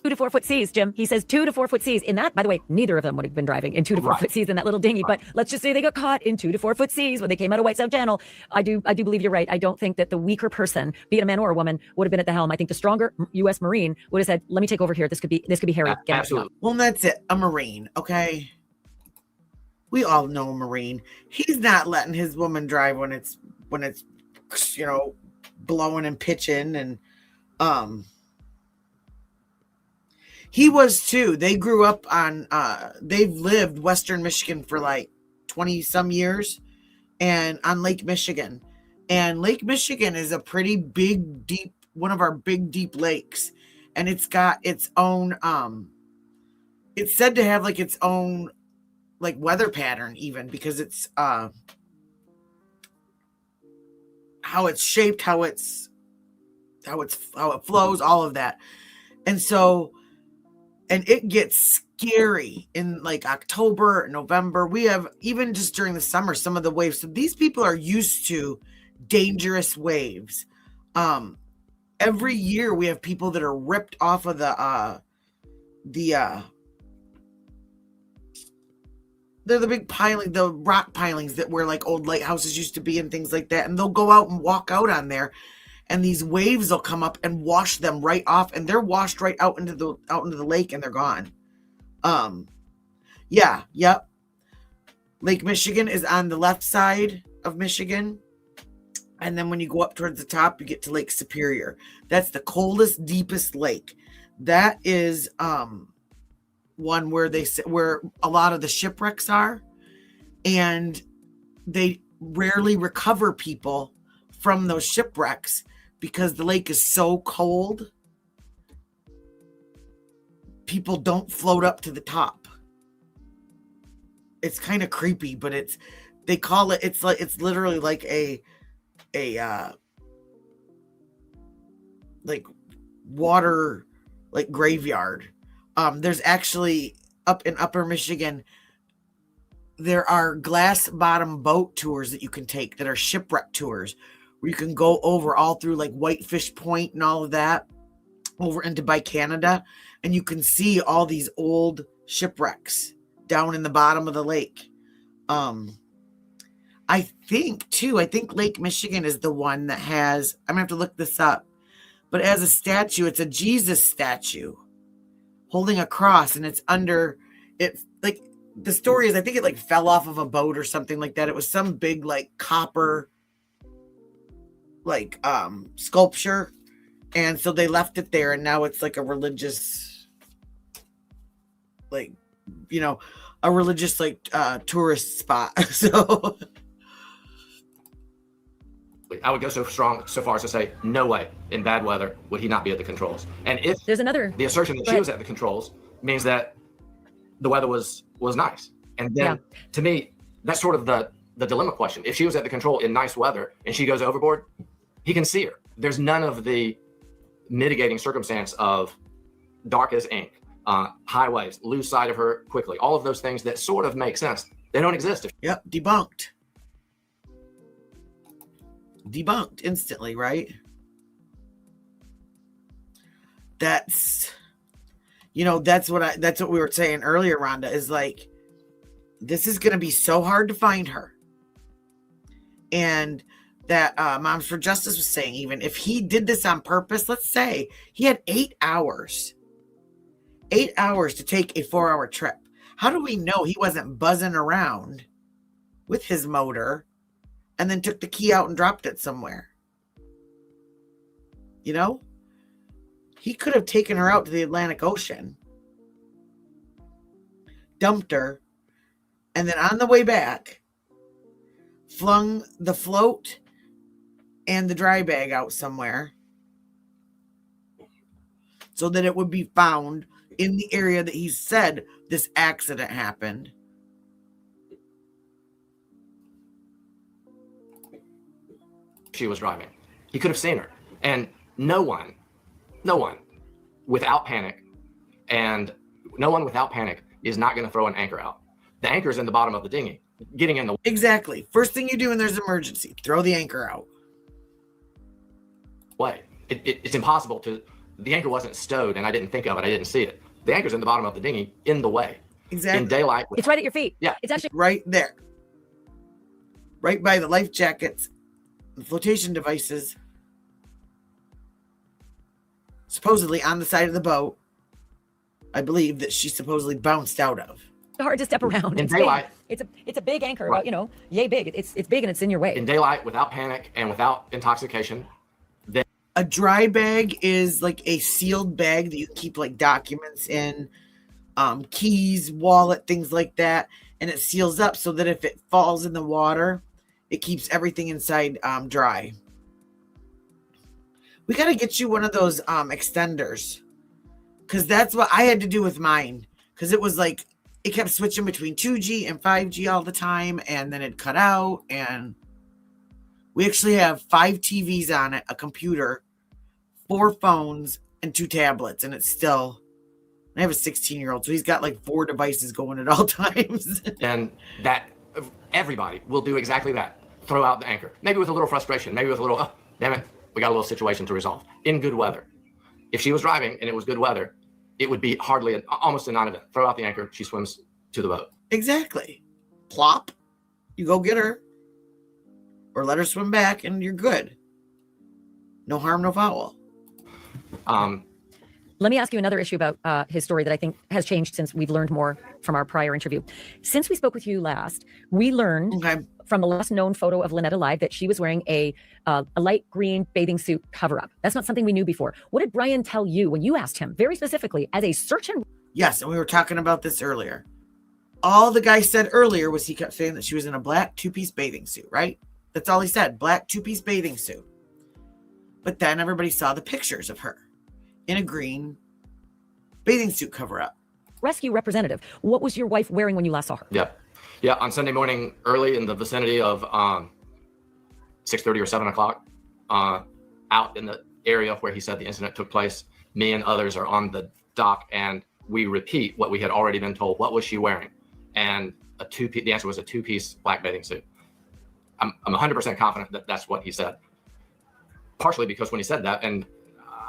2 to 4 foot seas, Jim. He says 2 to 4 foot seas. In that, by the way, neither of them would have been driving in 2 to 4 foot seas in that little dinghy. But let's just say they got caught in 2 to 4 foot seas when they came out of White South Channel. I do believe you're right. I don't think that the weaker person, be it a man or a woman, would have been at the helm. I think the stronger U.S. Marine would have said, "Let me take over here. This could be Harry." Absolutely. Well, that's it. A Marine, okay? We all know a Marine. He's not letting his woman drive when it's you know, blowing and pitching and he was too. They grew up on they've lived Western Michigan for like 20 some years and on Lake Michigan. And Lake Michigan is a pretty big, deep, one of our big, deep lakes. And it's got its own it's said to have like its own like weather pattern even because it's how it's shaped, how it flows, all of that. And so and it gets scary in like October, November. We have even just during the summer, some of the waves. So these people are used to dangerous waves. Every year we have people that are ripped off of they're the big piling, the rock pilings that where like old lighthouses used to be and things like that. And they'll go out and walk out on there. And these waves will come up and wash them right off, and they're washed right out into the lake, and they're gone. Yep. Lake Michigan is on the left side of Michigan, and then when you go up towards the top, you get to Lake Superior. That's the coldest, deepest lake. That is one where where a lot of the shipwrecks are, and they rarely recover people from those shipwrecks. Because the lake is so cold, people don't float up to the top. It's kind of creepy, but it's literally like a like water, like graveyard. There's actually up in Upper Michigan, there are glass bottom boat tours that you can take that are shipwreck tours. Where you can go over all through like Whitefish Point and all of that over into by Canada. And you can see all these old shipwrecks down in the bottom of the lake. I think Lake Michigan is the one that has, I'm gonna have to look this up, but as a statue, it's a Jesus statue holding a cross and it's under it. Like the story is, I think it like fell off of a boat or something like that. It was some big like copper like sculpture, and so they left it there, and now it's like a religious like, you know, a religious like tourist spot. So I would go so far as to say, no way in bad weather would he not be at the controls. And if There's another. the assertion that she was at the controls means that the weather was nice, and then to me that's sort of the dilemma question. If she was at the control in nice weather and she goes overboard, he can see her. There's none of the mitigating circumstance of dark as ink, high waves, lose sight of her quickly. All of those things that sort of make sense. They don't exist. Yep, debunked instantly, right? That's, you know, that's what we were saying earlier, Rhonda, is like, this is going to be so hard to find her. And that Moms for Justice was saying, even if he did this on purpose, let's say he had 8 hours 8 hours to take a 4-hour trip. How do we know he wasn't buzzing around with his motor and then took the key out and dropped it somewhere? You know? He could have taken her out to the Atlantic Ocean, dumped her, and then on the way back, flung the float and the dry bag out somewhere so that it would be found in the area that he said this accident happened. She was driving. He could have seen her. And no one without panic, and no one without panic is not going to throw an anchor out. The anchor's in the bottom of the dinghy, getting in the Exactly. First thing you do when there's an emergency, throw the anchor out. way. It's impossible to, the anchor wasn't stowed and I didn't think of it, I didn't see it. The anchor's in the bottom of the dinghy, in the way. Exactly. In daylight. It's right at your feet. Yeah. It's actually Right there. Right by the life jackets, the flotation devices. Supposedly on the side of the boat, I believe, that she supposedly bounced out of. hard to step around. In It's daylight. big. It's a big anchor, Right. you know, yay big. It's big and it's in your way. In daylight, without panic and without intoxication. A dry bag is like a sealed bag that you keep like documents in, keys, wallet, things like that. And it seals up so that if it falls in the water, it keeps everything inside dry. We got to get you one of those extenders, because that's what I had to do with mine, because it was like it kept switching between 2G and 5G all the time, and then it cut out. And we actually have 5 TVs on it, a computer, 4 phones, and 2 tablets, and it's still, I have a 16-year-old, so he's got like 4 devices going at all times. And that everybody will do exactly that. Throw out the anchor. Maybe with a little frustration. Maybe with a little, oh, damn it, we got a little situation to resolve. In good weather. If she was driving and it was good weather, it would be almost a non-event. Throw out the anchor. She swims to the boat. Exactly. Plop. You go get her. Or let her swim back and you're good. No harm, no foul. Let me ask you another issue about his story that I think has changed since we've learned more from our prior interview. Since we spoke with you last, we learned from the last known photo of Lynette alive that she was wearing a light green bathing suit cover-up. That's not something we knew before. What did Brian tell you when you asked him, very specifically, as a search and... Yes, and we were talking about this earlier. All the guy said earlier was he kept saying that she was in a black 2-piece bathing suit, right? That's all he said, black 2-piece bathing suit. But then everybody saw the pictures of her in a green bathing suit cover-up. Rescue representative, what was your wife wearing when you last saw her? Yeah, on Sunday morning, early in the vicinity of 6:30 or 7 o'clock, out in the area where he said the incident took place, me and others are on the dock, and we repeat what we had already been told. What was she wearing? And the answer was a 2-piece black bathing suit. I'm 100% confident that that's what he said. Partially because when he said that, and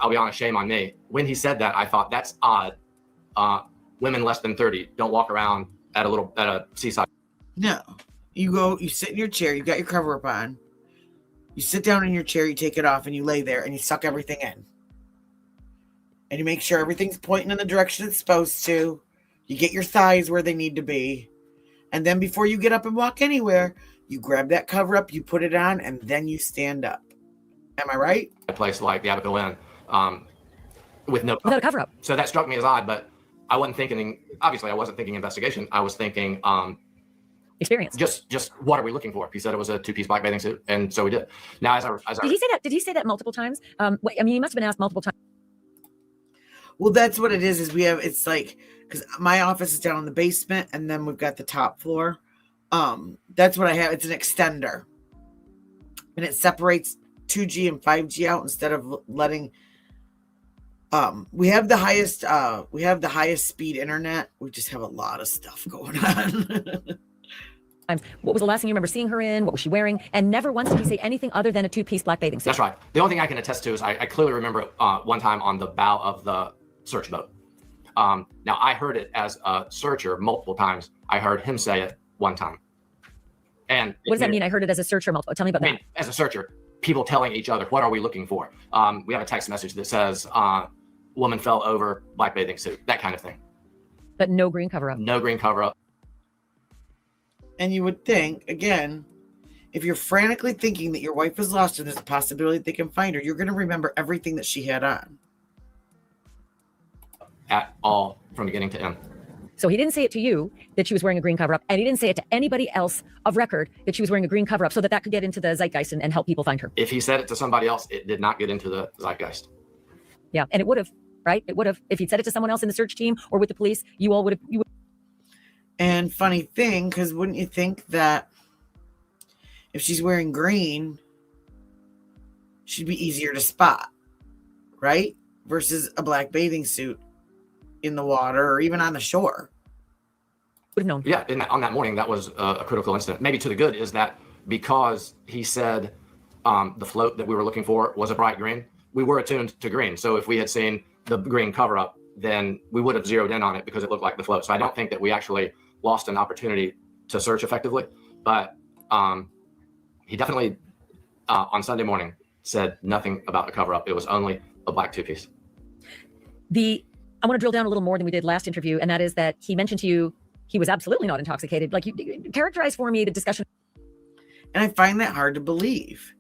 I'll be honest, shame on me, when he said that, I thought that's odd. Women less than 30 don't walk around at a seaside. No. You sit in your chair, you got your cover up on. You sit down in your chair, you take it off, and you lay there and you suck everything in. And you make sure everything's pointing in the direction it's supposed to. You get your thighs where they need to be. And then before you get up and walk anywhere, you grab that cover up, you put it on, and then you stand up. Am I right? A place like the Abaco Inn, without a cover up. So that struck me as odd, but I wasn't thinking investigation. I was thinking Experience. Just what are we looking for? He said it was a 2-piece black bathing suit, and so we did. Now, Did he say that multiple times? I mean, he must have been asked multiple times. Well, that's what it is it's like, because my office is down in the basement, and then we've got the top floor. That's what I have. It's an extender. And it separates 2G and 5G out instead of letting... we have the highest speed internet. We just have a lot of stuff going on. What was the last thing you remember seeing her in? What was she wearing? And never once did he say anything other than a 2-piece black bathing suit. That's right. The only thing I can attest to is I clearly remember one time on the bow of the search boat. Now, I heard it as a searcher multiple times. I heard him say it one time. And what does that mean? I heard it as a searcher multiple. Tell me about that. As a searcher, people telling each other, what are we looking for? We have a text message that says, woman fell over, black bathing suit, that kind of thing. But no green cover up. No green cover up. And you would think, again, if you're frantically thinking that your wife is lost and there's a possibility they can find her, you're going to remember everything that she had on. At all, from beginning to end. So he didn't say it to you that she was wearing a green cover up, and he didn't say it to anybody else of record that she was wearing a green cover up, so that could get into the zeitgeist and help people find her. If he said it to somebody else, it did not get into the zeitgeist. Yeah, and it would have, right? It would have. If he'd said it to someone else in the search team or with the police, you all would have. And funny thing, because wouldn't you think that if she's wearing green, she'd be easier to spot, right? Versus a black bathing suit in the water or even on the shore. Would have known. Yeah, on that morning, that was a critical incident. Maybe to the good is that because he said the float that we were looking for was a bright green, we were attuned to green. So if we had seen the green cover up, then we would have zeroed in on it because it looked like the float. So I don't think that we actually lost an opportunity to search effectively. But he definitely, on Sunday morning, said nothing about the cover up. It was only a black two-piece. I want to drill down a little more than we did last interview, and that is that he mentioned to you he was absolutely not intoxicated. Like, you characterize for me the discussion. And I find that hard to believe.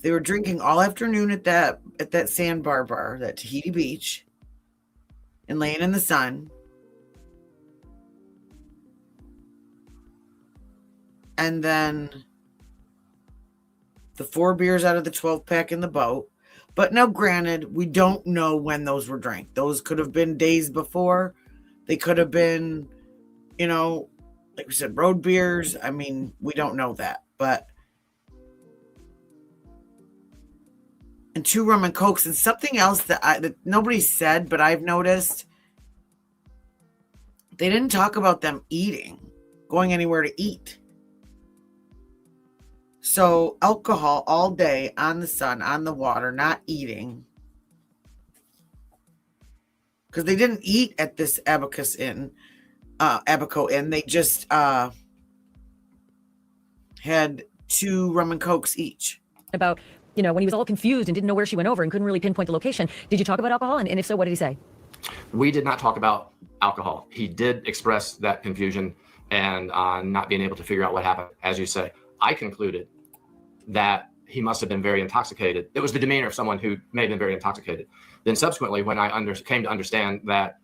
They were drinking all afternoon at that sandbar bar, that Tahiti Beach, and laying in the sun. And then the 4 beers out of the 12 pack in the boat. But now, granted, we don't know when those were drank. Those could have been days before. They could have been, like we said, road beers. I mean, we don't know that. But, and 2 rum and cokes. And something else that nobody said, but I've noticed, they didn't talk about them going anywhere to eat. So alcohol all day on the sun, on the water, not eating. Because they didn't eat at this Abaco Inn. They just had 2 rum and cokes each. About, when he was all confused and didn't know where she went over and couldn't really pinpoint the location. Did you talk about alcohol? And if so, what did he say? We did not talk about alcohol. He did express that confusion and not being able to figure out what happened. As you say, I concluded that he must have been very intoxicated. It was the demeanor of someone who may have been very intoxicated. Then subsequently, when I came to understand that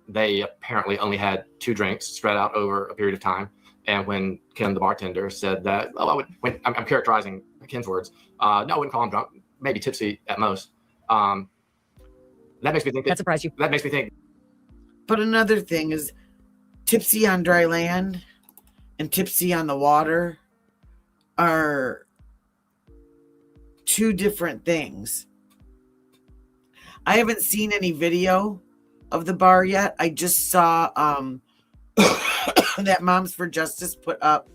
they apparently only had 2 drinks spread out over a period of time, and when Ken, the bartender, said that, I'm characterizing Ken's words, no, I wouldn't call him drunk, maybe tipsy at most. That makes me think that surprised you. That makes me think. But another thing is, tipsy on dry land and tipsy on the water are 2 different things. I haven't seen any video of the bar yet. I just saw that Moms for Justice put up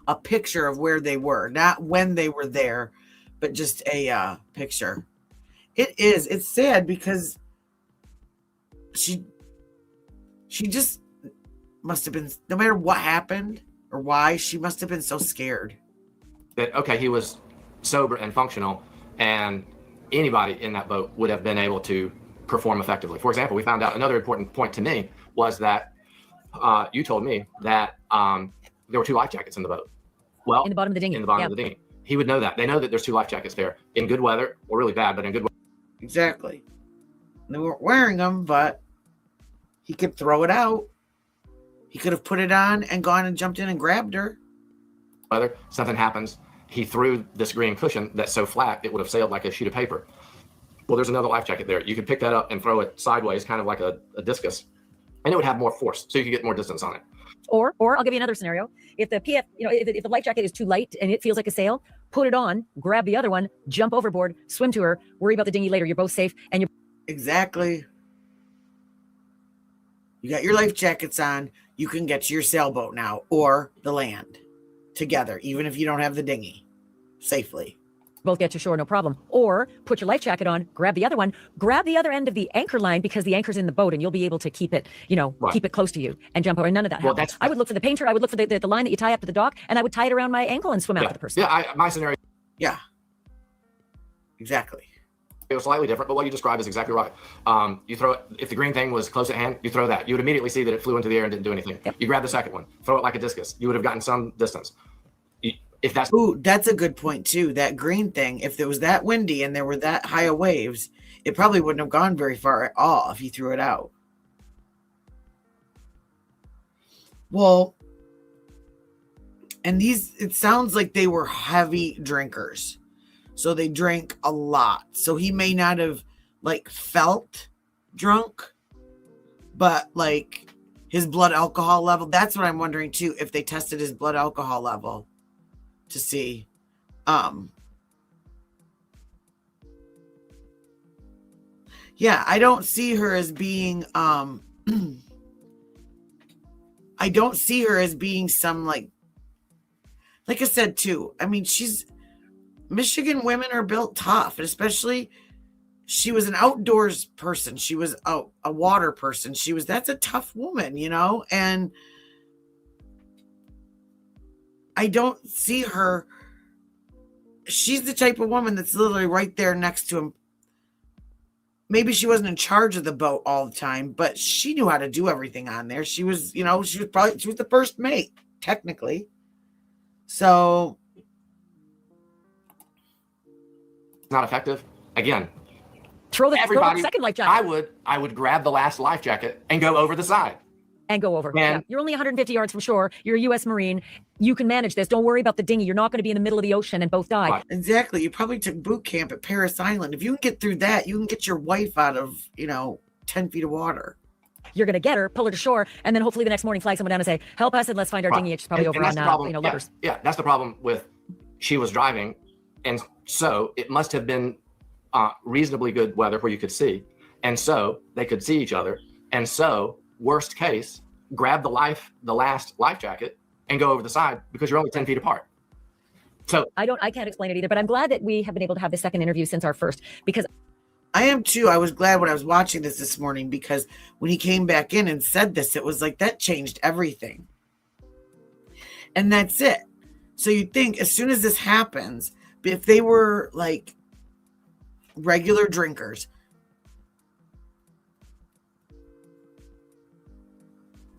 a picture of where they were, not when they were there, but just a picture. It's sad because she just must have been, no matter what happened or why, she must have been so scared. That, okay, he was sober and functional, and anybody in that boat would have been able to perform effectively. For example, we found out another important point to me was that you told me that there were 2 life jackets in the boat. Well, in the bottom of the dinghy. In the bottom of the dinghy. He would know that. They know that there's 2 life jackets there in good weather, or really bad, but in good weather. Exactly. They weren't wearing them, but he could throw it out. He could have put it on and gone and jumped in and grabbed her. Whether something happens, he threw this green cushion that's so flat it would have sailed like a sheet of paper. Well, there's another life jacket there. You could pick that up and throw it sideways, kind of like a discus, and it would have more force, so you could get more distance on it. Or I'll give you another scenario. If the PF, if the life jacket is too light and it feels like a sail, put it on, grab the other one, jump overboard, swim to her, worry about the dinghy later. You're both safe, and you're exactly. You got your life jackets on. You can get to your sailboat now or the land together, even if you don't have the dinghy, safely. both get to shore, no problem. Or put your life jacket on, grab the other one, grab the other end of the anchor line because the anchor's in the boat and you'll be able to keep it, keep it close to you and jump over. None of that happens. I would look for the painter. I would look for the line that you tie up to the dock, and I would tie it around my ankle and swim after the person. Yeah, my scenario. Yeah, exactly. It was slightly different, but what you described is exactly right. You throw it, if the green thing was close at hand, you throw that. You would immediately see that it flew into the air and didn't do anything. Yep. You grab the second one, throw it like a discus. You would have gotten some distance. If that's Ooh, that's a good point too. That green thing, if it was that windy and there were that high of waves, it probably wouldn't have gone very far at all if you threw it out. Well, and it sounds like they were heavy drinkers. So they drank a lot. So he may not have like felt drunk, but like his blood alcohol level, that's what I'm wondering too, if they tested his blood alcohol level to see. Yeah, I don't see her as being I don't see her as being some like I said too. I mean, Michigan women are built tough, and especially she was an outdoors person. She was a water person. That's a tough woman, you know? And I don't see her. She's the type of woman that's literally right there next to him. Maybe she wasn't in charge of the boat all the time, but she knew how to do everything on there. She was the first mate, technically. So not effective, again, Throw the everybody, second life jacket. I would grab the last life jacket and go over the side. And go over. And- Yeah. You're only 150 yards from shore. You're a U.S. Marine. You can manage this. Don't worry about the dinghy. You're not going to be in the middle of the ocean and both die. Right. exactly. You probably took boot camp at Paris Island. If you can get through that, you can get your wife out of, 10 feet of water. You're going to get her, pull her to shore, and then hopefully the next morning flag someone down and say, help us and let's find our Right. dinghy. It's probably And over that's on, the problem. Lovers. Yeah, that's the problem with she was driving. And so it must have been reasonably good weather where you could see. And so they could see each other. And so worst case, grab the last life jacket and go over the side because you're only 10 feet apart. So I can't explain it either, but I'm glad that we have been able to have this second interview since our first, because I am too. I was glad when I was watching this morning, because when he came back in and said this, it was like that changed everything. And that's it. So you'd think as soon as this happens, if they were like regular drinkers,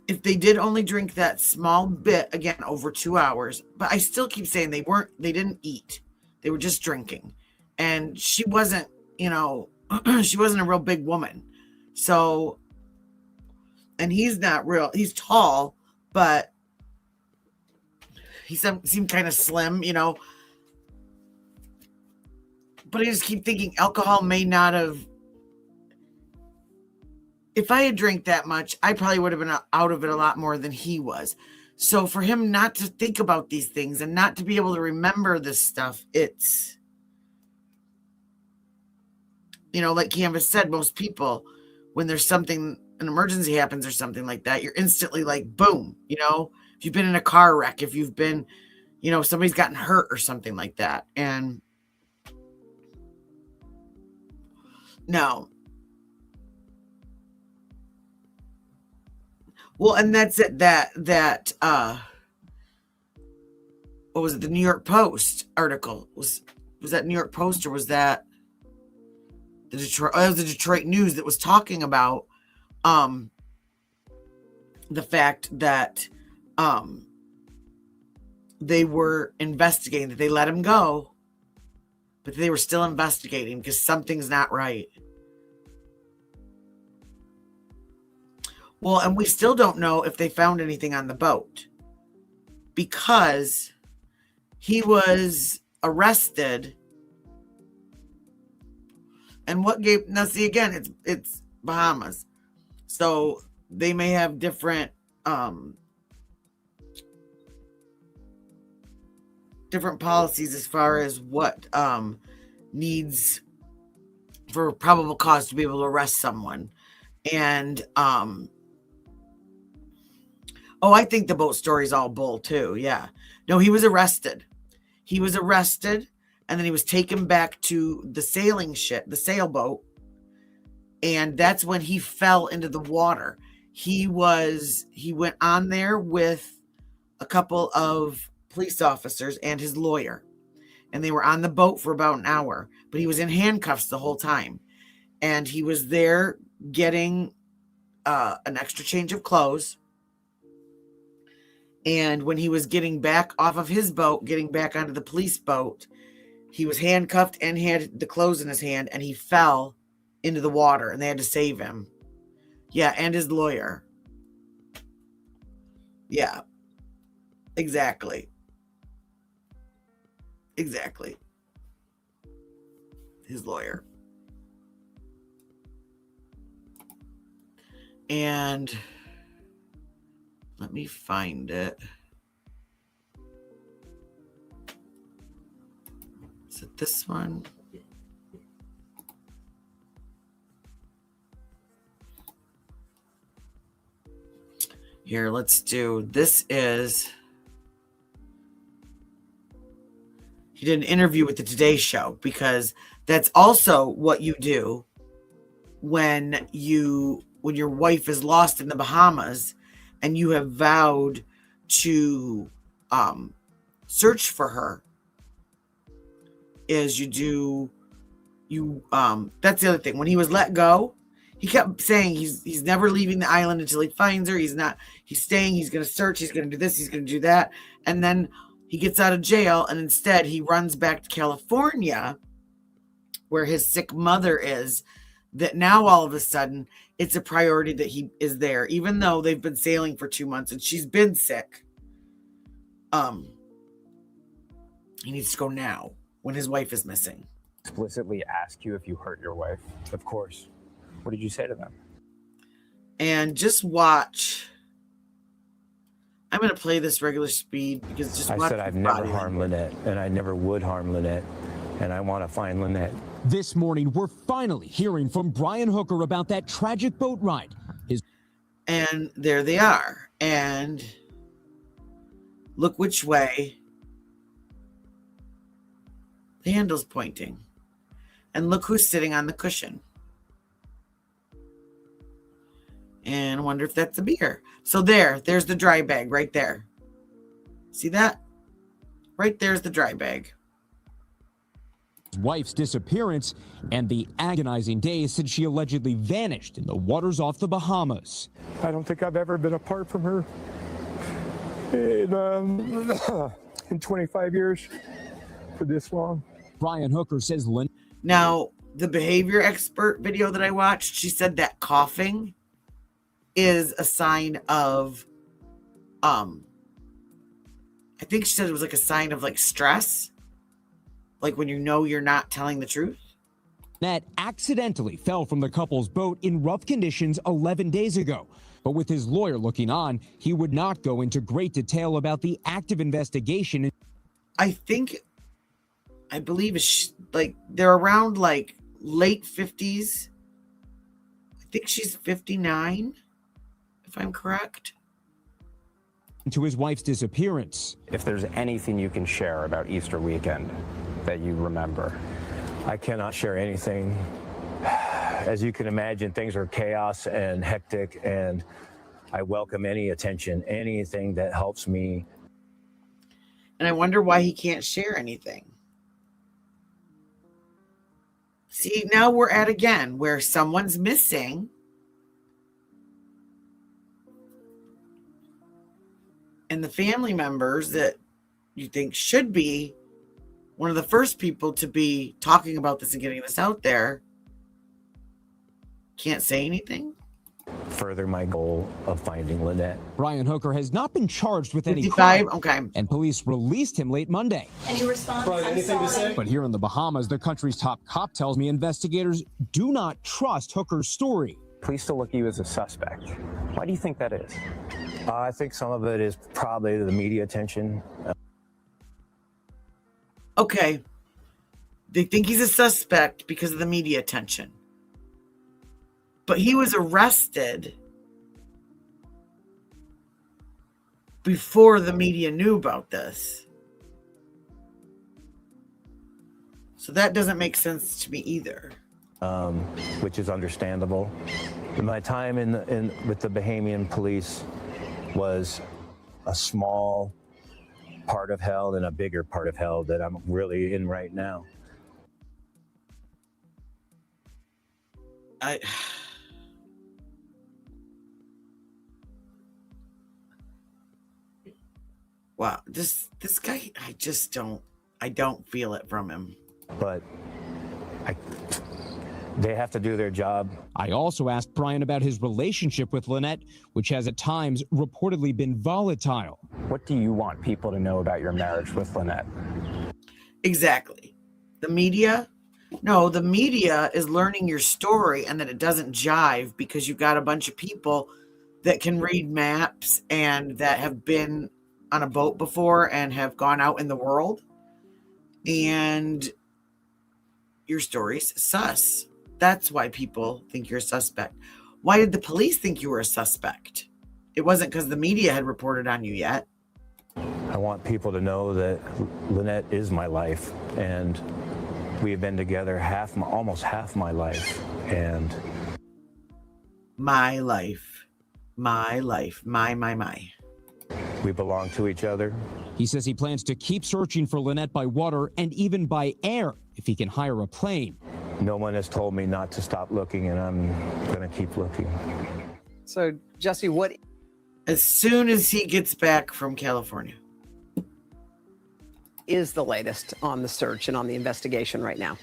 if they did only drink that small bit, again, over 2 hours, but I still keep saying they didn't eat. They were just drinking. And she wasn't, she wasn't a real big woman. So, and he's he's tall, but he seemed kind of slim, but I just keep thinking alcohol may not have. If I had drank that much, I probably would have been out of it a lot more than he was. So for him not to think about these things and not to be able to remember this stuff, it's, like Canvas said, most people, when there's an emergency happens or something like that, you're instantly like, boom, if you've been in a car wreck, if you've been, somebody's gotten hurt or something like that. And no. Well, and that's it. That what was it? The New York Post article was that New York Post, or was that the Detroit? Oh, it was the Detroit News that was talking about the fact that they were investigating, that they let him go, but they were still investigating because something's not right. Well, and we still don't know if they found anything on the boat, because he was arrested. And now see, again, it's Bahamas. So they may have different policies as far as what needs for probable cause to be able to arrest someone. And I think the boat story is all bull too. Yeah. No, he was arrested. And then he was taken back to the sailboat. And that's when he fell into the water. He went on there with a couple of police officers and his lawyer. and they were on the boat for about an hour, but he was in handcuffs the whole time. And he was there getting an extra change of clothes. And when he was getting back off of his boat, getting back onto the police boat, he was handcuffed and had the clothes in his hand, and he fell into the water, and they had to save him. Yeah, and his lawyer. Yeah, exactly. Exactly. His lawyer. And let me find it. Is it this one? Here, let's do, this is, he did an interview with the Today Show, because that's also what you do when your wife is lost in the Bahamas and you have vowed to search for her. Is that's the other thing. When he was let go, he kept saying he's never leaving the island until he finds her. He's staying, he's going to search, he's going to do this, he's going to do that. And then he gets out of jail, and instead he runs back to California where his sick mother is, that now all of a sudden it's a priority that he is there, even though they've been sailing for 2 months and she's been sick. He needs to go now when his wife is missing. Explicitly ask you if you hurt your wife? Of course. What did you say to them? And just watch. I'm going to play this regular speed because just I watch. said I've never harmed Lynette, and I never would harm Lynette, and I want to find Lynette. This morning, we're finally hearing from Brian Hooker about that tragic boat ride. And there they are. And look which way the handle's pointing. And look who's sitting on the cushion. And I wonder if that's a beer. So there's the dry bag right there. See that? Right there's the dry bag. Wife's disappearance and the agonizing days since she allegedly vanished in the waters off the Bahamas. I don't think I've ever been apart from her in 25 years for this long. Brian Hooker says Now, the behavior expert video that I watched, she said that coughing is a sign of, I think she said it was like a sign of like stress. Like when you know you're not telling the truth. Lynette accidentally fell from the couple's boat in rough conditions 11 days ago. But with his lawyer looking on, he would not go into great detail about the active investigation. I believe it's like they're around like late 50s. I think she's 59, if I'm correct. To his wife's disappearance. If there's anything you can share about Easter weekend that you remember. I cannot share anything. As you can imagine, things are chaos and hectic, and I welcome any attention, anything that helps me. And I wonder why he can't share anything. See, now we're at again where someone's missing. And the family members that you think should be one of the first people to be talking about this and getting this out there can't say anything. Further my goal of finding Lynette. Brian Hooker has not been charged with any 55? crime. Okay. And police released him late Monday. Any response? Anything to say? But here in the Bahamas, the country's top cop tells me investigators do not trust Hooker's story. Police still look at you as a suspect. Why do you think that is? I think some of it is probably the media attention. Okay. They think he's a suspect because of the media attention. But he was arrested before the media knew about this. So that doesn't make sense to me either. Which is understandable. My time with the Bahamian police was a small part of hell than a bigger part of hell that I'm really in right now. Wow, this guy, I don't feel it from him. But they have to do their job. I also asked Brian about his relationship with Lynette, which has at times reportedly been volatile. What do you want people to know about your marriage with Lynette? Exactly. The media? No, the media is learning your story and that it doesn't jive because you've got a bunch of people that can read maps and that have been on a boat before and have gone out in the world. And your story's sus. That's why people think you're a suspect. Why did the police think you were a suspect? It wasn't because the media had reported on you yet. I want people to know that Lynette is my life, and we have been together almost half my life. And my life, my. We belong to each other. He says he plans to keep searching for Lynette by water and even by air if he can hire a plane. No one has told me not to stop looking, and I'm going to keep looking. So, Jesse, what? As soon as he gets back from California. Is the latest on the search and on the investigation right now?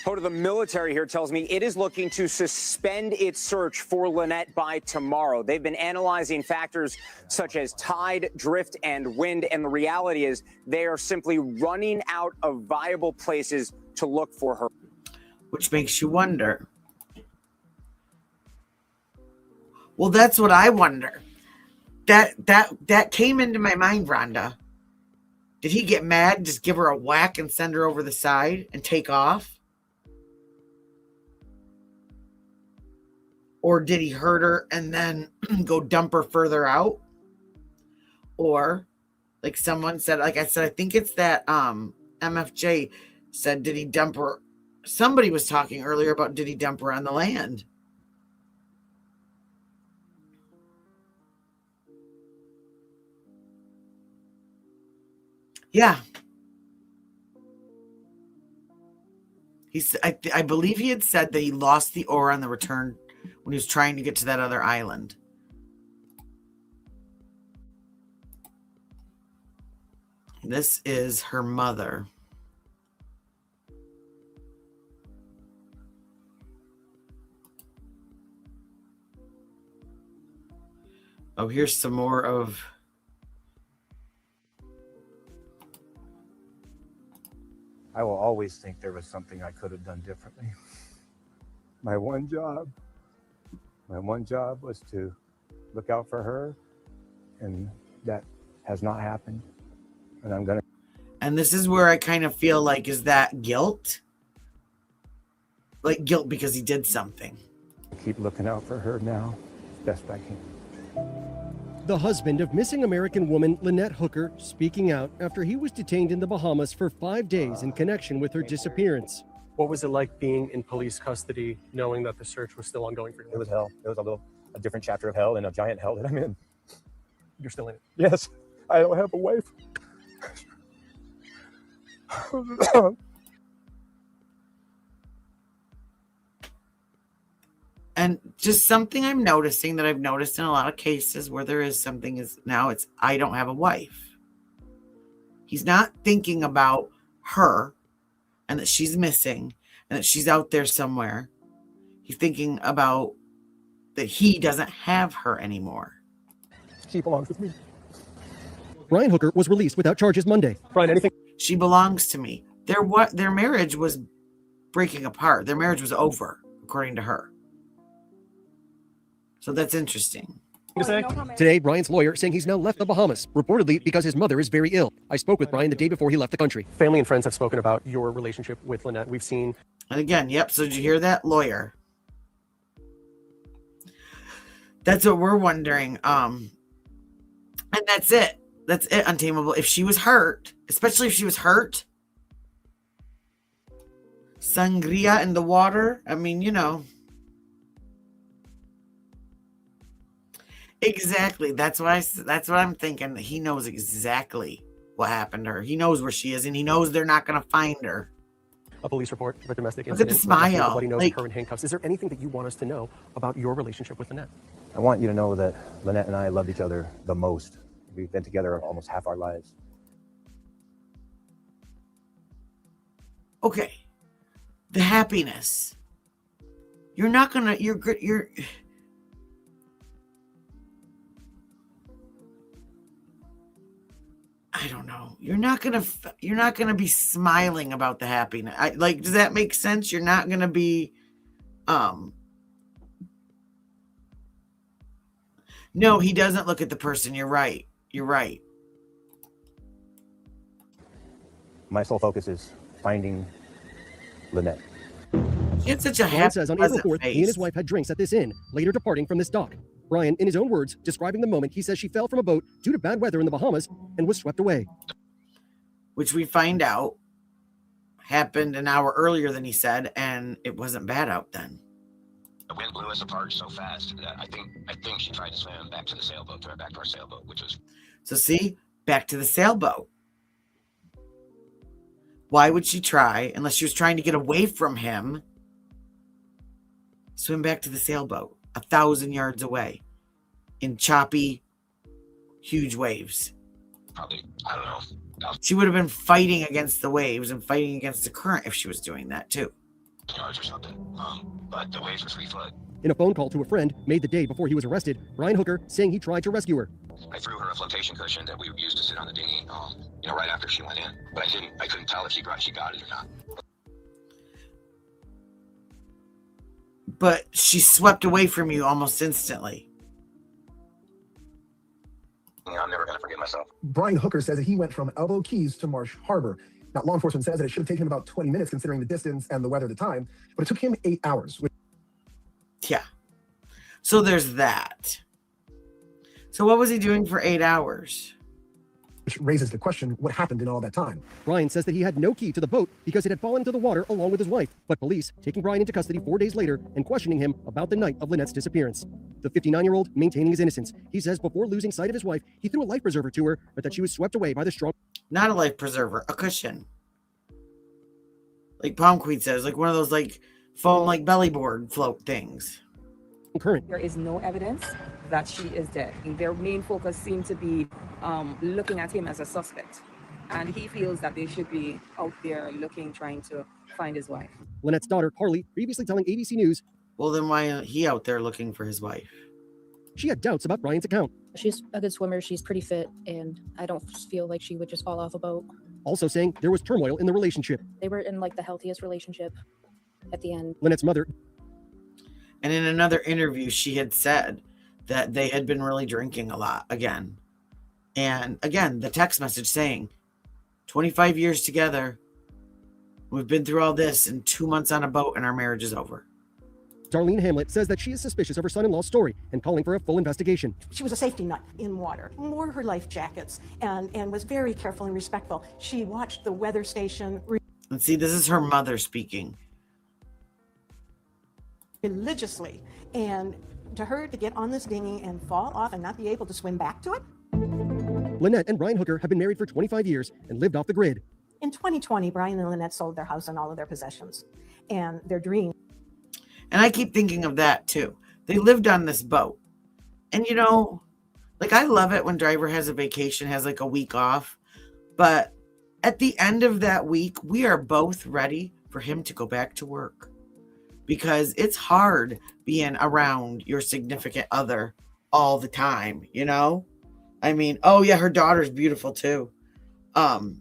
The military here tells me it is looking to suspend its search for Lynette by tomorrow. They've been analyzing factors such as tide, drift, and wind, and the reality is they are simply running out of viable places to look for her. Which makes you wonder. Well, that's what I wonder. That came into my mind, Rhonda. Did he get mad, just give her a whack and send her over the side and take off? Or did he hurt her and then go dump her further out? Or, like someone said, like I said, I think it's that MFJ said, did he dump her? Somebody was talking earlier about did he dump her on the land? Yeah. I believe he had said that he lost the oar on the return when he was trying to get to that other island. This is her mother. Oh, here's some more of... I will always think there was something I could have done differently. My one job was to look out for her, and that has not happened. And I'm gonna. And this is where I kind of feel like, is that guilt? Like guilt because he did something. Keep looking out for her now, as best I can. The husband of missing American woman Lynette Hooker speaking out after he was detained in the Bahamas for 5 days in connection with her disappearance. What was it like being in police custody, knowing that the search was still ongoing for you? It was hell. It was a different chapter of hell and a giant hell that I'm in. You're still in it? Yes, I don't have a wife. And just something I'm noticing that I've noticed in a lot of cases where there is something is now it's, I don't have a wife. He's not thinking about her and that she's missing and that she's out there somewhere. He's thinking about that he doesn't have her anymore. She belongs with me. Brian Hooker was released without charges Monday. Brian, anything? She belongs to me. Their marriage was breaking apart. Their marriage was over, according to her. So that's interesting. Today, Brian's lawyer saying he's now left the Bahamas, reportedly because his mother is very ill. I spoke with Brian the day before he left the country. Family and friends have spoken about your relationship with Lynette. We've seen. And again, yep. So did you hear that? Lawyer. That's what we're wondering. And that's it. That's it, Untamable. If she was hurt, especially if she was hurt, sangria in the water. I mean, you know. Exactly. That's what I'm thinking. He knows exactly what happened to her. He knows where she is, and he knows they're not going to find her. A police report of a domestic Look at the incident. Luckily, smile. nobody knows Like, of her in handcuffs. Is there anything that you want us to know about your relationship with Lynette? I want you to know that Lynette and I loved each other the most. We've been together almost half our lives. okay, the happiness. You're not gonna. You're good. I don't know. You're not gonna be smiling about the happiness. Like, does that make sense? You're not gonna be. No, he doesn't look at the person. You're right. You're right. My sole focus is finding Lynette. He had such a Brian happy, says on April pleasant 4th, he and his face. wife had drinks at this inn, later departing from this dock. Brian, in his own words, describing the moment, he says she fell from a boat due to bad weather in the Bahamas and was swept away. Which we find out happened an hour earlier than he said, and it wasn't bad out then. The wind blew us apart so fast that I think she tried to swim back to the sailboat, to back to our sailboat, which was. So see, back to the sailboat. Why would she try, unless she was trying to get away from him, swim back to the sailboat 1,000 yards away in choppy, huge waves? Probably, I don't know. She would have been fighting against the waves and fighting against the current if she was doing that too. Yards or something. But the waves were 3 foot. In a phone call to a friend made the day before he was arrested, Brian Hooker saying he tried to rescue her. I threw her a flotation cushion that we used to sit on the dinghy, right after she went in. But I couldn't tell if she got it or not. But she swept away from you almost instantly. I'm never gonna forget myself. Brian Hooker says that he went from Elbow Keys to Marsh Harbor. Now, law enforcement says that it should have taken him about 20 minutes considering the distance and the weather at the time, but it took him 8 hours. Yeah. So there's that. So what was he doing for 8 hours? Which raises the question, what happened in all that time? Brian says that he had no key to the boat because it had fallen into the water along with his wife, but police taking Brian into custody 4 days later and questioning him about the night of Lynette's disappearance. The 59-year-old maintaining his innocence. He says before losing sight of his wife, he threw a life preserver to her, but that she was swept away by the strong... Not a life preserver, a cushion. Like Palm Queen says, like one of those like foam like belly board float things. current. There is no evidence that she is dead. Their main focus seemed to be looking at him as a suspect. And he feels that they should be out there looking, trying to find his wife. Lynette's daughter, Carly, previously telling ABC News, well, then why isn't he out there looking for his wife? She had doubts about Brian's account. She's a good swimmer. She's pretty fit, and I don't feel like she would just fall off a boat. Also saying there was turmoil in the relationship. They were in like the healthiest relationship at the end. Lynette's mother. And in another interview, she had said that they had been really drinking a lot again. And again, the text message saying, 25 years together, we've been through all this, and 2 months on a boat, and our marriage is over. Darlene Hamlet says that she is suspicious of her son-in-law's story and calling for a full investigation. She was a safety nut in water, wore her life jackets, and was very careful and respectful. She watched the weather station And see, this is her mother speaking. religiously. And to her to get on this dinghy and fall off and not be able to swim back to it? Lynette and Brian Hooker have been married for 25 years and lived off the grid. In 2020, Brian and Lynette sold their house and all of their possessions. And their dream. And I keep thinking of that too. They lived on this boat. And you know, like I love it when driver has a vacation, has like a week off. But at the end of that week, we are both ready for him to go back to work. Because it's hard being around your significant other all the time, you know? I mean, oh yeah, her daughter's beautiful too. So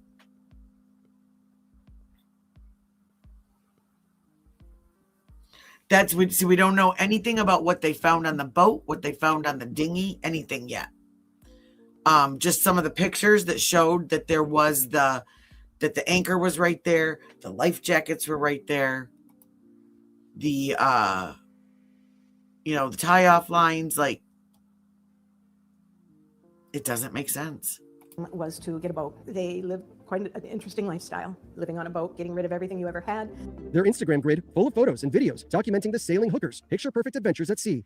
we don't know anything about what they found on the boat, what they found on the dinghy, anything yet. Just some of the pictures that showed that there was that the anchor was right there, the life jackets were right there, the the tie-off lines, like it doesn't make sense. Was to get a boat. They live quite an interesting lifestyle, living on a boat, getting rid of everything you ever had. Their Instagram grid full of photos and videos documenting the sailing hookers' picture-perfect adventures at sea.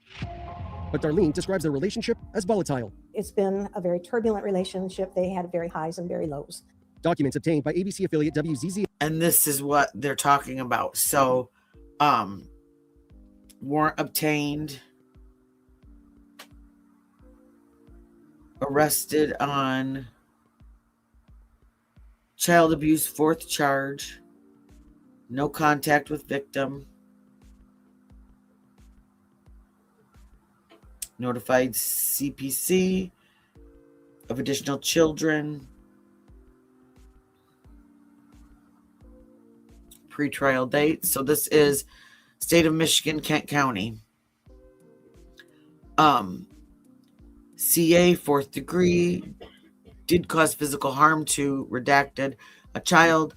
but Darlene describes their relationship as volatile. It's been a very turbulent relationship. They had very highs and very lows. Documents obtained by ABC affiliate WZZ. And this is what they're talking about. So, warrant obtained, arrested on child abuse, 4th charge, no contact with victim, notified CPC of additional children, pretrial date. So this is state of Michigan, Kent County. CA, 4th degree, did cause physical harm to redacted a child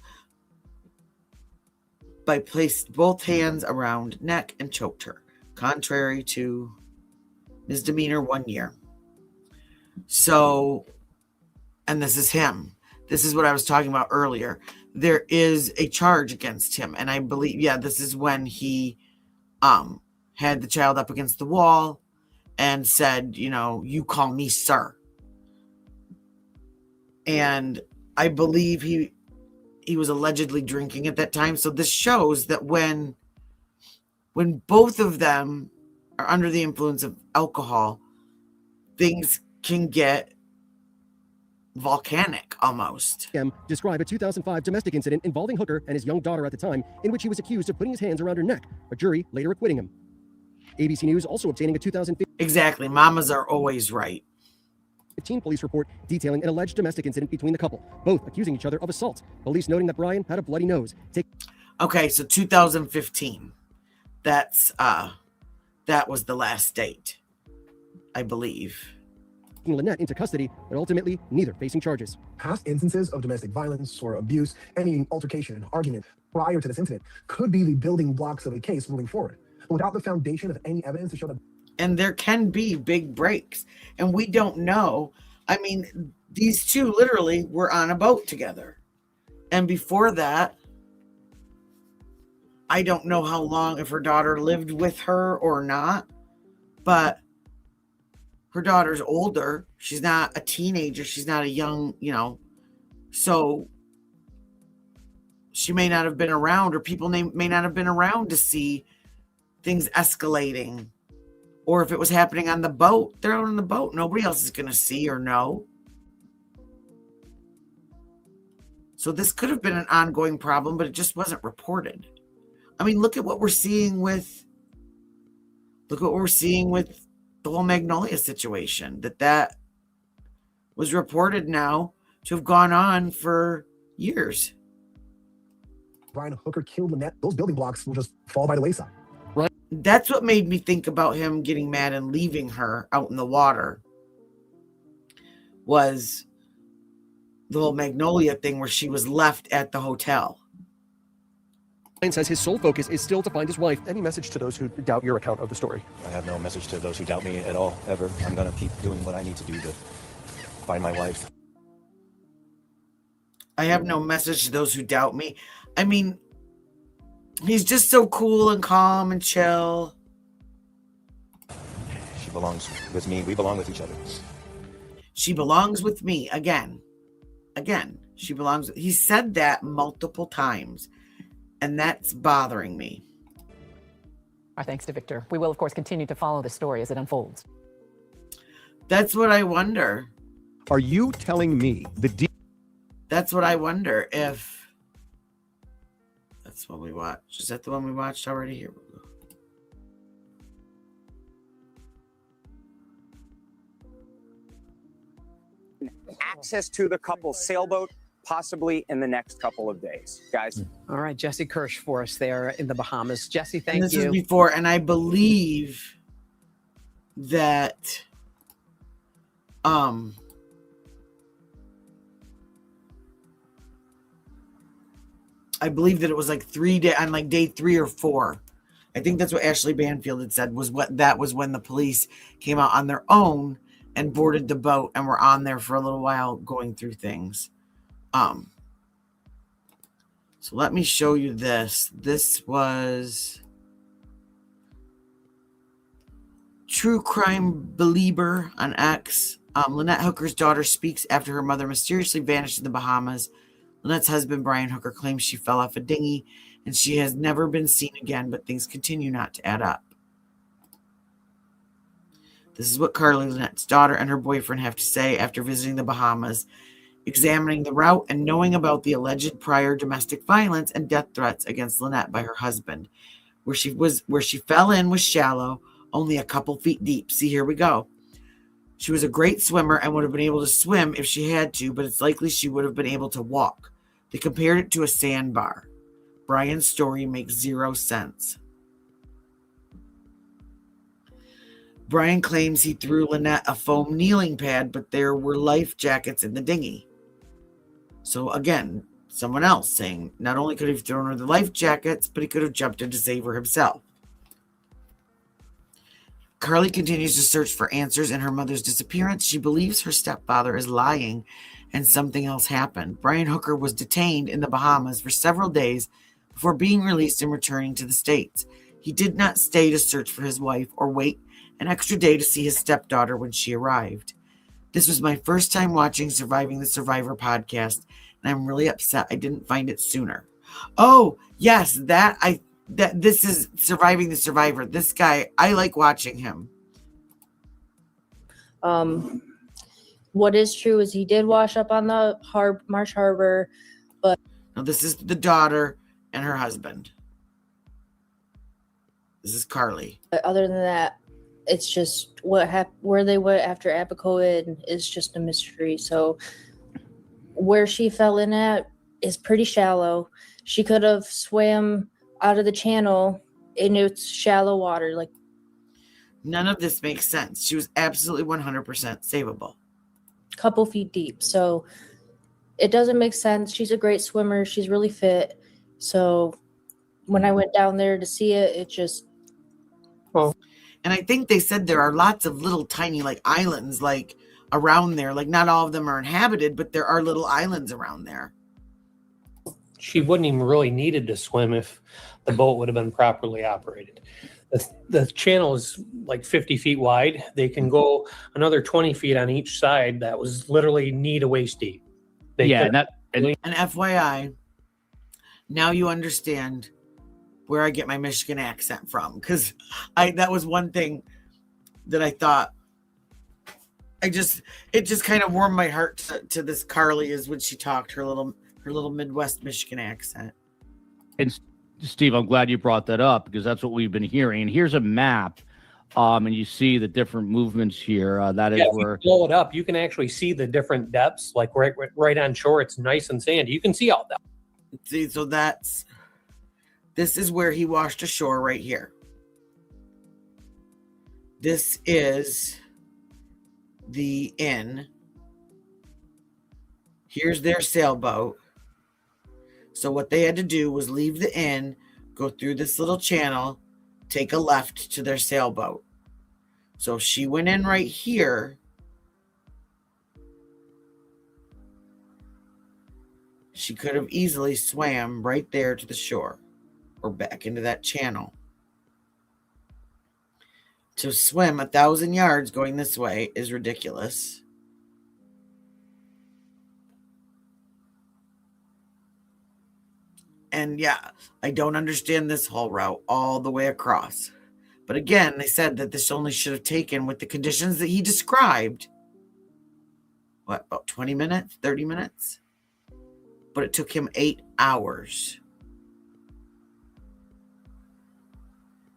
by placed both hands around neck and choked her, contrary to misdemeanor 1 year. So, and this is him. This is what I was talking about earlier. There is a charge against him, and I believe, this is when he had the child up against the wall and said, you call me sir. And I believe he was allegedly drinking at that time. So this shows that when both of them are under the influence of alcohol, things can get volcanic almost. Describe a 2005 domestic incident involving Hooker and his young daughter at the time, in which he was accused of putting his hands around her neck, a jury later acquitting him. ABC News also obtaining a 2015. Exactly. Mamas are always right. Police report detailing an alleged domestic incident between the couple, both accusing each other of assault. Police noting that Brian had a bloody nose. Okay, so 2015. That was the last date, I believe. Lynette into custody, but ultimately neither facing charges. Past instances of domestic violence or abuse, any altercation, argument prior to this incident could be the building blocks of a case moving forward. Without the foundation of any evidence to show that. And there can be big breaks, and we don't know. I mean, these two literally were on a boat together. And before that, I don't know how long, if her daughter lived with her or not, but her daughter's older. She's not a teenager. She's not a young, so she may not have been around, or people may not have been around to see things escalating. Or if it was happening on the boat, they're out on the boat. Nobody else is going to see or know. So this could have been an ongoing problem, but it just wasn't reported. I mean, look at what we're seeing with the whole Magnolia situation. That was reported now to have gone on for years. Brian Hooker killed Lynette. Those building blocks will just fall by the wayside. That's what made me think about him getting mad and leaving her out in the water, was the whole Magnolia thing where she was left at the hotel. Brian says his sole focus is still to find his wife. Any message to those who doubt your account of the story? I have no message to those who doubt me at all, ever. I'm going to keep doing what I need to do to find my wife. I have no message to those who doubt me. I mean, he's just so cool and calm and chill. She belongs with me. We belong with each other. She belongs with me. Again, she belongs. He said that multiple times, and that's bothering me. Our thanks to Victor. We will, of course, continue to follow the story as it unfolds. That's what I wonder. Are you telling me That's what I wonder if... That's what we watched. Is that the one we watched already? Here we go. Access to the couple's sailboat, possibly in the next couple of days. Guys. All right, Jesse Kirsch for us there in the Bahamas. Jesse, thank you. This was before, and I believe that it was like 3 days on like day 3 or 4. I think that's what Ashley Banfield had said was when the police came out on their own and boarded the boat and were on there for a little while going through things. So let me show you this. This was True crime believer on X. Lynette Hooker's daughter speaks after her mother mysteriously vanished in the Bahamas. Lynette's husband, Brian Hooker, claims she fell off a dinghy and she has never been seen again, but things continue not to add up. This is what Carly, Lynette's daughter, and her boyfriend have to say after visiting the Bahamas, examining the route and knowing about the alleged prior domestic violence and death threats against Lynette by her husband. Where she fell in was shallow, only a couple feet deep. See, here we go. She was a great swimmer and would have been able to swim if she had to, but it's likely she would have been able to walk. They compared it to a sandbar. Brian's story makes zero sense. Brian claims he threw Lynette a foam kneeling pad, but there were life jackets in the dinghy. So again, someone else saying not only could he have thrown her the life jackets, but he could have jumped in to save her himself. Carly continues to search for answers in her mother's disappearance. She believes her stepfather is lying and something else happened. Brian Hooker was detained in the Bahamas for several days before being released and returning to the States. He did not stay to search for his wife or wait an extra day to see his stepdaughter when she arrived. This was my first time watching Surviving the Survivor podcast, and I'm really upset I didn't find it sooner. Oh, yes, this is Surviving the Survivor. This guy, I like watching him. What is true is he did wash up on the Marsh Harbor, but Now, this is the daughter and her husband. This is Carly. other than that, it's just where they went after Abacoa is just a mystery. So where she fell in at is pretty shallow. She could have swam out of the channel in its shallow water. Like, none of this makes sense. She was absolutely 100% savable. couple feet deep. So it doesn't make sense. She's a great swimmer. She's really fit. So when I went down there to see it, it just... And I think they said there are lots of little tiny like islands like around there. Like not all of them are inhabited, but there are little islands around there. She wouldn't even really needed to swim if the boat would have been properly operated. The channel is like 50 feet wide. They can go another 20 feet on each side. That was literally knee to waist deep. And FYI, now you understand where I get my Michigan accent from, because that was one thing that I thought it just kind of warmed my heart to this Carly is when she talked her little Midwest Michigan accent. And Steve, I'm glad you brought that up because that's what we've been hearing. And here's a map, and you see the different movements here. That is where if you blow it up, you can actually see the different depths. Like right on shore, it's nice and sandy. You can see all that. See, so this is where he washed ashore right here. This is the inn. Here's their sailboat. So what they had to do was leave the inn, go through this little channel, take a left to their sailboat. So if she went in right here, she could have easily swam right there to the shore or back into that channel. To swim 1,000 yards going this way is ridiculous. And yeah, I don't understand this whole route all the way across. But again, they said that this only should have taken, with the conditions that he described, what, about 20 minutes, 30 minutes? But it took him 8 hours.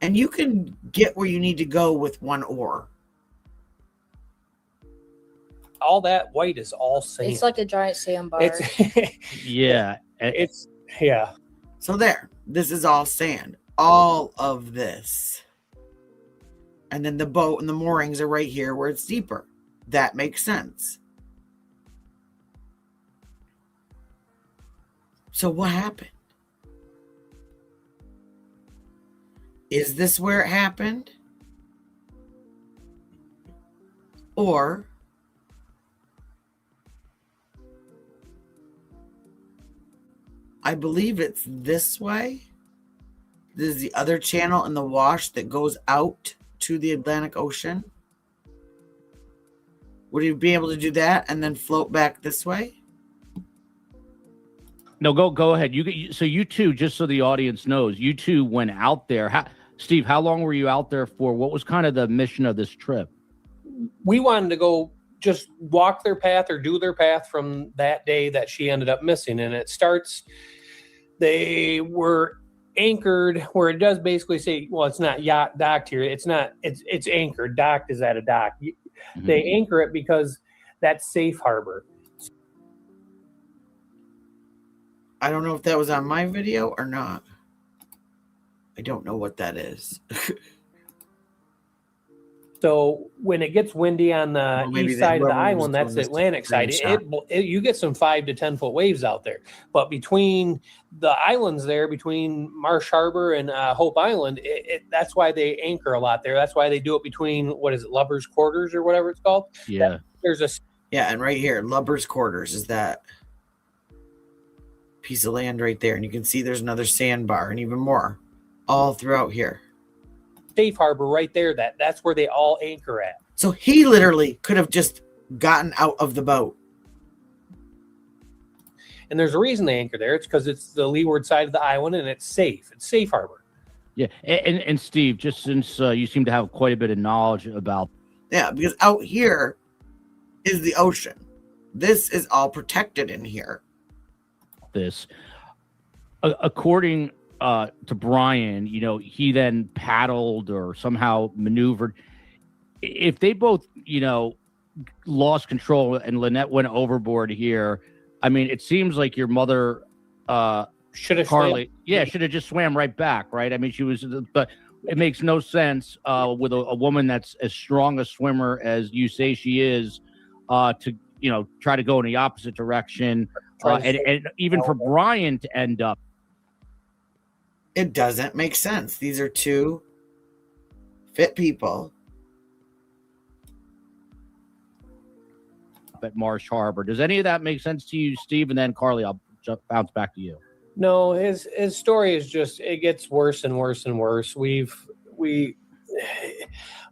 And you can get where you need to go with one oar. All that white is all sand. It's like a giant sandbar. Yeah. So there, this is all sand. All of this. And then the boat and the moorings are right here where it's deeper. That makes sense. So what happened? Is this where it happened? Or I believe it's this way. This is the other channel in the wash that goes out to the Atlantic Ocean? Would he be able to do that and then float back this way? No, go ahead. So you two, just so the audience knows, you two went out there. Steve, how long were you out there for? What was kind of the mission of this trip? We wanted to go just walk their path or do their path from that day that she ended up missing. And it starts, they were anchored where it does basically say, well, it's not yacht docked here. It's not, it's anchored. Docked is at a dock. They anchor it because that's safe harbor. I don't know if that was on my video or not. I don't know what that is. So when it gets windy on the east side of the island, that's the Atlantic side. You get some 5 to 10 foot waves out there. But between the islands there, between Marsh Harbor and Hope Island, that's why they anchor a lot there. That's why they do it between, what is it, Lubbers Quarters or whatever it's called? Yeah. And right here, Lubbers Quarters is that piece of land right there. And you can see there's another sandbar and even more all throughout here. Safe harbor right there. That's where they all anchor at. So he literally could have just gotten out of the boat. And there's a reason they anchor there. It's because it's the leeward side of the island and it's safe. It's safe harbor. Yeah. And Steve, just since you seem to have quite a bit of knowledge about. Yeah, because out here is the ocean. This is all protected in here. This, according to Brian, he then paddled or somehow maneuvered. If they both, lost control and Lynette went overboard here, I mean, it seems like your mother, should have Carly, should have just swam right back, right? I mean, she was, but it makes no sense with a woman that's as strong a swimmer as you say she is, to try to go in the opposite direction, and even for Brian to end up. It doesn't make sense. These are two fit people at Marsh Harbor. Does any of that make sense to you, Steve? And then Carly, I'll bounce back to you. No, his story is just, it gets worse and worse and worse.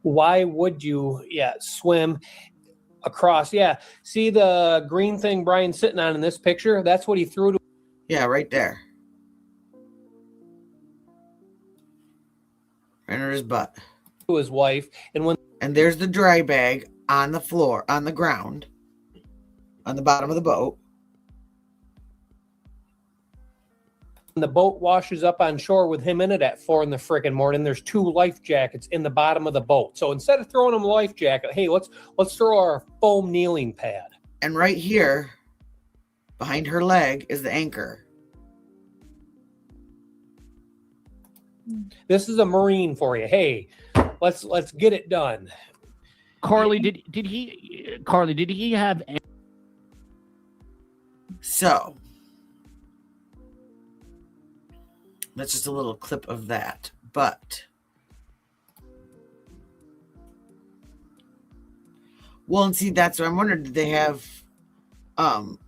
Why would you swim across? See the green thing Brian's sitting on in this picture? That's what he threw to. Yeah, right there. Right under his butt. To his wife. And there's the dry bag on the floor, on the ground, on the bottom of the boat. When the boat washes up on shore with him in it at 4 in the frickin' morning, there's 2 life jackets in the bottom of the boat. So instead of throwing him a life jacket, hey, let's throw our foam kneeling pad. And right here, behind her leg, is the anchor. This is a Marine for you. Hey, let's get it done. Carly, did he have? So that's just a little clip of that. But well, and see, that's what I'm wondering. Did they have? And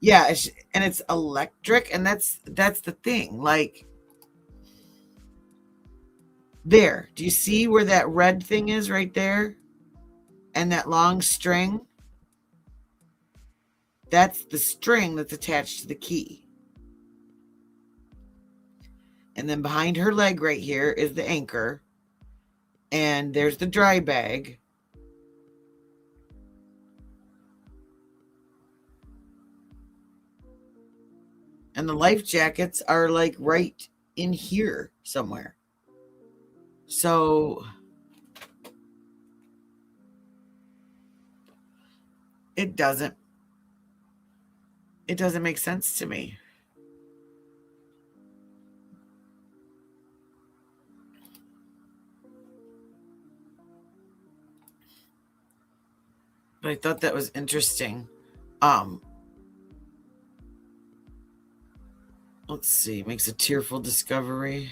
it's electric, and that's the thing. Like, there, do you see where that red thing is right there? And that long string? That's the string that's attached to the key. And then behind her leg right here is the anchor. And there's the dry bag. And the life jackets are like right in here somewhere. So it doesn't make sense to me. But I thought that was interesting. Let's see, makes a tearful discovery.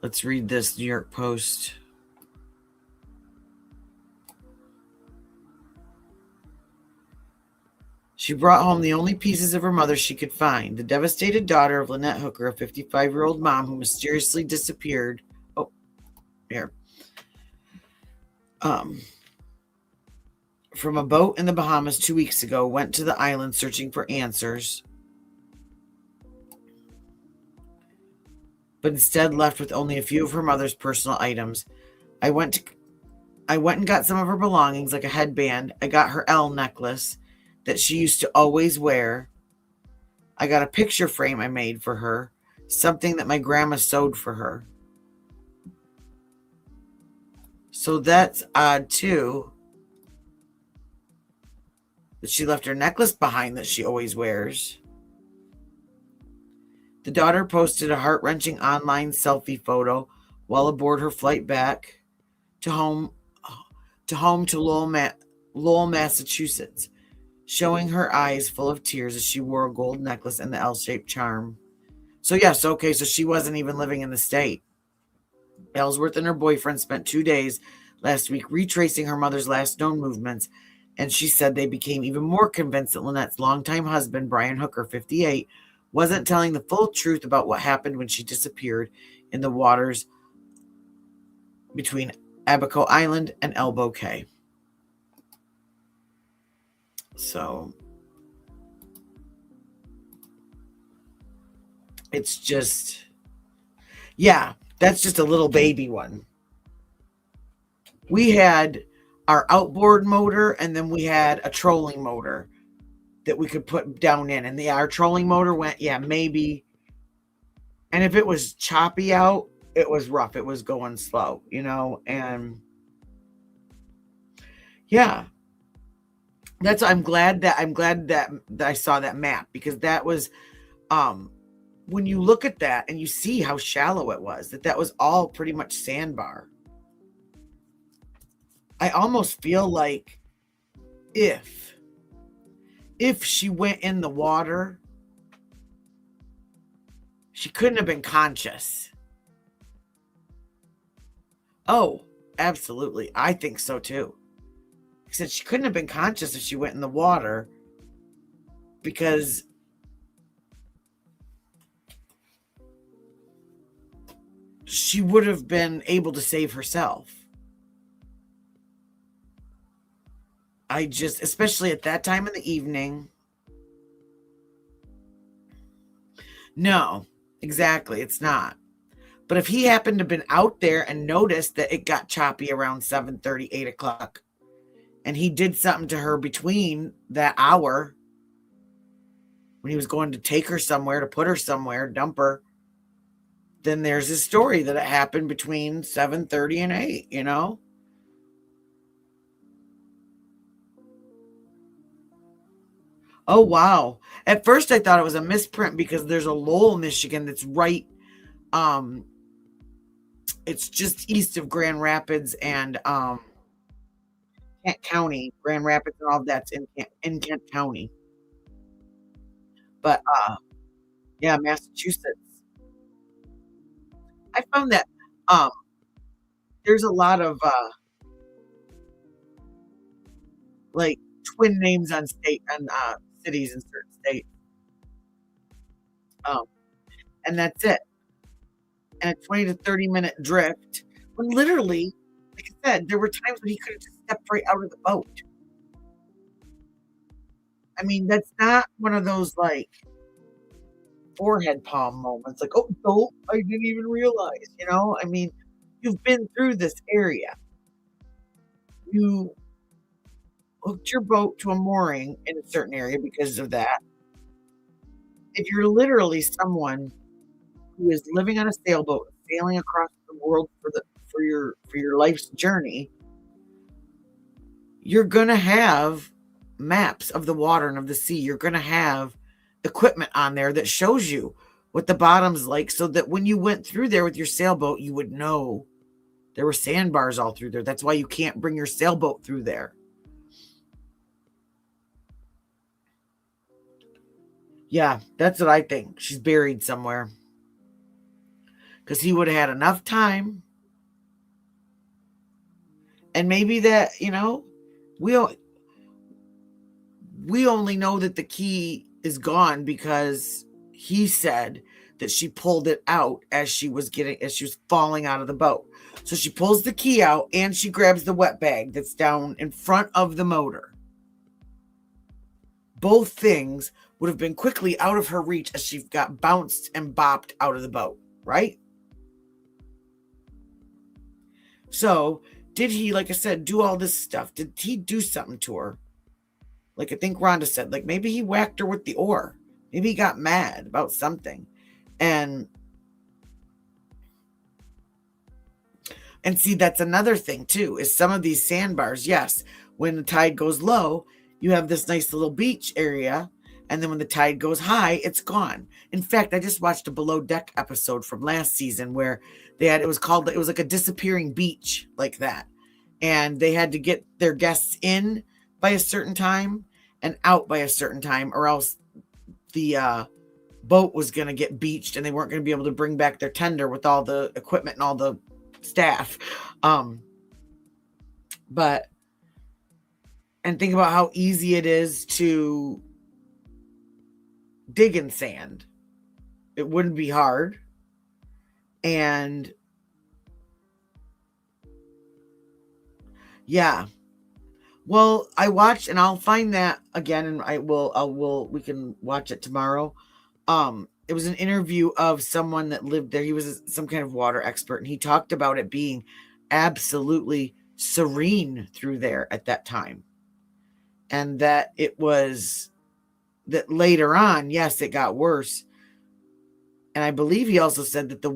Let's read this New York Post. She brought home the only pieces of her mother she could find. The devastated daughter of Lynette Hooker, a 55-year-old mom who mysteriously disappeared. Oh, here. From a boat in the Bahamas 2 weeks ago, went to the island searching for answers, but instead left with only a few of her mother's personal items. I went and got some of her belongings, like a headband. I got her L necklace that she used to always wear. I got a picture frame I made for her, something that my grandma sewed for her. So that's odd too, that she left her necklace behind that she always wears. The daughter posted a heart-wrenching online selfie photo while aboard her flight back to Lowell, Massachusetts, showing her eyes full of tears as she wore a gold necklace and the L-shaped charm. So yes, okay, so she wasn't even living in the state. Ellsworth and her boyfriend spent 2 days last week retracing her mother's last known movements, and she said they became even more convinced that Lynette's longtime husband, Brian Hooker, 58, wasn't telling the full truth about what happened when she disappeared in the waters between Abaco Island and Elbow Cay. So it's just, yeah, that's just a little baby one. We had our outboard motor, and then we had a trolling motor that we could put down in. And our trolling motor went, maybe. And if it was choppy out, it was rough. It was going slow, and yeah. I'm glad that I saw that map, because that was when you look at that and you see how shallow it was, that was all pretty much sandbar. I almost feel like if she went in the water, she couldn't have been conscious. Oh, absolutely. I think so too. I said she couldn't have been conscious if she went in the water, because she would have been able to save herself. Especially at that time in the evening. No, exactly. It's not. But if he happened to have been out there and noticed that it got choppy around 7:30, 8 o'clock, and he did something to her between that hour when he was going to take her somewhere, to put her somewhere, dump her, then there's a story that it happened between 7:30 and 8, Oh, wow. At first I thought it was a misprint, because there's a Lowell, Michigan that's right. It's just east of Grand Rapids and Kent County. Grand Rapids and all of that's in Kent County. But yeah, Massachusetts. I found that there's a lot of like twin names on cities in certain states. And that's it. And a 20 to 30-minute drift, when literally, like I said, there were times when he could have just stepped right out of the boat. I mean, that's not one of those like forehead palm moments, like, oh, no, I didn't even realize, I mean, you've been through this area. You hooked your boat to a mooring in a certain area because of that. If you're literally someone who is living on a sailboat, sailing across the world for your life's journey, you're gonna have maps of the water and of the sea. You're gonna have equipment on there that shows you what the bottom's like, so that when you went through there with your sailboat, you would know there were sandbars all through there. That's why you can't bring your sailboat through there. Yeah, that's what I think. She's buried somewhere. Because he would have had enough time. And maybe that, we only know that the key is gone because he said that she pulled it out as she was falling out of the boat. So she pulls the key out and she grabs the wet bag that's down in front of the motor. Both things would have been quickly out of her reach as she got bounced and bopped out of the boat, right? So did he, like I said, do all this stuff? Did he do something to her? Like I think Rhonda said, like maybe he whacked her with the oar. Maybe he got mad about something. And see, that's another thing too, is some of these sandbars, yes, when the tide goes low, you have this nice little beach area. And then when the tide goes high, it's gone. In fact, I just watched a Below Deck episode from last season where it was like a disappearing beach like that. And they had to get their guests in by a certain time and out by a certain time, or else the boat was going to get beached and they weren't going to be able to bring back their tender with all the equipment and all the staff. And think about how easy it is to dig in sand. It wouldn't be hard. And yeah. Well, I watched, and I'll find that again, and we can watch it tomorrow. It was an interview of someone that lived there. He was some kind of water expert, and he talked about it being absolutely serene through there at that time. And that that later on, yes, it got worse. And I believe he also said that the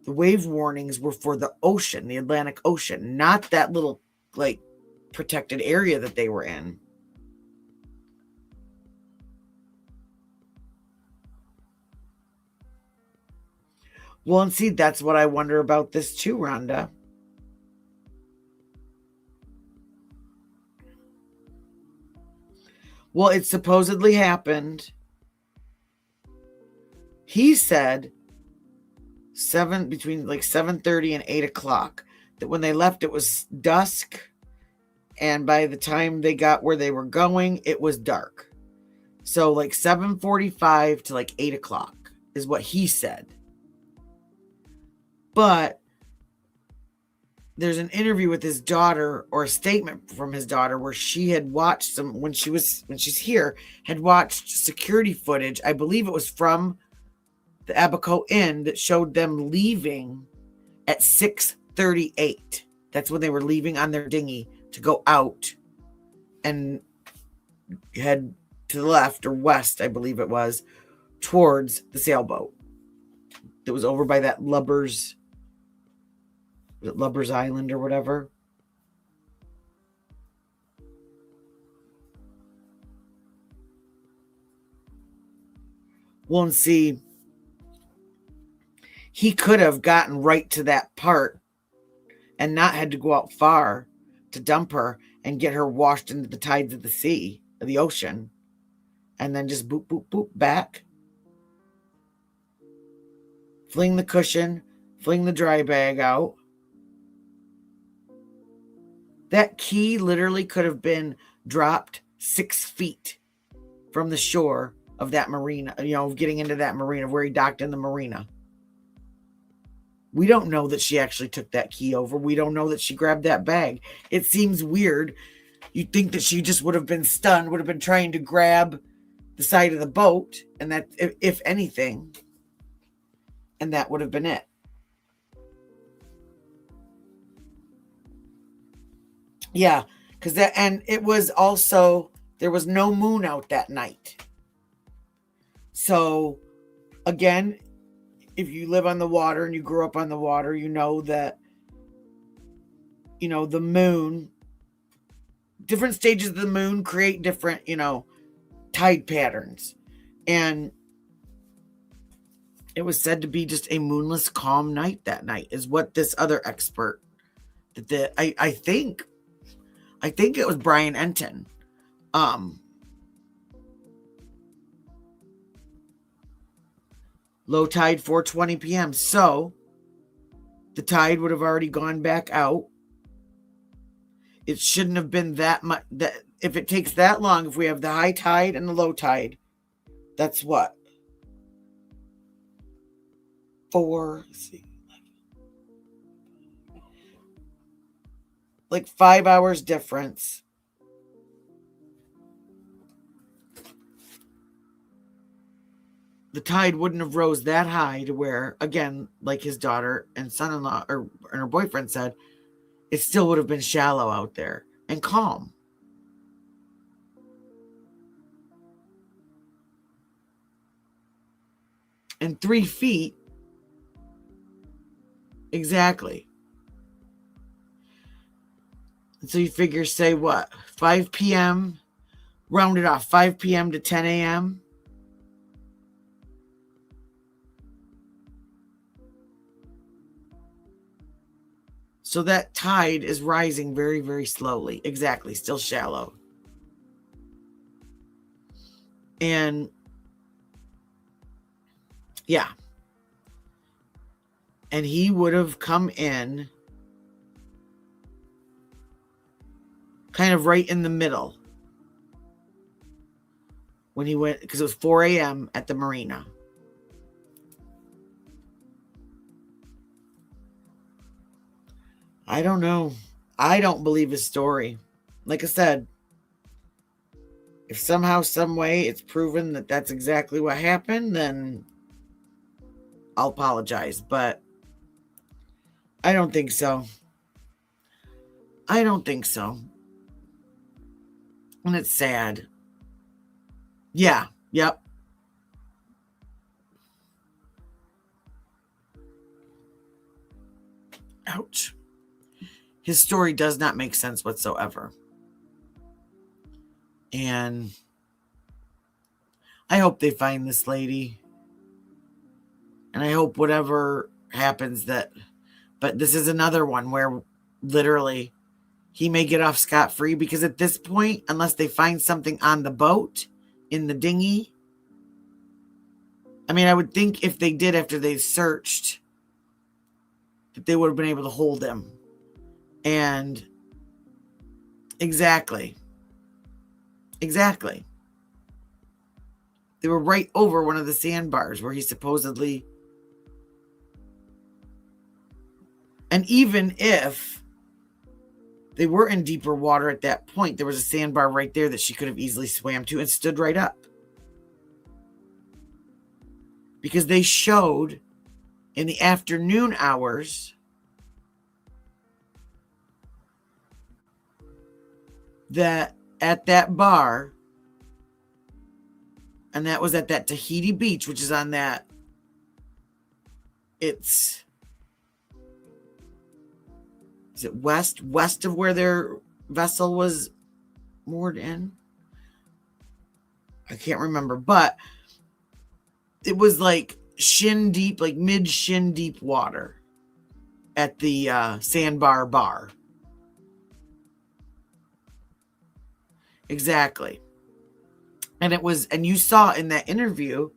wave warnings were for the ocean, the Atlantic Ocean, not that little like protected area that they were in. Well, and see, that's what I wonder about this too, Rhonda. Well, it supposedly happened. He said between like 7:30 and 8 o'clock. That when they left, it was dusk. And by the time they got where they were going, it was dark. So like 7:45 to like 8 o'clock is what he said. But there's an interview with his daughter, or a statement from his daughter, where she had watched when she's here, had watched security footage. I believe it was from the Abaco Inn that showed them leaving at 6:38. That's when they were leaving on their dinghy to go out and head to the left or west, I believe it was, towards the sailboat that was over by that Lubbers Island or whatever. Well, and see, he could have gotten right to that part and not had to go out far to dump her and get her washed into the tides of the sea, of the ocean, and then just boop, boop, boop, back. Fling the cushion, fling the dry bag out. That key literally could have been dropped 6 feet from the shore of that marina, getting into that marina, where he docked in the marina. We don't know that she actually took that key over. We don't know that she grabbed that bag. It seems weird. You'd think that she just would have been stunned, would have been trying to grab the side of the boat, and that, if anything, and that would have been it. Yeah, and it was also, there was no moon out that night. So, again, if you live on the water and you grew up on the water, you know that, the moon, different stages of the moon create different, tide patterns. And it was said to be just a moonless, calm night that night, is what this other expert, I think it was Brian Enton. Low tide, 4:20 p.m. So the tide would have already gone back out. It shouldn't have been that much. That if it takes that long, if we have the high tide and the low tide, that's what? 4, let's see. Like 5 hours difference. The tide wouldn't have rose that high to where, again, like his daughter and son-in-law or her boyfriend said, it still would have been shallow out there and calm. And 3 feet, exactly. And so you figure, say what, 5 p.m., round it off, 5 p.m. to 10 a.m., so that tide is rising very, very slowly. Exactly. Still shallow. And yeah. And he would have come in kind of right in the middle when he went, because it was 4 a.m. at the marina. I don't know. I don't believe his story. Like I said, if somehow, some way it's proven that that's exactly what happened, then I'll apologize. But I don't think so. I don't think so. And it's sad. Yeah. Yep. Ouch. His story does not make sense whatsoever. And I hope they find this lady. And I hope whatever happens that... But this is another one where literally he may get off scot-free, because at this point, unless they find something on the boat, in the dinghy... I mean, I would think if they did after they searched, that they would have been able to hold him. And exactly. They were right over one of the sandbars where he supposedly... And even if they were in deeper water at that point, there was a sandbar right there that she could have easily swam to and stood right up. Because they showed in the afternoon hours that at that bar, and that was at that Tahiti beach, which is on that, is it west of where their vessel was moored in? I can't remember, but it was like shin deep, like mid shin deep water at the sandbar bar. Exactly. And it was, and you saw in that interview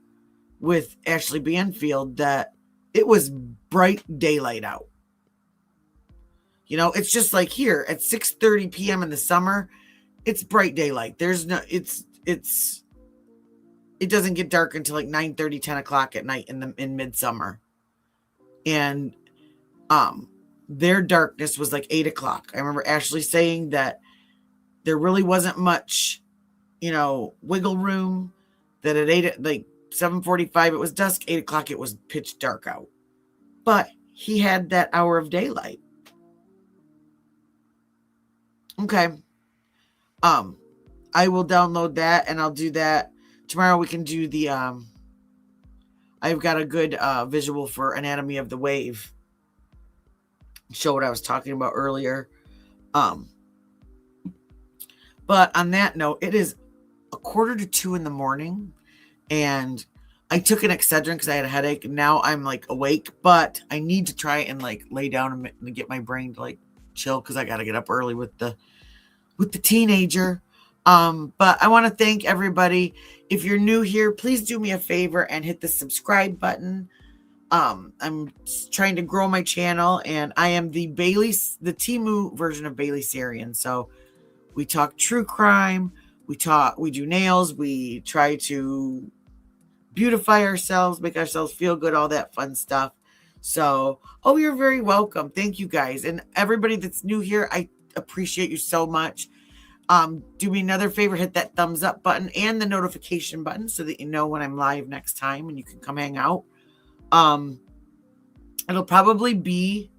with Ashley Banfield that it was bright daylight out. You know, it's just like here at 6:30 p.m. in the summer, it's bright daylight. There's no, it doesn't get dark until like 9:30, 10 o'clock at night in midsummer. And their darkness was like 8 o'clock. I remember Ashley saying that there really wasn't much, you know, wiggle room, that at 7:45 it was dusk, 8 o'clock it was pitch dark out. But he had that hour of daylight. Okay. I will download that and I'll do that. Tomorrow we can do the, I've got a good visual for Anatomy of the Wave. Show what I was talking about earlier. But on that note, it is 1:45 in the morning, and I took an Excedrin because I had a headache, and now I'm like awake, but I need to try and like lay down and get my brain to like chill because I got to get up early with the teenager. But I want to thank everybody. If you're new here, please do me a favor and hit the subscribe button. I'm trying to grow my channel, and I am the Timu version of Bailey Sarian. So We talk true crime. We do nails. We try to beautify ourselves, make ourselves feel good, all that fun stuff. So, you're very welcome. Thank you guys. And everybody that's new here, I appreciate you so much. Do me another favor, hit that thumbs up button and the notification button so that you know when I'm live next time and you can come hang out. It'll probably be,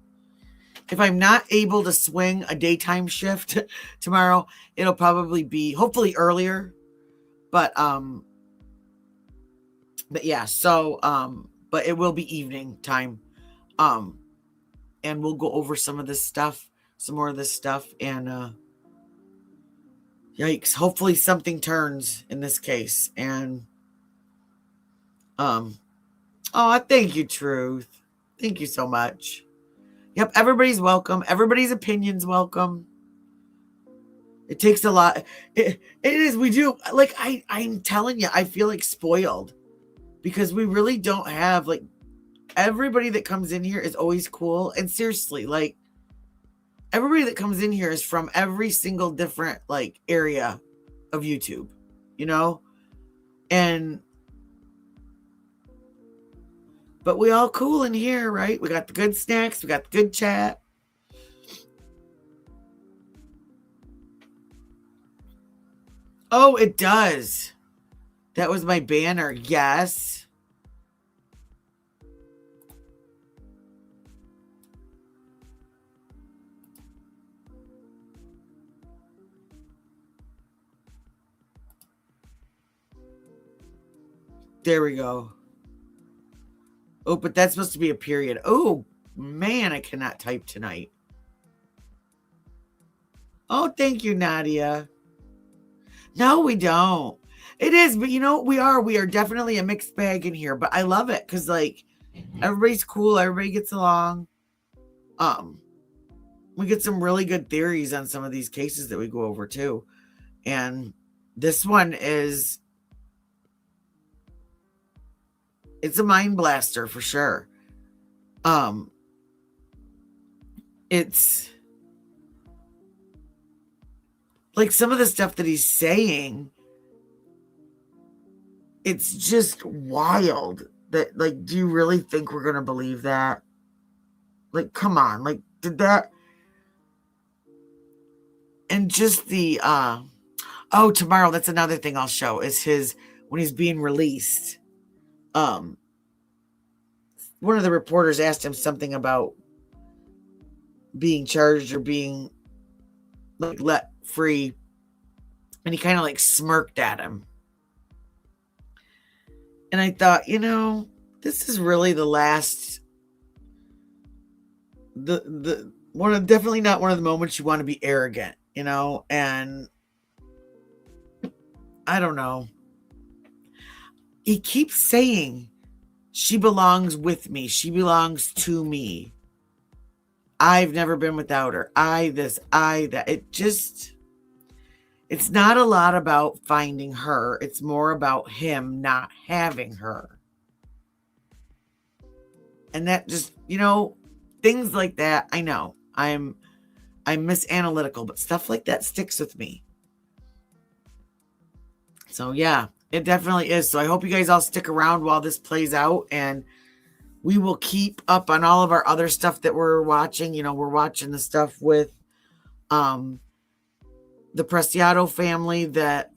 if I'm not able to swing a daytime shift tomorrow, it'll probably be hopefully earlier. But yeah, so but it will be evening time. And we'll go over some more of this stuff, and yikes, hopefully something turns in this case. And thank you, Truth. Thank you so much. Yep, everybody's welcome. Everybody's opinion's welcome. It takes a lot. It is. We do. Like, I'm telling you, I feel like spoiled because we really don't have, like, everybody that comes in here is always cool. And seriously, like, everybody that comes in here is from every single different, like, area of YouTube, you know? But we all cool in here, right? We got the good snacks. We got the good chat. Oh, it does. That was my banner. Yes. There we go. Oh, but that's supposed to be a period. Oh, man, I cannot type tonight. Oh, thank you, Nadia. No, we don't. It is, but you know, we are definitely a mixed bag in here, but I love it because, like, everybody's cool. Everybody gets along. We get some really good theories on some of these cases that we go over too. And this one is, it's a mind blaster for sure. It's like some of the stuff that he's saying, it's just wild. That, like, do you really think we're gonna believe that? Like, come on, like, did that? And just the tomorrow, that's another thing I'll show, is his, when he's being released. One of the reporters asked him something about being charged or being, like, let free, and he kind of, like, smirked at him. And I thought, you know, this is really the last, definitely not one of the moments you want to be arrogant, you know. And I don't know, he keeps saying, she belongs with me. She belongs to me. I've never been without her. I this, I that. It's not a lot about finding her. It's more about him not having her. And that just, you know, things like that. I know I'm misanalytical, but stuff like that sticks with me. So yeah, it definitely is. So I hope you guys all stick around while this plays out, and we will keep up on all of our other stuff that we're watching. You know, we're watching the stuff with the Preciado family that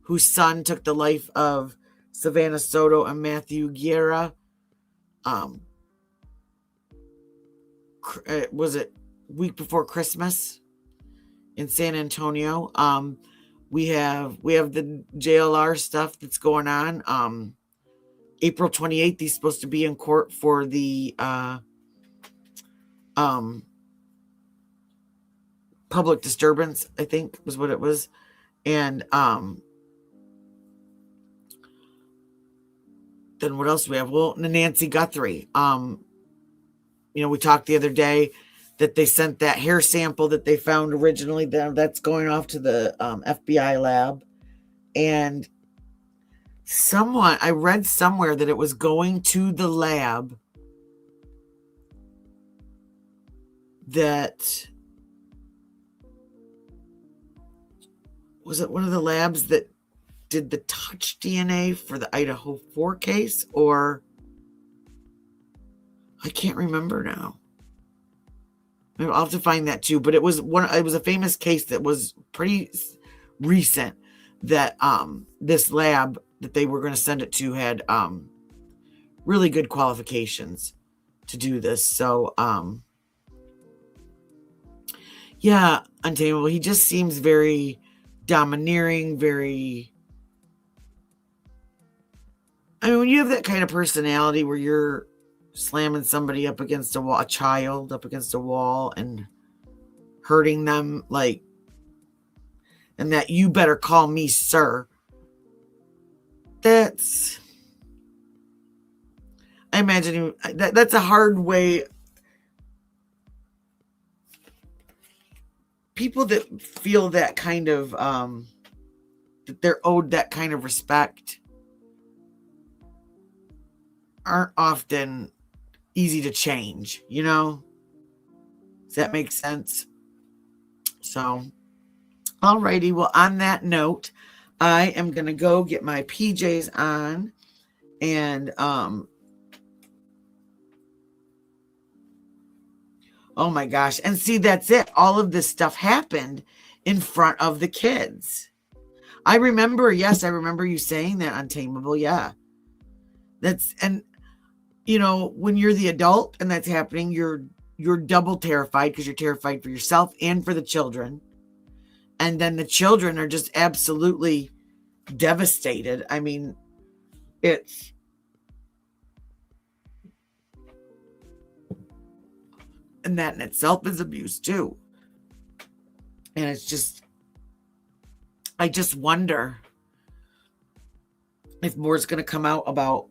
whose son took the life of Savannah Soto and Matthew Guerra. Was it week before Christmas in San Antonio? We have the JLR stuff that's going on. April 28th, he's supposed to be in court for the public disturbance, I think was what it was. And then what else do we have? Well, Nancy Guthrie. You know, we talked the other day that they sent that hair sample that they found originally. That's going off to the FBI lab. And I read somewhere that it was going to the lab that was it one of the labs that did the touch DNA for the Idaho 4 case, or I can't remember now. Maybe I'll have to find that too. But it was a famous case that was pretty recent that this lab that they were going to send it to had really good qualifications to do this. So yeah, Untamable. He just seems very domineering, very. I mean, when you have that kind of personality where you're slamming somebody up against a wall, a child up against a wall and hurting them, like, and that you better call me sir. That's, I imagine that's a hard way. People that feel that kind of, that they're owed that kind of respect aren't often easy to change, you know? Does that make sense? So, alrighty. Well, on that note, I am going to go get my PJs on and, oh my gosh. And see, that's it. All of this stuff happened in front of the kids. I remember you saying that, Untamable. Yeah. And you know, when you're the adult and that's happening, you're double terrified because you're terrified for yourself and for the children. And then the children are just absolutely devastated. I mean, and that in itself is abuse too. And it's just, I just wonder if more is going to come out about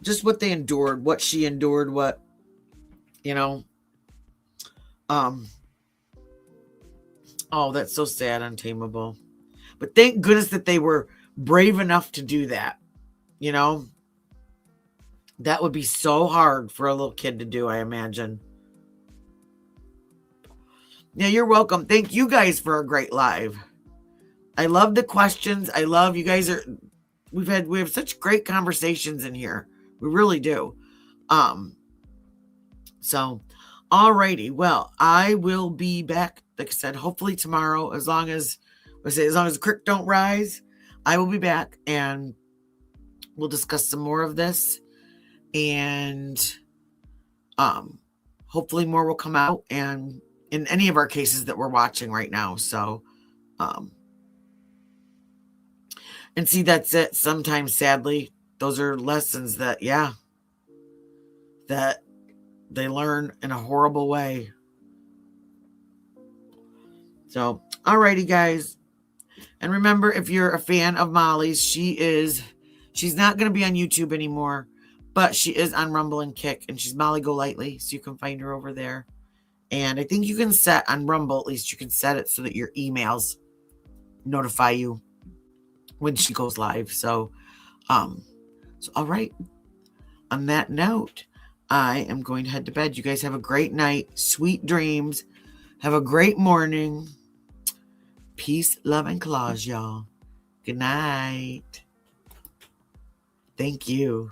just what they endured, what she endured, what, you know, oh, that's so sad, Untamable. But thank goodness that they were brave enough to do that. You know, that would be so hard for a little kid to do, I imagine. Yeah, you're welcome. Thank you guys for a great live. I love the questions. I love you guys we have such great conversations in here. We really do. So, alrighty. Well, I will be back, like I said, hopefully tomorrow, as long as the creek don't rise, I will be back and we'll discuss some more of this. And hopefully more will come out and in any of our cases that we're watching right now. So, and see, that's it. Sometimes, sadly, those are lessons that they learn in a horrible way. So, alrighty, guys. And remember, if you're a fan of Molly's, she's not going to be on YouTube anymore, but she is on Rumble and Kick, and she's Molly Golightly, so you can find her over there. And I think you can set on Rumble, at least you can set it so that your emails notify you when she goes live. So all right. On that note, I am going to head to bed. You guys have a great night. Sweet dreams. Have a great morning. Peace, love, and claws, y'all. Good night. Thank you.